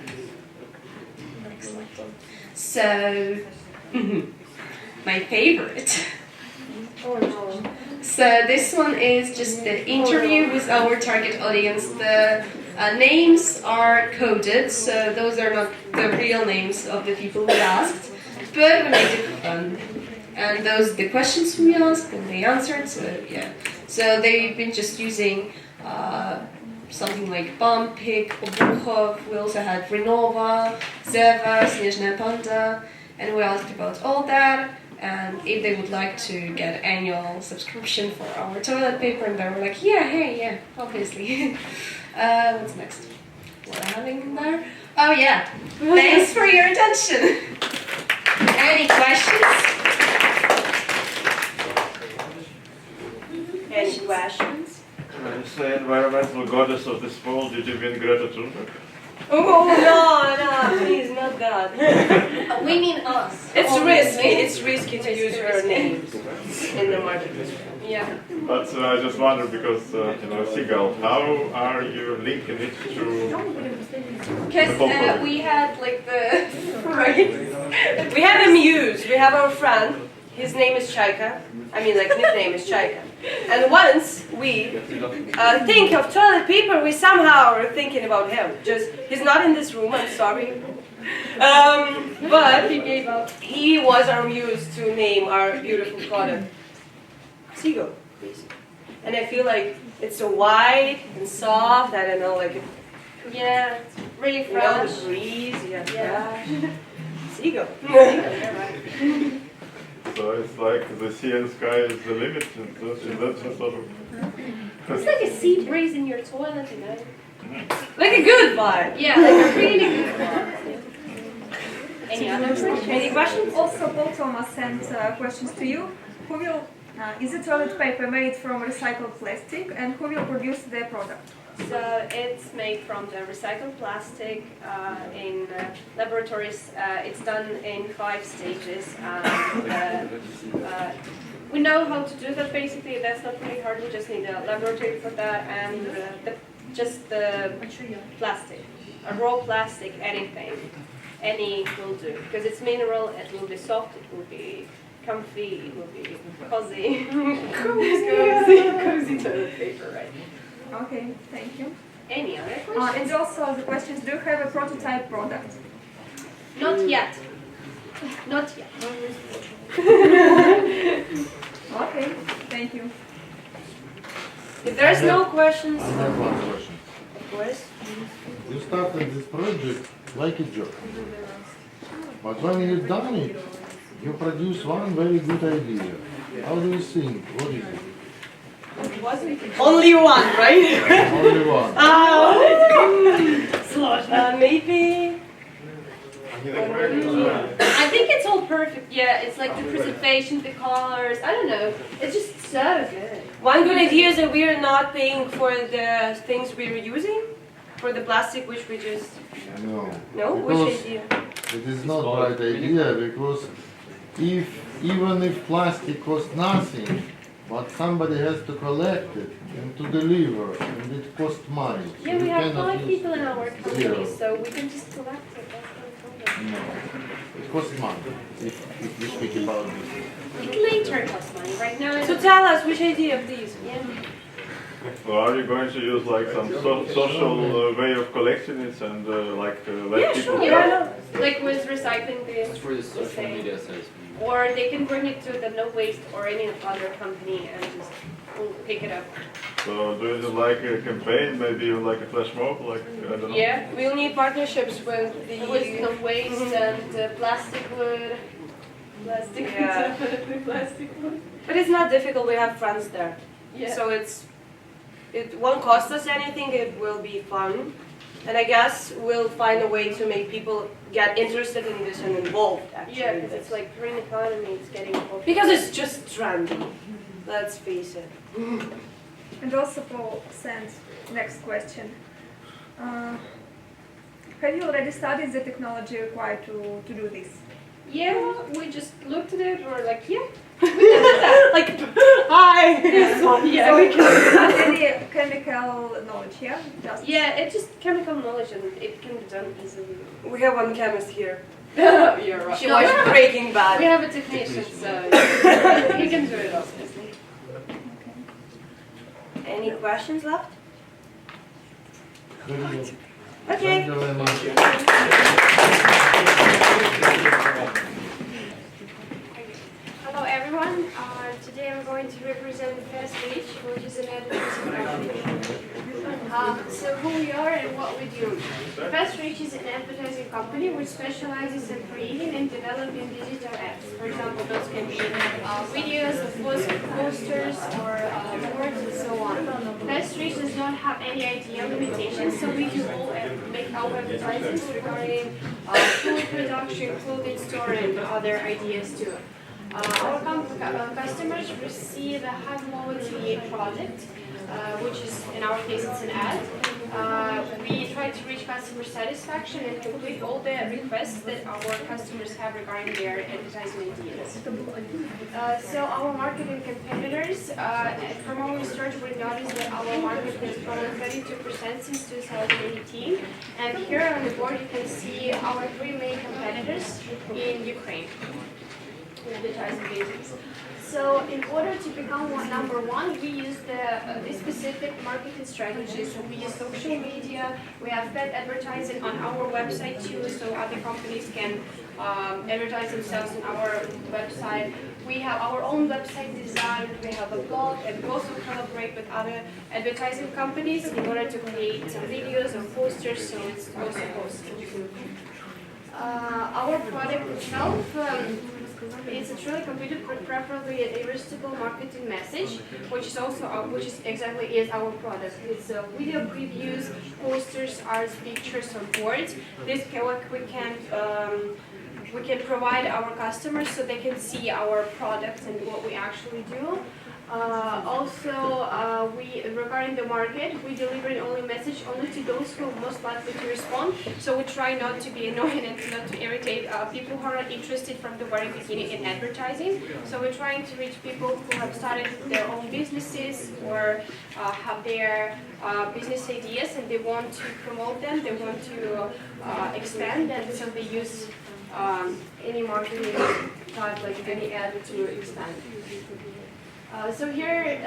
Excellent. So, my favorite. Oh no. So this one is just the interview with our target audience. The names are coded, so those are not the real names of the people we asked, but we made it fun. And those are the questions we asked and they answered, so yeah. So they've been just using something like Bumpik, Obuchov. We also had Renova, Zeva, Snezhная Panda, and we asked about all that and if they would like to get annual subscription for our toilet paper, and they were like, yeah, hey, yeah, obviously. What's next? What am I having in there? Oh yeah, thanks for your attention. Any questions? Any questions? When you say environmental goddess of this world, did you mean Greta Thunberg? Oh no, please, not that. We mean us. It's risky to use her name in the market. Yeah. But I just wonder because, seagull, how are you linking it to the whole Because project? we had like the we have a muse. We have our friend. His name is Chaika. I mean, like nickname is Chaika. And once we think of toilet paper, we somehow are thinking about him. Just he's not in this room. I'm sorry. But he gave up. He was our muse to name our beautiful product. Seagull, basically. And I feel like it's so white and soft. I don't know, like Yeah, it's really you know, fresh. the breeze. Yeah. Yeah. Seagull. So it's like the sea and sky is the limit, and that's the sort of... It's like a sea breeze in your toilet, you know? Like a good vibe. Yeah, like a really good one. Any other questions? Any questions? Also, Paul Thomas sent questions to you. Who will, is the toilet paper made from recycled plastic, and who will produce the product? So it's made from the recycled plastic in laboratories. It's done in 5 stages. We know how to do that basically. That's not really hard. We just need a laboratory for that and just the plastic, a raw plastic, anything. Any will do because it's mineral. It will be soft. It will be comfy. It will be cozy. Cozy toilet paper, right? Okay, thank you. Any other questions? And also the questions, do you have a prototype product? Not yet. Not yet. Okay, thank you. If there's no questions, I have one question. of course. You started this project like a joke. But when you've done it, you produce one very good idea. How do you think? What is it? Only one, right? Only one. Maybe. I think it's all perfect. Yeah, it's like the presentation, the colors. I don't know. It's just so good. One good idea is that we are not paying for the things we're using, for the plastic which we just... No. No? Because Which idea? it is not right idea because even if plastic costs nothing, but somebody has to collect it and to deliver, and it costs money. So Yeah, we you have cannot 5 use people in our company, zero. so we can just collect it. That's no problem. No, it costs money if we speak about this. It later costs money. Right now, So tell us which idea, please. Yeah. So are you going to use like some social way of collecting it and let people... Yeah, like with recycling the For the social same. media sites. Or they can bring it to the No Waste or any other company and just pick it up. So do you do like a campaign, maybe like a flash mob, like, I don't know? Yeah, we'll need partnerships with the... With No Waste and plastic wood. Plastic wood, Yeah. definitely plastic wood. But it's not difficult, we have friends there. Yeah. So it won't cost us anything, it will be fun. And I guess we'll find a way to make people get interested in this and involved, actually. Yeah, because it's like green economy, it's getting involved. Because it's just trendy, let's face it. And also Paul sent next question. Have you already studied the technology required to do this? Yeah, we just looked at it, we're like, yeah. Like, hi! Yeah, So we you can. have any chemical knowledge, yeah? Just Yeah, it's just chemical knowledge and it can be done easily. We have one chemist here. You're right. She watched Breaking Bad. We have a technician, so he can do it obviously. Any questions left? Very good. Okay. Thank you very much. Hello everyone, everyone. Today I'm going to represent Fedir, which is an advertising company. So who we are and what we do. Fedir is an advertising company which specializes in creating and developing digital apps. For example, those can be videos, posters, or boards, and so on. Fedir does not have any idea limitations, so we can all make our advertisements regarding food production, clothing store, and other ideas too. Our customers receive a high-quality product, which is, in our case, it's an ad. We try to reach customer satisfaction and complete all the requests that our customers have regarding their advertising ideas. So our marketing competitors, from our research, we noticed that our market has grown 32% since 2018. And here on the board, you can see our three main competitors in Ukraine. Advertising basis. So in order to become number one, we use this specific marketing strategies. So we use social media, we have paid advertising on our website too, so other companies can advertise themselves on our website. We have our own website design, we have a blog, and we also collaborate with other advertising companies in order to create some videos or posters, so it's also posted. Our product itself, it's a truly completed, preferably an irresistible marketing message, which is exactly our product. It's video previews, posters, arts, pictures, or boards. This we can provide our customers so they can see our products and what we actually do. Regarding the market, we deliver only message only to those who are most likely to respond. So we try not to be annoying and not to irritate people who are not interested from the very beginning in advertising. So we're trying to reach people who have started their own businesses or have their business ideas and they want to promote them, they want to expand, and so they use any marketing type, like any ad to expand. So here,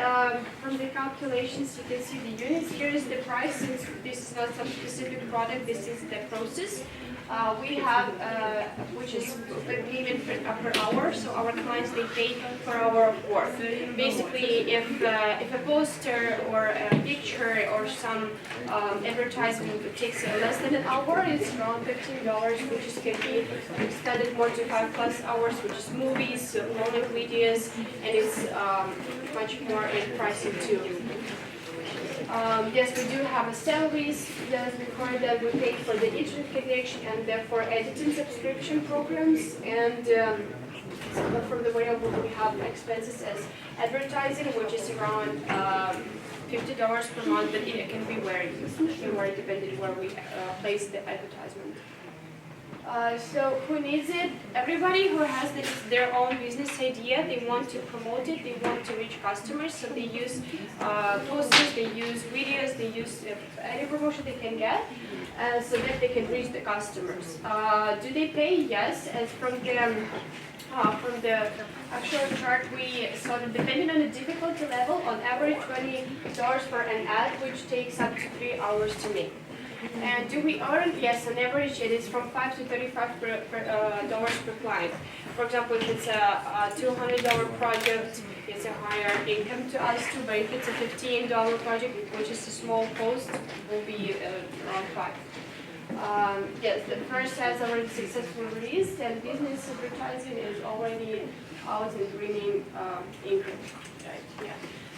from the calculations, you can see the units. Here is the price, since this is not some specific product, this is the process. We have, which is payment per hour, so our clients, they pay per hour of work. Basically, if a poster or a picture or some advertisement takes less than an hour, it's around $15, which can be extended more to 5+ hours, which is movies, rolling videos, and it's much more in pricing too. Yes, we do have a salaries that require that we pay for the internet connection and therefore editing subscription programs. And from the variable, we have expenses as advertising, which is around $50 per month, but it can be very depending where we place the advertisement. So who needs it? Everybody who has their own business idea, they want to promote it, they want to reach customers, so they use posters, they use videos, they use any promotion they can get, so that they can reach the customers. Do they pay? Yes, as from the actual chart we saw that depending on the difficulty level, on average $20 for an ad, which takes up to 3 hours to make. And do we earn? Yes, on average it is from $5 to $35 per client. For example, if it's a $200 project, it's a higher income to us too, but if it's a $15 project, which is a small cost, it will be around $5. Yes, the first has already successfully released, and business advertising is already out and bringing income. Right? Yeah.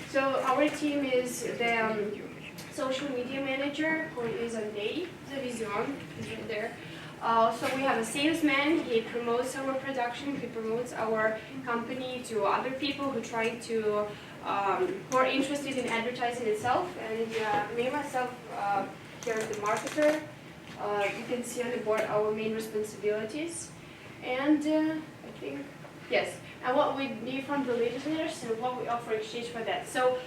So our team is the social media manager, who is on day, the vision is right there. So we have a salesman, he promotes our production, he promotes our company to other people who try to, who are interested in advertising itself. And me, myself, here is the marketer. You can see on the board our main responsibilities. And I think, yes, and what we need from the listeners and what we offer in exchange for that. So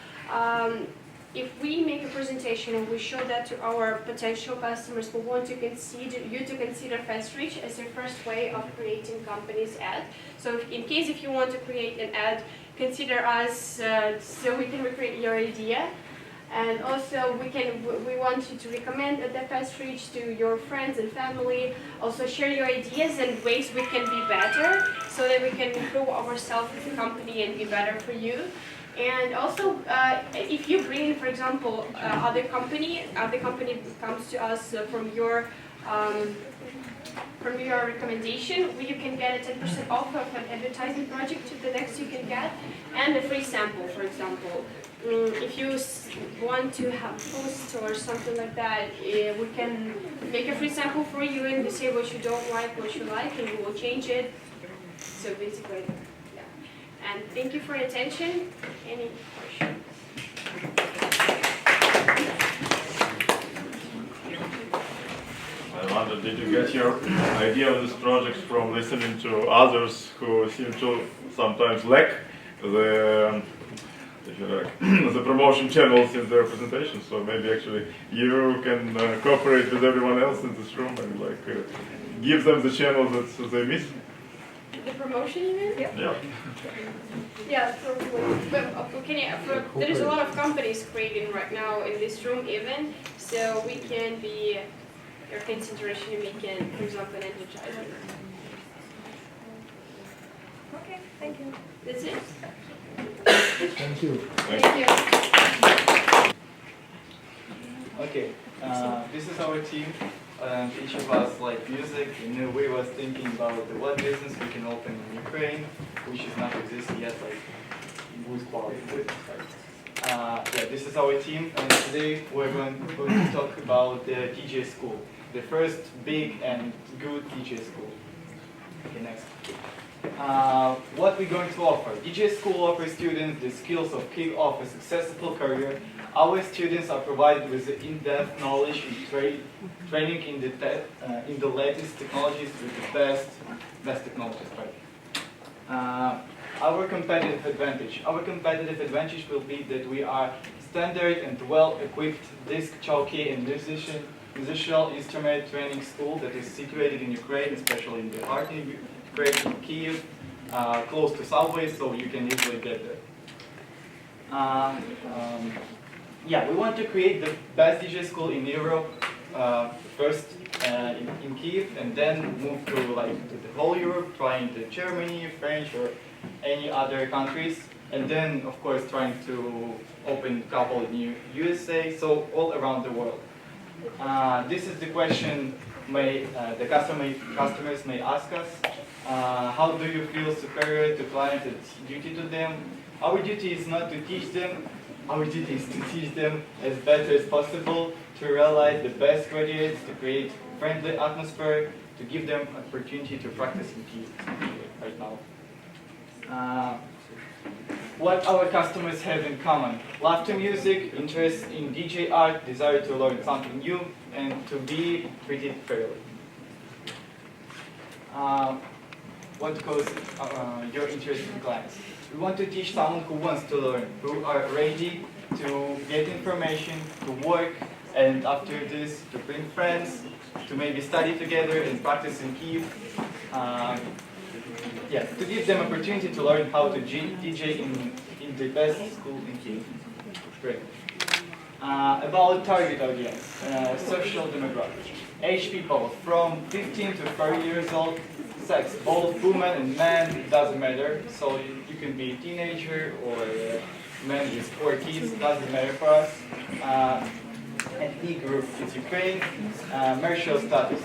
if we make a presentation and we show that to our potential customers who want to consider Fedir as your first way of creating company's ad. So if you want to create an ad, consider us so we can recreate your idea. And also we want you to recommend the Fast Reach to your friends and family. Also share your ideas and ways we can be better so that we can improve ourselves as a company and be better for you. And also, if you bring, for example, other company comes to us from your recommendation, you can get a 10% off of an advertising project the next you can get, and a free sample, for example. If you want to have posts or something like that, we can make a free sample for you and you say what you don't like, what you like, and we will change it. So basically, yeah. And thank you for your attention. Any questions? I wonder, did you get your idea of this project from listening to others who seem to sometimes lack the, if you like, the promotion channels in their presentations? So maybe actually you can cooperate with everyone else in this room and like give them the channel that they miss. The promotion, you mean? Yeah. Yeah, probably. But there is a lot of companies creating right now in this room even, so we can be your consideration and we can, for example, advertise it. Okay, thank you. That's it? Thank you. Thank you. Okay, this is our team. Each of us like music, and we was thinking about what business we can open in Ukraine, which is not existing yet, like with quality. Yeah, this is our team, and today we're going to talk about the DJ school, the first big and good DJ school. Okay, next. What we're going to offer. DJ school offers students the skills of kick off a successful career. Our students are provided with in-depth knowledge and training in the latest technologies with the best technologies. Right? Our competitive advantage. Our competitive advantage will be that we are standard and well-equipped disc jockey and musical instrument training school that is situated in Ukraine, especially in the heart of Ukraine, in Kyiv, close to subway, so you can easily get there. Yeah, we want to create the best DJ school in Europe, first in Kyiv, and then move to the whole Europe, trying to Germany, French, or any other countries, and then of course trying to open a couple in USA, so all around the world. This is the question the customers may ask us. How do you feel superior to clients? It's duty to them. Our duty is not to teach them. Our duty is to teach them as better as possible, to realize the best graduates, to create friendly atmosphere, to give them opportunity to practice in Kyiv right now. What our customers have in common: love to music, interest in DJ art, desire to learn something new, and to be treated fairly. What causes your interest in clients? We want to teach someone who wants to learn, who are ready to get information, to work, and after this, to bring friends, to maybe study together and practice in Kyiv. Yeah, to give them opportunity to learn how to DJ in the best school in Kyiv. Great. About target audience, social demographic. Age people from 15 to 30 years old, sex, both women and men, doesn't matter. So you can be a teenager or a man with 4 kids, doesn't matter for us. Ethnic group is Ukraine. Marital status.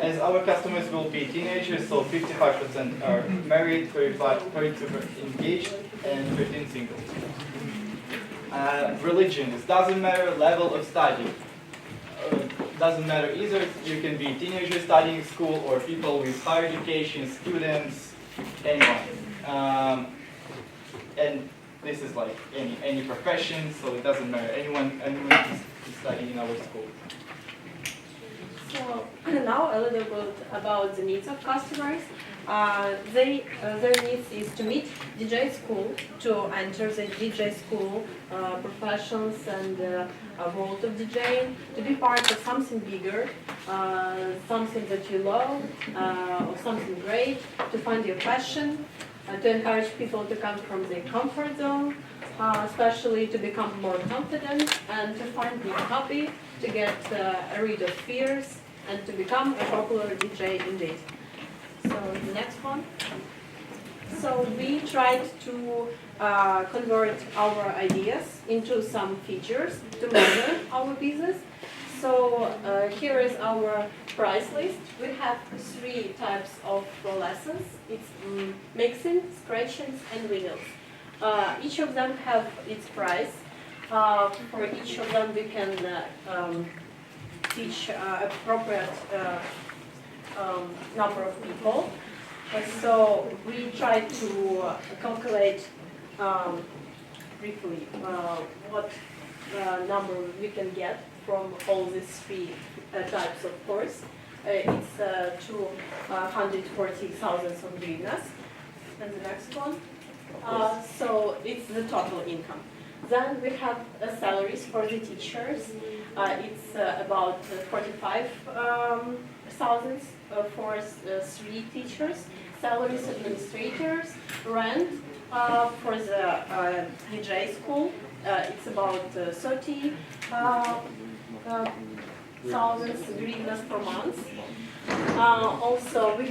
As our customers will be teenagers, so 55% are married, 32% engaged, and 13 single. Religion. It doesn't matter level of study. Doesn't matter either. You can be teenagers studying in school or people with higher education, students, anyone. And this is like any profession, so it doesn't matter. Anyone can study in our school. So now a little bit about the needs of customers. Their needs is to meet DJ school, to enter the DJ school professions and world of DJing, to be part of something bigger, something that you love, or something great, to find your passion, to encourage people to come from their comfort zone, especially to become more confident and to find new hobby, to get rid of fears, and to become a popular DJ indeed. So the next one. So we tried to convert our ideas into some features to measure our business. So here is our price list. We have 3 types of lessons. It's mixing, scratching, and vinyls. Each of them have its price. For each of them we can teach appropriate number of people. So we try to calculate briefly what number we can get from all these 3 types of course. It's 240,000 hryvnias. And the next one. So it's the total income. Then we have salaries for the teachers. It's about 45,000 for 3 teachers. Salaries administrators, rent for the DJ school. It's about 30,000 hryvnias per month. Also, we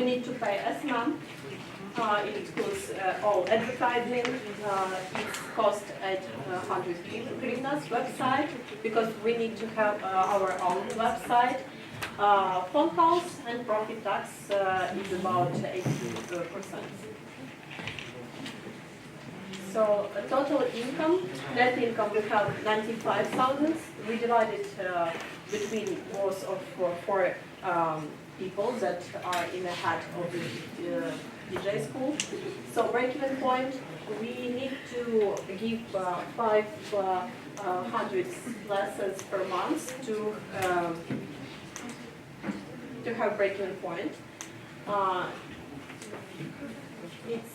need to pay SMAM. It includes all advertising. It's cost at 100 hryvnias website because we need to have our own website. Phone calls and profit tax is about 80%. So total income, net income, we have 95,000. We divide it between both of 4 people that are in the head of the DJ school. So break-even point, we need to give 500 lessons per month to have break-even point. It's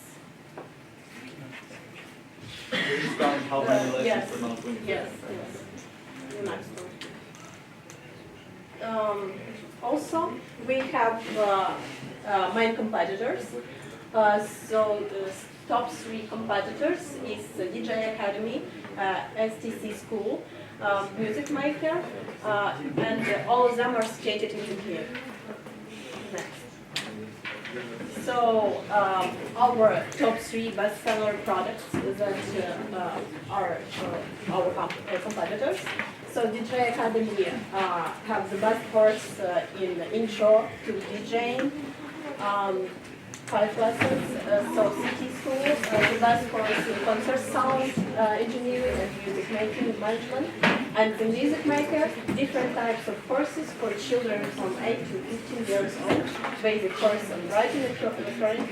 how many lessons yes, per month? yes. The next one. Also, we have main competitors. So the top 3 competitors is DJ Academy, STC School, Music Maker, and all of them are stated in here. Next. So our top 3 bestseller products that are our competitors. So DJ Academy have the best course in intro to DJing, 5 lessons. So City School, the best course in concert sound engineering and music making management. And the Music Maker, different types of courses for children from 8 to 15 years old. Basic course on writing electronic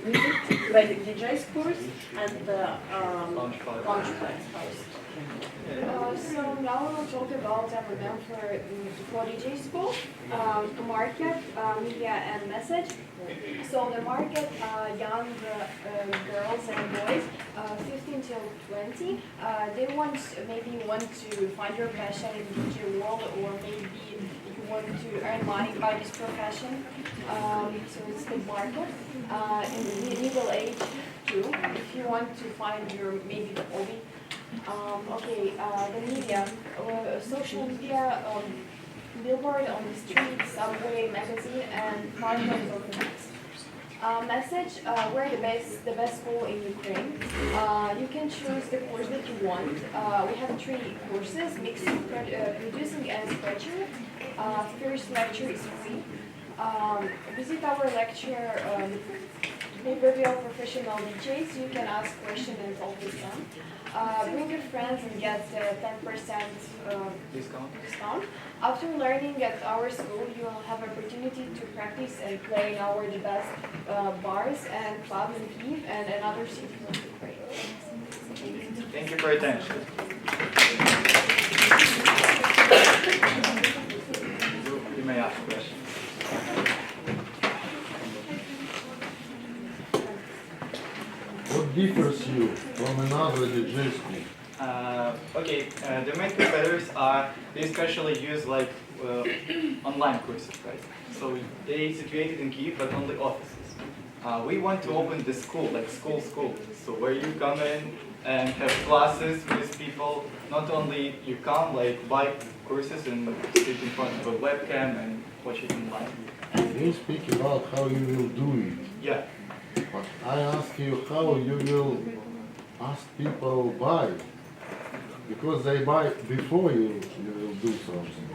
music, basic DJ's course, and the Launchpad course. So now we'll talk about our name for DJ school, market, media and message. So the market, young girls and boys, 15 till 20, they maybe want to find your passion in the DJ world, or maybe you want to earn money by this profession. So it's the market. In the middle age too, if you want to find your maybe the hobby. The media, social media, billboard on the street, subway, magazine, and partners of next. Message, we're the best school in Ukraine. You can choose the course that you want. We have 3 courses, mixing, producing, and scratching. First lecture is free. Visit our lecture overview of professional DJs. You can ask questions and talk with them. Bring your friends and get 10% discount. After learning at our school, you will have opportunity to practice and play in the best bars and clubs in Kyiv and in other cities of Ukraine. Thank you for your attention. You may ask questions. What differs you from another DJ school? The main competitors are, they especially use online courses, right? So they situated in Kyiv, but only offices. We want to open the school, like school. So where you come in, and have classes with people. Not only you come, like buy courses and sit in front of a webcam and watch it online. You speak about how you will do it. Yeah. But I ask you how you will ask people buy. Because they buy before you will do something.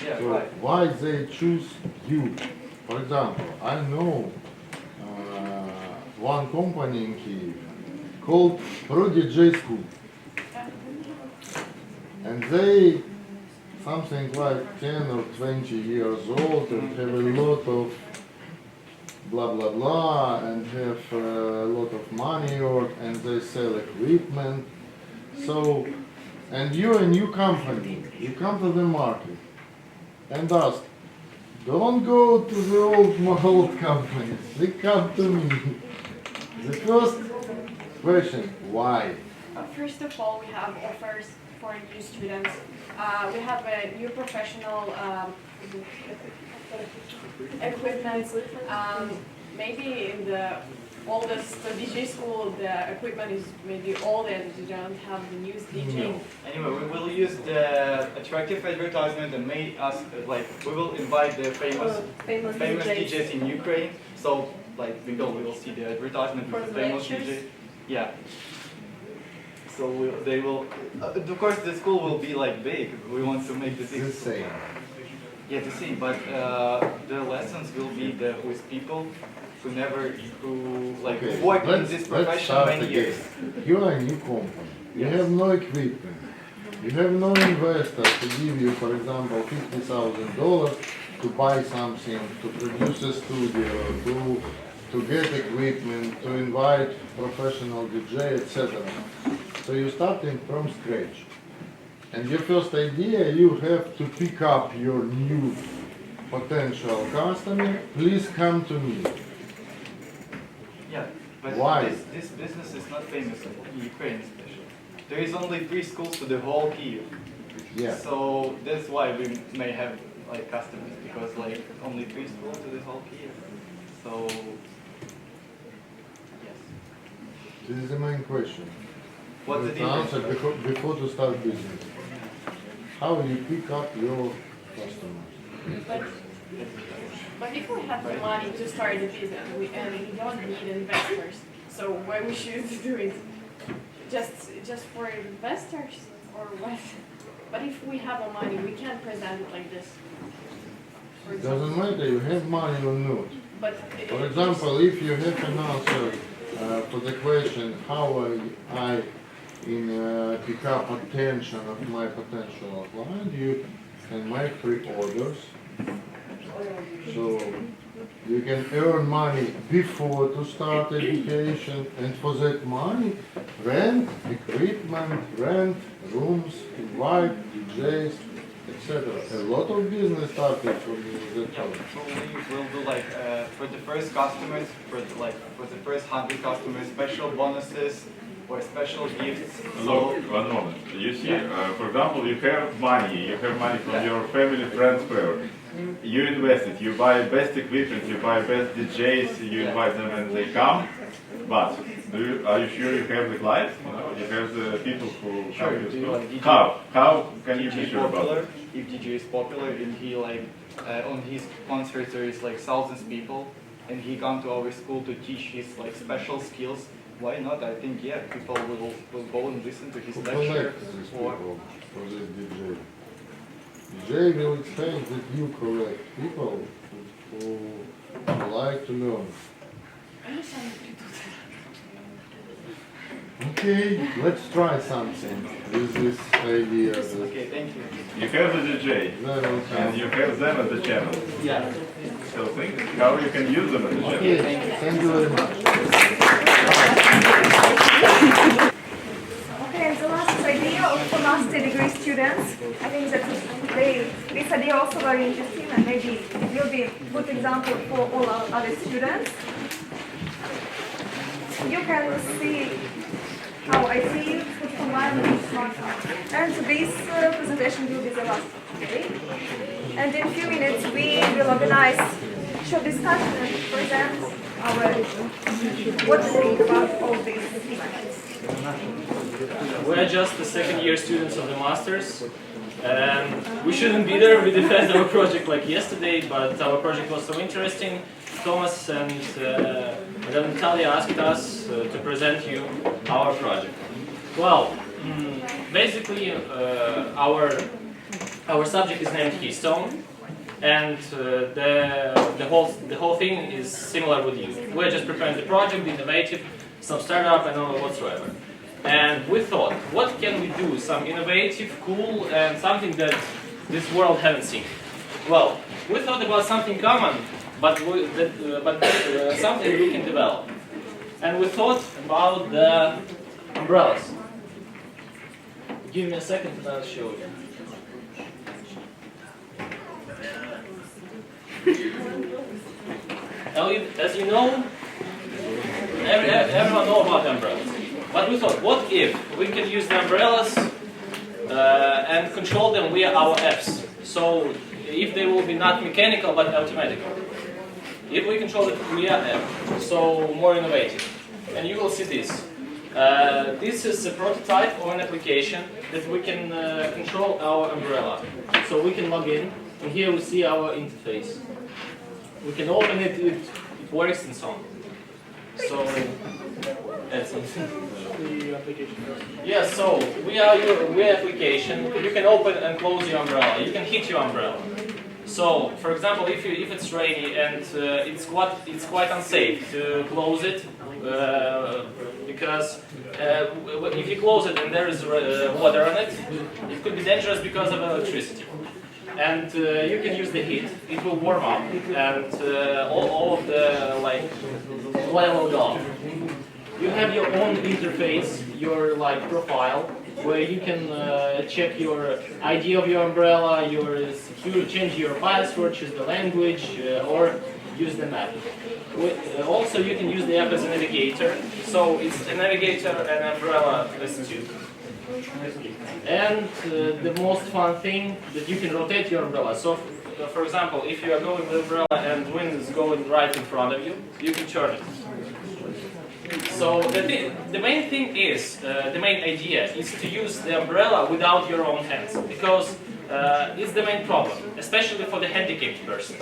Yeah, so right. Why they choose you? For example, I know one company in Kyiv called Pro DJ School. And they something like 10 or 20 years old and have a lot of blah blah blah and have a lot of money and they sell equipment. So, and you're a new company, you come to the market and ask, don't go to the old companies, they come to me. The first question, why? First of all, we have offers for new students. We have a new professional equipment. Maybe in the oldest DJ school, the equipment is maybe old and you don't have the newest DJ. No. Anyway, we will use the attractive advertisement and make us we will invite the famous DJs in Ukraine. So people will see the advertisement with the famous DJ. Yeah. So they will. Of course, the school will be big. We want to make the big. The same. Yeah, the same. But the lessons will be with people who work in this profession many years. You are a new company. You have no equipment. You have no investor to give you, for example, $50,000 to buy something, to produce a studio, to get equipment, to invite professional DJ, etc. So you're starting from scratch. And your first idea, you have to pick up your new potential customer. Please come to me. Yeah, but why? This business is not famous in Ukraine especially. There is only 3 schools to the whole Kyiv. Yeah. So that's why we may have customers, because only 3 schools to the whole Kyiv. So yes. This is the main question. What's the difference? difference? Before to start business. How you pick up your customers? But if we have the money to start the business, we don't need investors. So why we should do it? Just for investors or what? But if we have the money, we can present it like this. It doesn't matter, you have money or not. But for example, if you have an answer for the question, how I pick up attention of my potential client, you can make 3 orders. So you can earn money before to start education, and for that money, rent equipment, rent rooms, invite DJs, etc. A lot of business started from that point. We will do for the first customers, for the first 100 customers, special bonuses or special gifts. Look, one moment. You see, for example, you have money from your family, friends, whoever. You invest it, you buy best equipment, you buy best DJs, you invite them and they come. But are you sure you have the clients? You have the people who come to school? How can you be sure about it? If DJ is popular and he on his concerts there is thousands of people and he come to our school to teach his special skills, why not? I think people will go and listen to his lecture. For this DJ. DJ will expect that you correct people who like to learn. Okay, let's try something with this idea. Okay, thank you. You have the DJ, and you have them as the channel. Yeah. So think how you can use them as a channel. Okay, thank you very much. Okay, and the last idea for master degree students, I think that this idea also very interesting and maybe it will be a good example for all our other students. You can see how I feel with environment is smartphone. And this presentation will be the last day. And in a few minutes we will organize short discussion and present our what we think about all these events. We're just the second year students of the Masters. We shouldn't be there, we defend our project like yesterday, but our project was so interesting. Thomas and Madame Natalia asked us to present you our project. Well, basically our subject is named Keystone, and the whole thing is similar with you. We're just preparing the project, innovative, some startup and all whatsoever. And we thought, what can we do? Some innovative, cool, and something that this world haven't seen. Well, we thought about something common, but something we can develop. And we thought about the umbrellas. Give me a second and I'll show you. As you know, everyone knows about umbrellas. But we thought, what if we can use the umbrellas and control them via our apps? So if they will be not mechanical but automatic. If we control it via app, so more innovative. And you will see this. This is a prototype of an application that we can control our umbrella. So we can log in, and here we see our interface. We can open it, it works and so on. So that's something. The application. Yeah, so we are your application. You can open and close your umbrella. You can hit your umbrella. So, for example, if it's rainy and it's quite unsafe to close it because if you close it and there is water on it, it could be dangerous because of electricity. And you can use the heat. It will warm up, and all of the oil will go. You have your own interface, your profile, where you can check your ID of your umbrella, your secure, change your password, choose the language, or use the map. Also, you can use the app as a navigator. So it's a navigator and umbrella as two. And the most fun thing that you can rotate your umbrella. So, for example, if you are going with the umbrella and wind is going right in front of you, you can turn it. So the main thing is, the main idea is to use the umbrella without your own hands, because it's the main problem, especially for the handicapped person.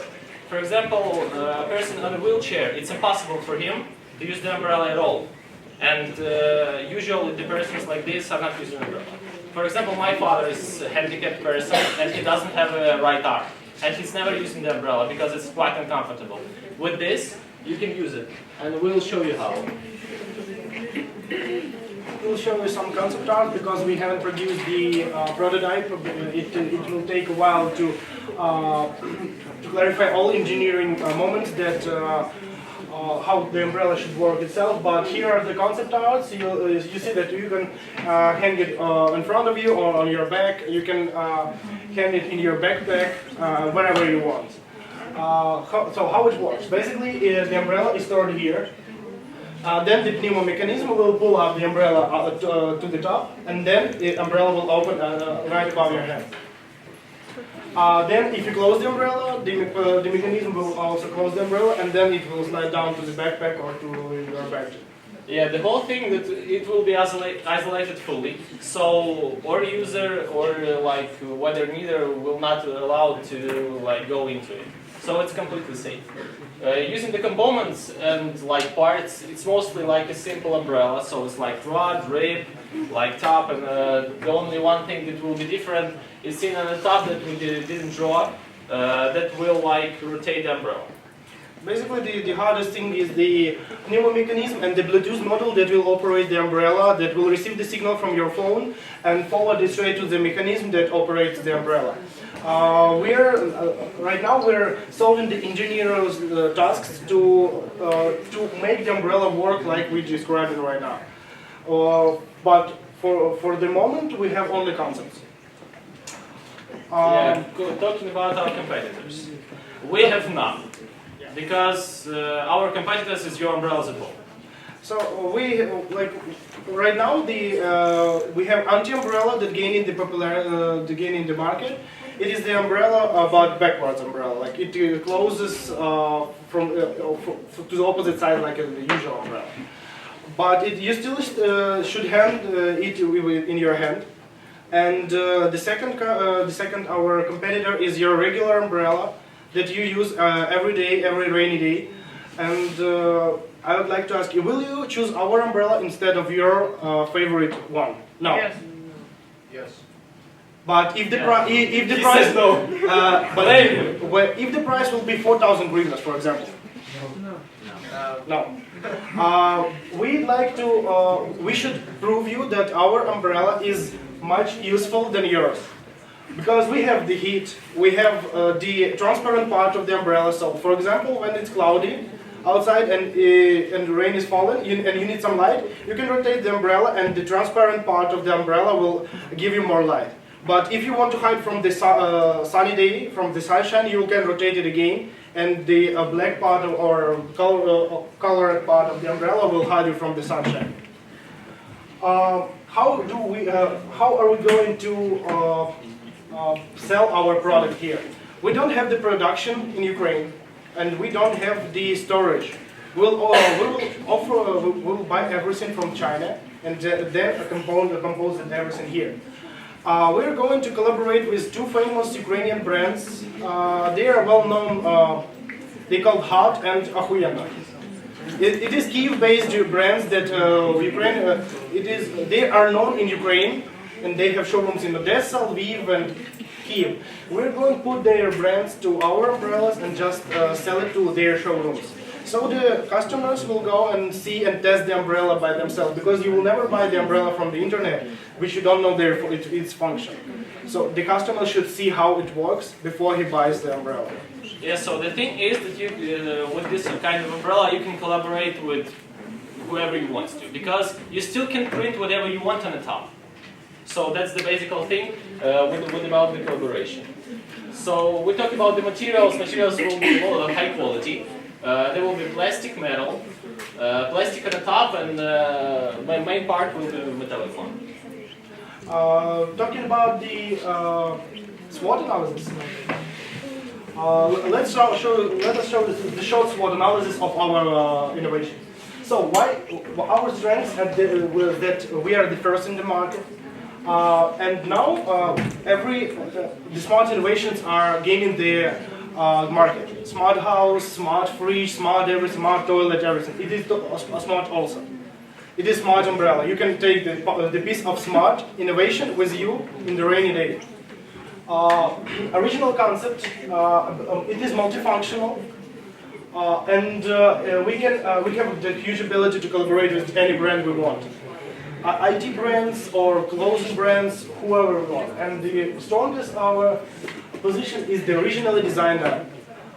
For example, a person on a wheelchair, it's impossible for him to use the umbrella at all. And usually the persons like this are not using umbrella. For example, my father is a handicapped person and he doesn't have a right arm. And he's never using the umbrella because it's quite uncomfortable. With this, you can use it. And we'll show you how. We'll show you some concept art because we haven't produced the prototype. It will take a while to clarify all engineering moments that how the umbrella should work itself. But here are the concept arts. You see that you can hang it in front of you or on your back. You can hang it in your backpack wherever you want. So how it works? Basically, the umbrella is stored here. Then the pneumo mechanism will pull up the umbrella to the top, and then the umbrella will open right above your head. Then if you close the umbrella, the mechanism will also close the umbrella, and then it will slide down to the backpack or to your bag. Yeah, the whole thing that it will be isolated fully, so our user or weather neither will not allow to go into it. So it's completely safe. Using the components and parts, it's mostly like a simple umbrella. So it's like rod, rib, top, and the only one thing that will be different is seen on the top that we didn't draw, that will rotate the umbrella. Basically, the hardest thing is the pneumo mechanism and the Bluetooth module that will operate the umbrella, that will receive the signal from your phone and forward it straight to the mechanism that operates the umbrella. Right now we're solving the engineer's tasks to make the umbrella work like we described it right now. But for the moment, we have only concepts. Talking about our competitors, we have none. Because our competitors is your umbrellas at home. So we right now we have anti-umbrella that gaining the gaining the market. It is the umbrella but backwards umbrella, like it closes from to the opposite side like the usual umbrella. But you still should hand it in your hand. And the second our competitor is your regular umbrella that you use every day, every rainy day. And I would like to ask you, will you choose our umbrella instead of your favorite one? No. Yes. Yes. But if the if the He price says no. but if the price will be 4,000 hryvnias, for example. No. We'd like to. We should prove you that our umbrella is much useful than yours, because we have the heat, we have the transparent part of the umbrella. So, for example, when it's cloudy outside and rain is falling and you need some light, you can rotate the umbrella, and the transparent part of the umbrella will give you more light. But if you want to hide from the sunny day, from the sunshine, you can rotate it again, and the black part or colored part of the umbrella will hide you from the sunshine. How are we going to sell our product here? We don't have the production in Ukraine, and we don't have the storage. We'll buy everything from China, and then compose everything here. We're going to collaborate with two famous Ukrainian brands. They are well known. They called Hot and Охуенно. It is Kyiv-based brands that they are known in Ukraine, and they have showrooms in Odessa, Lviv, and Kyiv. We're going to put their brands to our umbrellas and just sell it to their showrooms. So the customers will go and see and test the umbrella by themselves, because you will never buy the umbrella from the internet, which you don't know its function. So the customer should see how it works before he buys the umbrella. Yeah, so the thing is that you, with this kind of umbrella, you can collaborate with whoever you want to, because you still can print whatever you want on the top. So that's the basic thing with about the collaboration. So we talk about the materials. Materials will be of high quality. There will be plastic, metal, plastic at the top, and my main part will be metallic one. Talking about the SWOT analysis. Let us show the short SWOT analysis of our innovation. So why our strengths are that we are the first in the market, and now the smart innovations are gaining the market. Smart house, smart fridge, smart everything, smart toilet, everything. It is smart also. It is smart umbrella. You can take the piece of smart innovation with you in the rainy day. Original concept. It is multifunctional, and we have the huge ability to collaborate with any brand we want. IT brands or clothing brands, whoever we want. And the strongest our position is the originally designed app.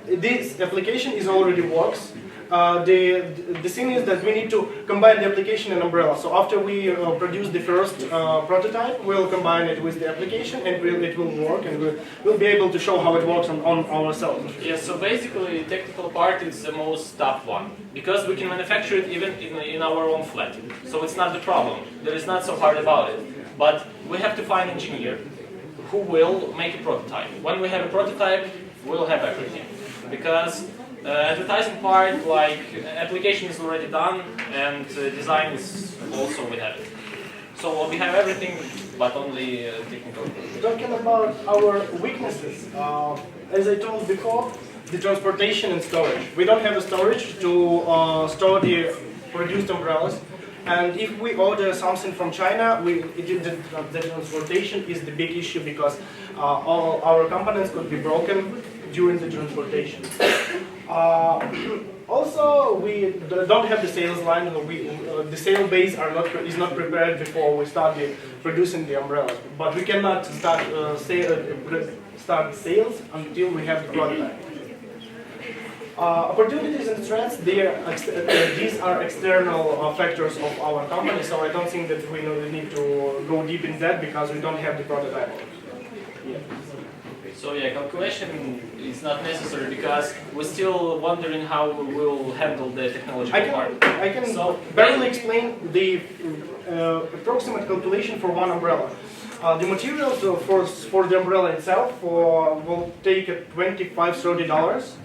This application already works. The thing is that we need to combine the application and umbrella. So after we produce the first prototype, we'll combine it with the application, and it will work, and we'll be able to show how it works on ourselves. Yeah, so basically the technical part is the most tough one, because we can manufacture it even in our own flat. So it's not the problem. There is not so hard about it. But we have to find an engineer who will make a prototype. When we have a prototype, we'll have everything. Because advertising part, like application is already done, and design is also we have it. So we have everything, but only technical. Talking about our weaknesses, as I told before, the transportation and storage. We don't have a storage to store the produced umbrellas, and if we order something from China, the transportation is the big issue, because all our components could be broken during the transportation. Also, we don't have the sales line. The sales base is not prepared before we start producing the umbrellas. But we cannot start sales until we have the prototype. Opportunities and threats, these are external factors of our company, so I don't think that we need to go deep in that, because we don't have the prototype. Yeah. So yeah, calculation is not necessary because we're still wondering how we will handle the technological part. I can barely explain the approximate calculation for one umbrella. The materials for the umbrella itself will take $25–30.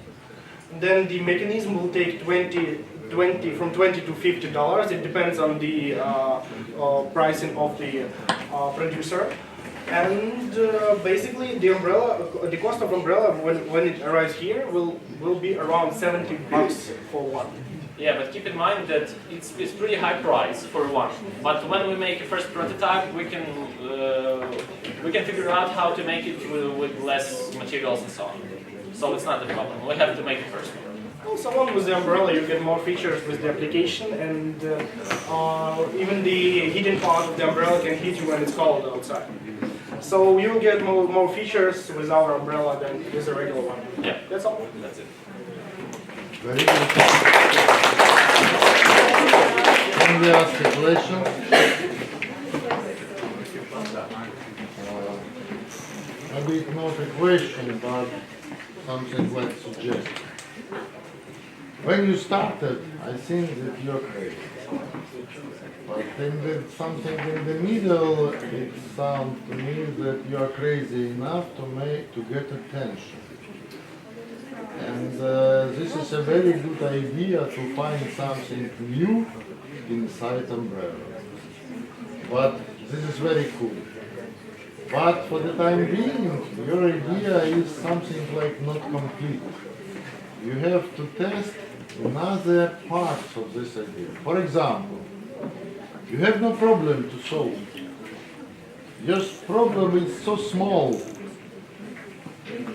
Then the mechanism will take from $20 to $50. It depends on the pricing of the producer. And basically, the cost of umbrella when it arrives here will be around $70 for one. Yeah, but keep in mind that it's pretty high price for one. But when we make a first prototype, we can figure out how to make it with less materials and so on. So it's not a problem. We have to make it first. Well, someone with the umbrella, you get more features with the application, and even the heating part of the umbrella can heat you when it's cold outside. So you'll get more features with our umbrella than with a regular one. Yeah, that's all. That's it. Very good. Can we ask a question? Maybe it's not a question, but something like suggestion. When you started, I think that you're crazy. But then there's something in the middle, it sounds to me that you are crazy enough to get attention. And this is a very good idea to find something new inside umbrella. But this is very cool. But for the time being, your idea is something like not complete. You have to test another parts of this idea. For example, you have no problem to solve. Your problem is so small,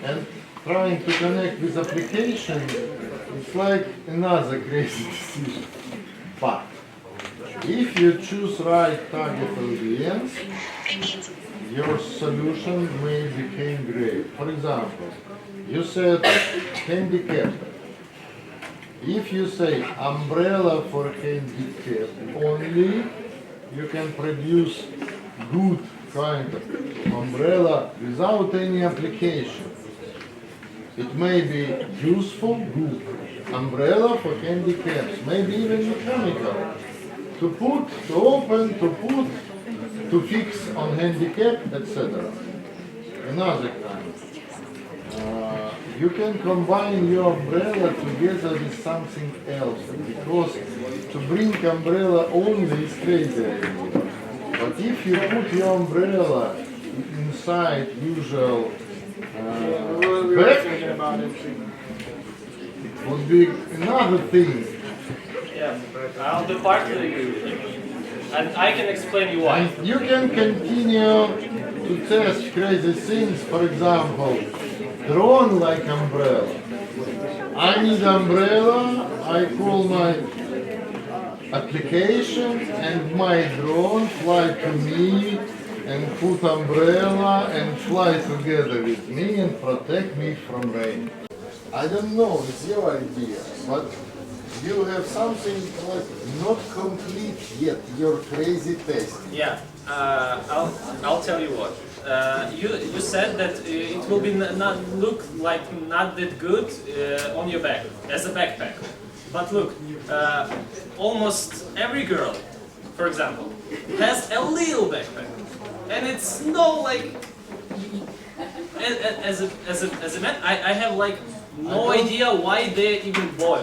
and trying to connect with application, it's like another crazy decision. But if you choose right target audience, your solution may become great. For example, you said handicapped. If you say umbrella for handicapped only, you can produce good kind of umbrella without any application. It may be useful, good umbrella for handicaps, maybe even mechanical. To put, to open, to put, to fix on handicap, etc. Another kind. You can combine your umbrella together with something else, because to bring umbrella only is crazy idea. But if you put your umbrella inside usual back, it would be another thing. Yeah, I'll do part of you. And I can explain you why. And you can continue to test crazy things, for example, drone like umbrella. I need umbrella, I call my application and my drone fly to me and put umbrella and fly together with me and protect me from rain. I don't know, it's your idea, but you have something like not complete yet, your crazy test. Yeah, I'll tell you what. You said that it will be not look like not that good on your back as a backpack. But look, almost every girl, for example, has a little backpack, and it's no like. As a man, I have like no idea why they even bought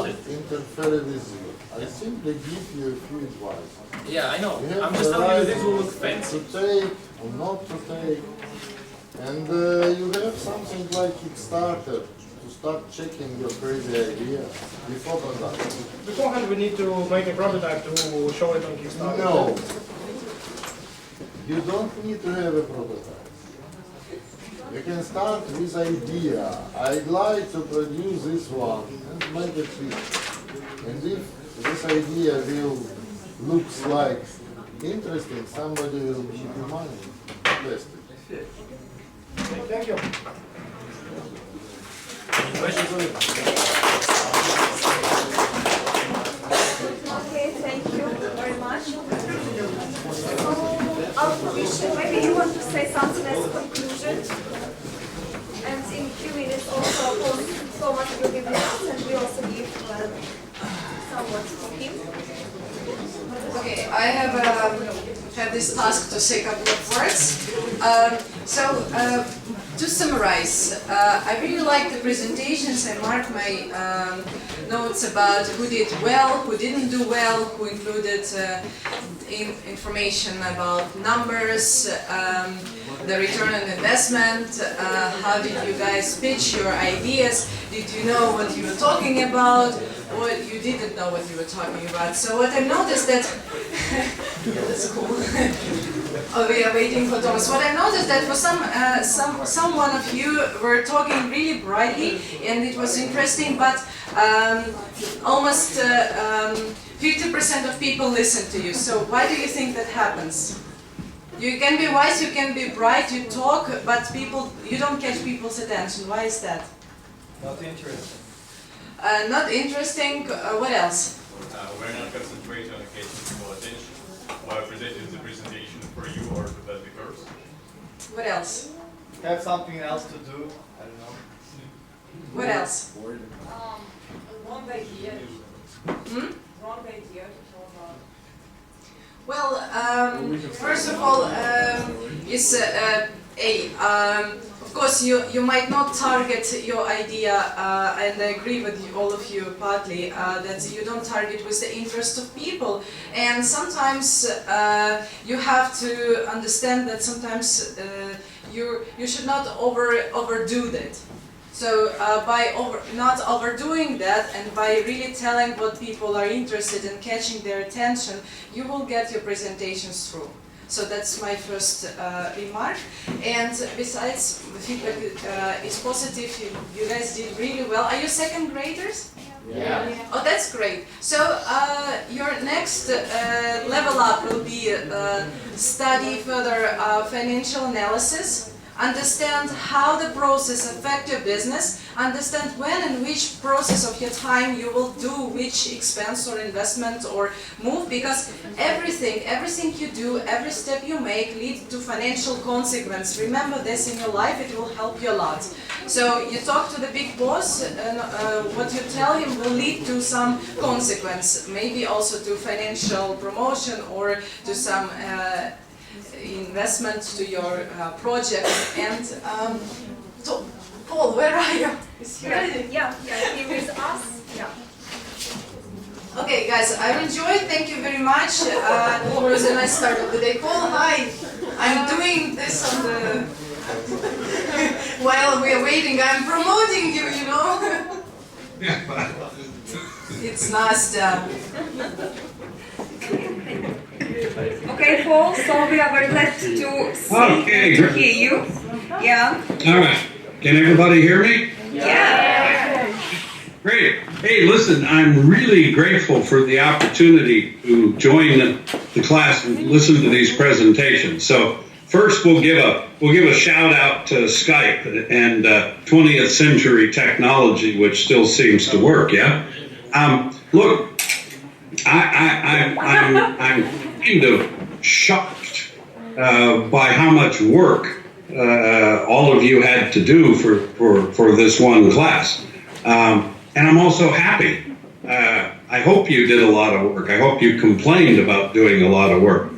it. Interfere with you. I think they give you a few advice. Yeah, I know. I'm just telling you this will look fancy. To take or not to take. And you have something like Kickstarter to start checking your crazy idea before production. Beforehand, we need to make a prototype to show it on Kickstarter. No. You don't need to have a prototype. You can start with idea. I'd like to produce this one and make it fit. And if this idea will looks like interesting, somebody will give you money to test it. Thank you. Okay, thank you very much. So, our commission, maybe you want to say something as a conclusion? will give this, and we also give some words for him. Okay, I have this task to say a couple of words. To summarize, I really like the presentations. I marked my notes about who did well, who didn't do well, who included information about numbers, the return on investment, how did you guys pitch your ideas, did you know what you were talking about, or you didn't know what you were talking about. So what I've noticed that, that's cool. Oh, we are waiting for Thomas. What I noticed that for some one of you were talking really brightly, and it was interesting, but almost 50% of people listen to you. So why do you think that happens? You can be wise, you can be bright, you talk, but you don't catch people's attention. Why is that? Not interesting. Not interesting. What else? We're not concentrating on catching people's attention. While presenting the presentation for you or to that the course. What else? Have something else to do. I don't know. What else? Wrong idea. Wrong idea to talk about. Well, first of all, of course, you might not target your idea, and I agree with all of you partly, that you don't target with the interest of people. And sometimes you have to understand that sometimes you should not overdo that. So by not overdoing that and by really telling what people are interested in, catching their attention, you will get your presentations through. So that's my first remark. And besides, the feedback is positive. You guys did really well. Are you second graders? Yeah. Oh, that's great. So your next level up will be study further financial analysis. Understand how the process affects your business, understand when and which process of your time you will do which expense or investment or move, because everything you do, every step you make leads to financial consequence. Remember this in your life, it will help you a lot. So you talk to the big boss, and what you tell him will lead to some consequence, maybe also to financial promotion or to some investment to your project. And so, Paul, where are you? Is he ready? Yeah, he with us. Yeah. Okay, guys, I've enjoyed. Thank you very much. It was a nice start of the day. Paul, hi. I'm doing this on the while we are waiting. I'm promoting you, you know. It's Nastya. Okay, Paul, so we are very glad to hear you. Yeah. All right. Can everybody hear me? Yeah. Great. Hey, listen, I'm really grateful for the opportunity to join the class and listen to these presentations. So first we'll give a shout out to Skype and 20th century technology, which still seems to work, yeah? Look, I'm kind of shocked by how much work all of you had to do for this one class. And I'm also happy. I hope you did a lot of work. I hope you complained about doing a lot of work.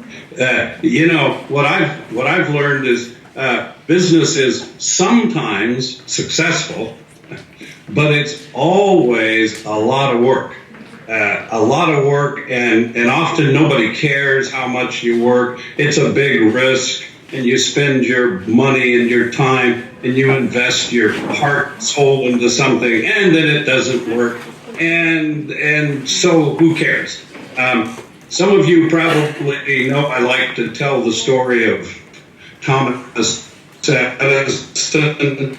You know, what I've learned is business is sometimes successful, but it's always a lot of work. And often nobody cares how much you work. It's a big risk, and you spend your money and your time, and you invest your heart and soul into something, and then it doesn't work. And so who cares? Some of you probably know I like to tell the story of Thomas Edison,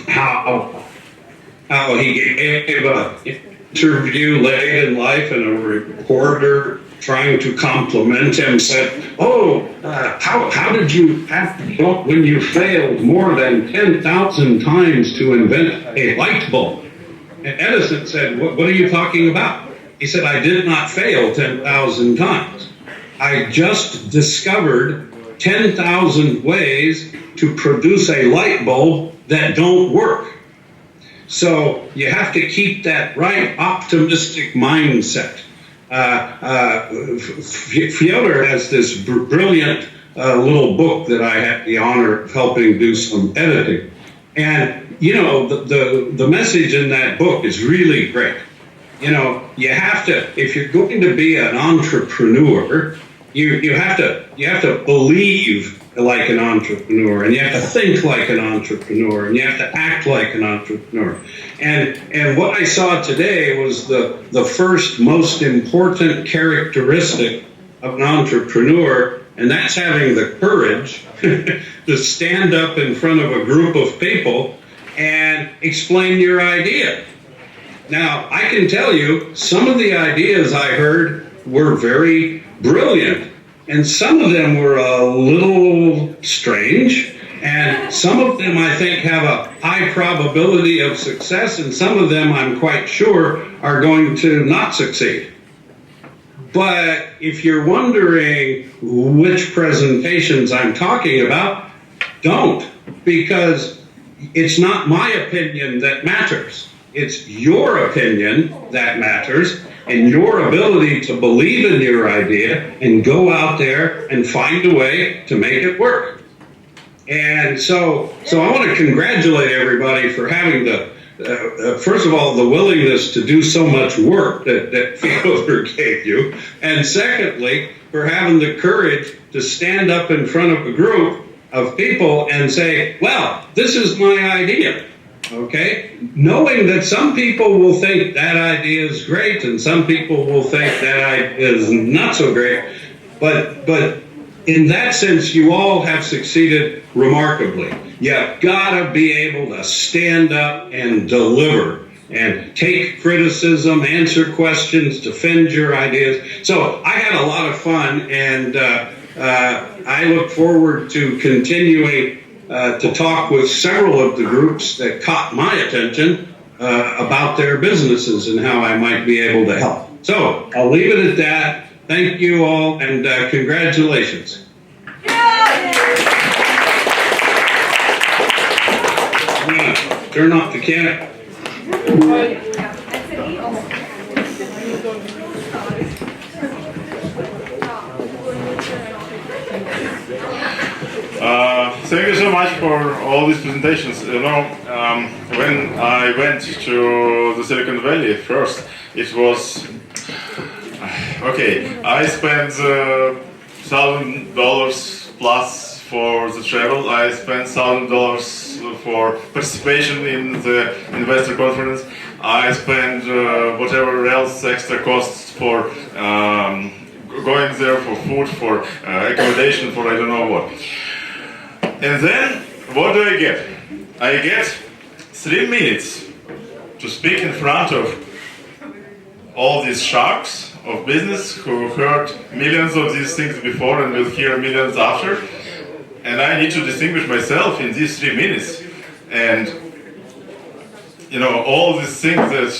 how he gave an interview late in life, and a reporter trying to compliment him said, "Oh, how did you have to go when you failed more than 10,000 times to invent a light bulb?" And Edison said, what are you talking about? He said, "I did not fail 10,000 times. I just discovered 10,000 ways to produce a light bulb that don't work." So you have to keep that right optimistic mindset. Fedir has this brilliant little book that I had the honor of helping do some editing. And, you know, the message in that book is really great. You know, you have to, if you're going to be an entrepreneur, you have to believe like an entrepreneur, and you have to think like an entrepreneur, and you have to act like an entrepreneur. And what I saw today was the first most important characteristic of an entrepreneur, and that's having the courage to stand up in front of a group of people and explain your idea. Now, I can tell you, some of the ideas I heard were very brilliant, and some of them were a little strange, and some of them I think have a high probability of success, and some of them I'm quite sure are going to not succeed. But if you're wondering which presentations I'm talking about, don't, because it's not my opinion that matters. It's your opinion that matters, and your ability to believe in your idea and go out there and find a way to make it work. And so I want to congratulate everybody for having first of all, the willingness to do so much work that Fedir gave you, and secondly, for having the courage to stand up in front of a group of people and say, well, this is my idea. Okay? Knowing that some people will think that idea is great and some people will think that idea is not so great, but in that sense, you all have succeeded remarkably. You've got to be able to stand up and deliver and take criticism, answer questions, defend your ideas. So I had a lot of fun, and I look forward to continuing to talk with several of the groups that caught my attention about their businesses and how I might be able to help. So I'll leave it at that. Thank you all, and congratulations. I'm going to turn off the camera. Thank you so much for all these presentations. You know, when I went to the Silicon Valley first, it was okay. I spent $1,000 plus for the travel. I spent $1,000 for participation in the investor conference. I spent whatever else extra costs for going there, for food, for accommodation, for I don't know what. And then, what do I get? I get 3 minutes to speak in front of all these sharks of business who heard millions of these things before and will hear millions after. And I need to distinguish myself in these 3 minutes. And, you know, all these things that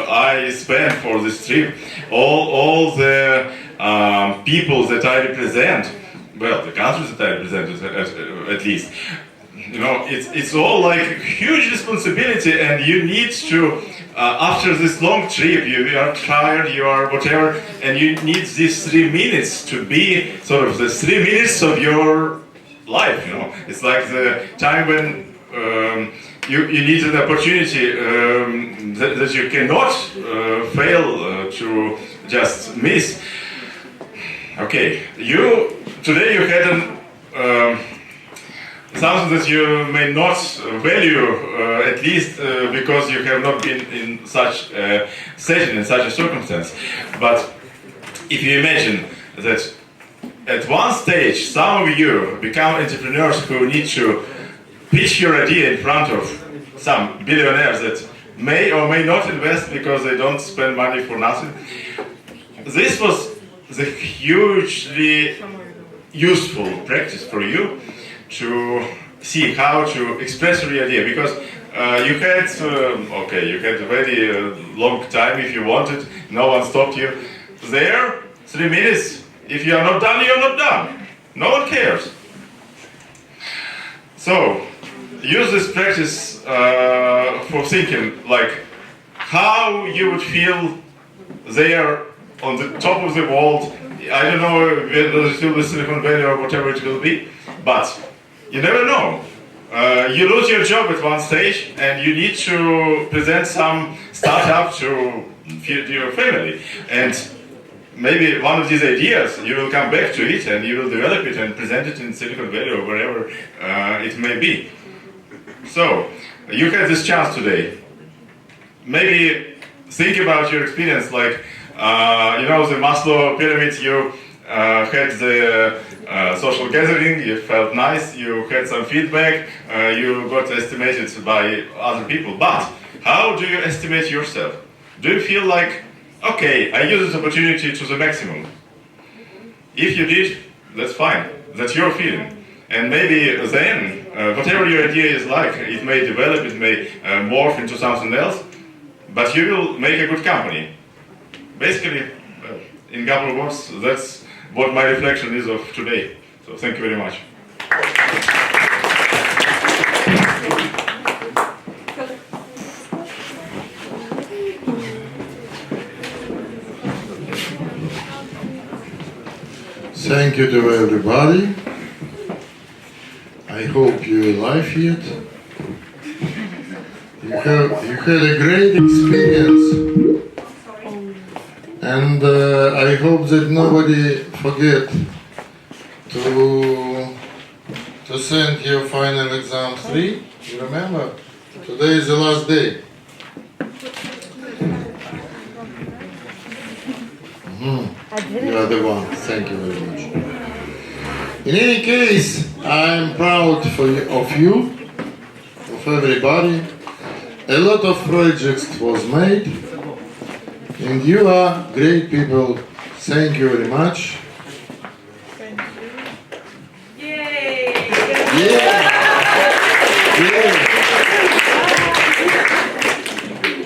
I spent for this trip, all the people that I represent, well, the countries that I represent at least, you know, it's all like huge responsibility, and you need to, after this long trip, you are tired, you are whatever, and you need these 3 minutes to be sort of the 3 minutes of your life, you know. It's like the time when you need an opportunity that you cannot fail to just miss. Okay, today you had something that you may not value, at least because you have not been in such a setting, in such a circumstance. But if you imagine that at one stage some of you become entrepreneurs who need to pitch your idea in front of some billionaires that may or may not invest because they don't spend money for nothing, this was the hugely useful practice for you to see how to express your idea, because you had you had a very long time if you wanted, no one stopped you. There, 3 minutes, if you are not done, you are not done. No one cares. So, use this practice for thinking, like how you would feel there on the top of the world. I don't know whether it's still the Silicon Valley or whatever it will be, but you never know. You lose your job at one stage and you need to present some startup to feed your family. And maybe one of these ideas, you will come back to it and you will develop it and present it in Silicon Valley or wherever it may be. So, you had this chance today. Maybe think about your experience, like, you know, the Maslow pyramid, you had the social gathering, you felt nice, you had some feedback, you got estimated by other people. But how do you estimate yourself? Do you feel like, okay, I use this opportunity to the maximum? If you did, that's fine. That's your feeling. And maybe then, whatever your idea is like, it may develop, it may morph into something else, but you will make a good company. Basically, in a couple of words, that's what my reflection is of today. So thank you very much. Thank you to everybody. I hope you like it. You had a great experience. And I hope that nobody forget to send your final exam 3. You remember? Today is the last day. You are the one. Thank you very much. In any case, I am proud of you, of everybody. A lot of projects was made, and you are great people. Thank you very much. Yay! Yeah.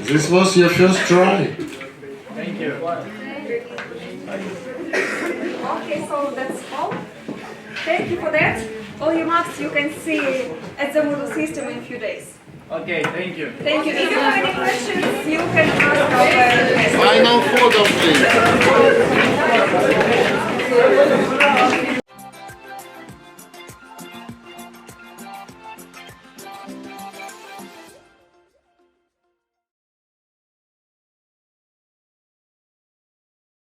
This was your first try. Thank you. Okay, so that's all. Thank you for that. All your marks you can see at the Moodle system in a few days. Okay, thank you. Thank you. If you have any questions, you can ask our Final photo, please.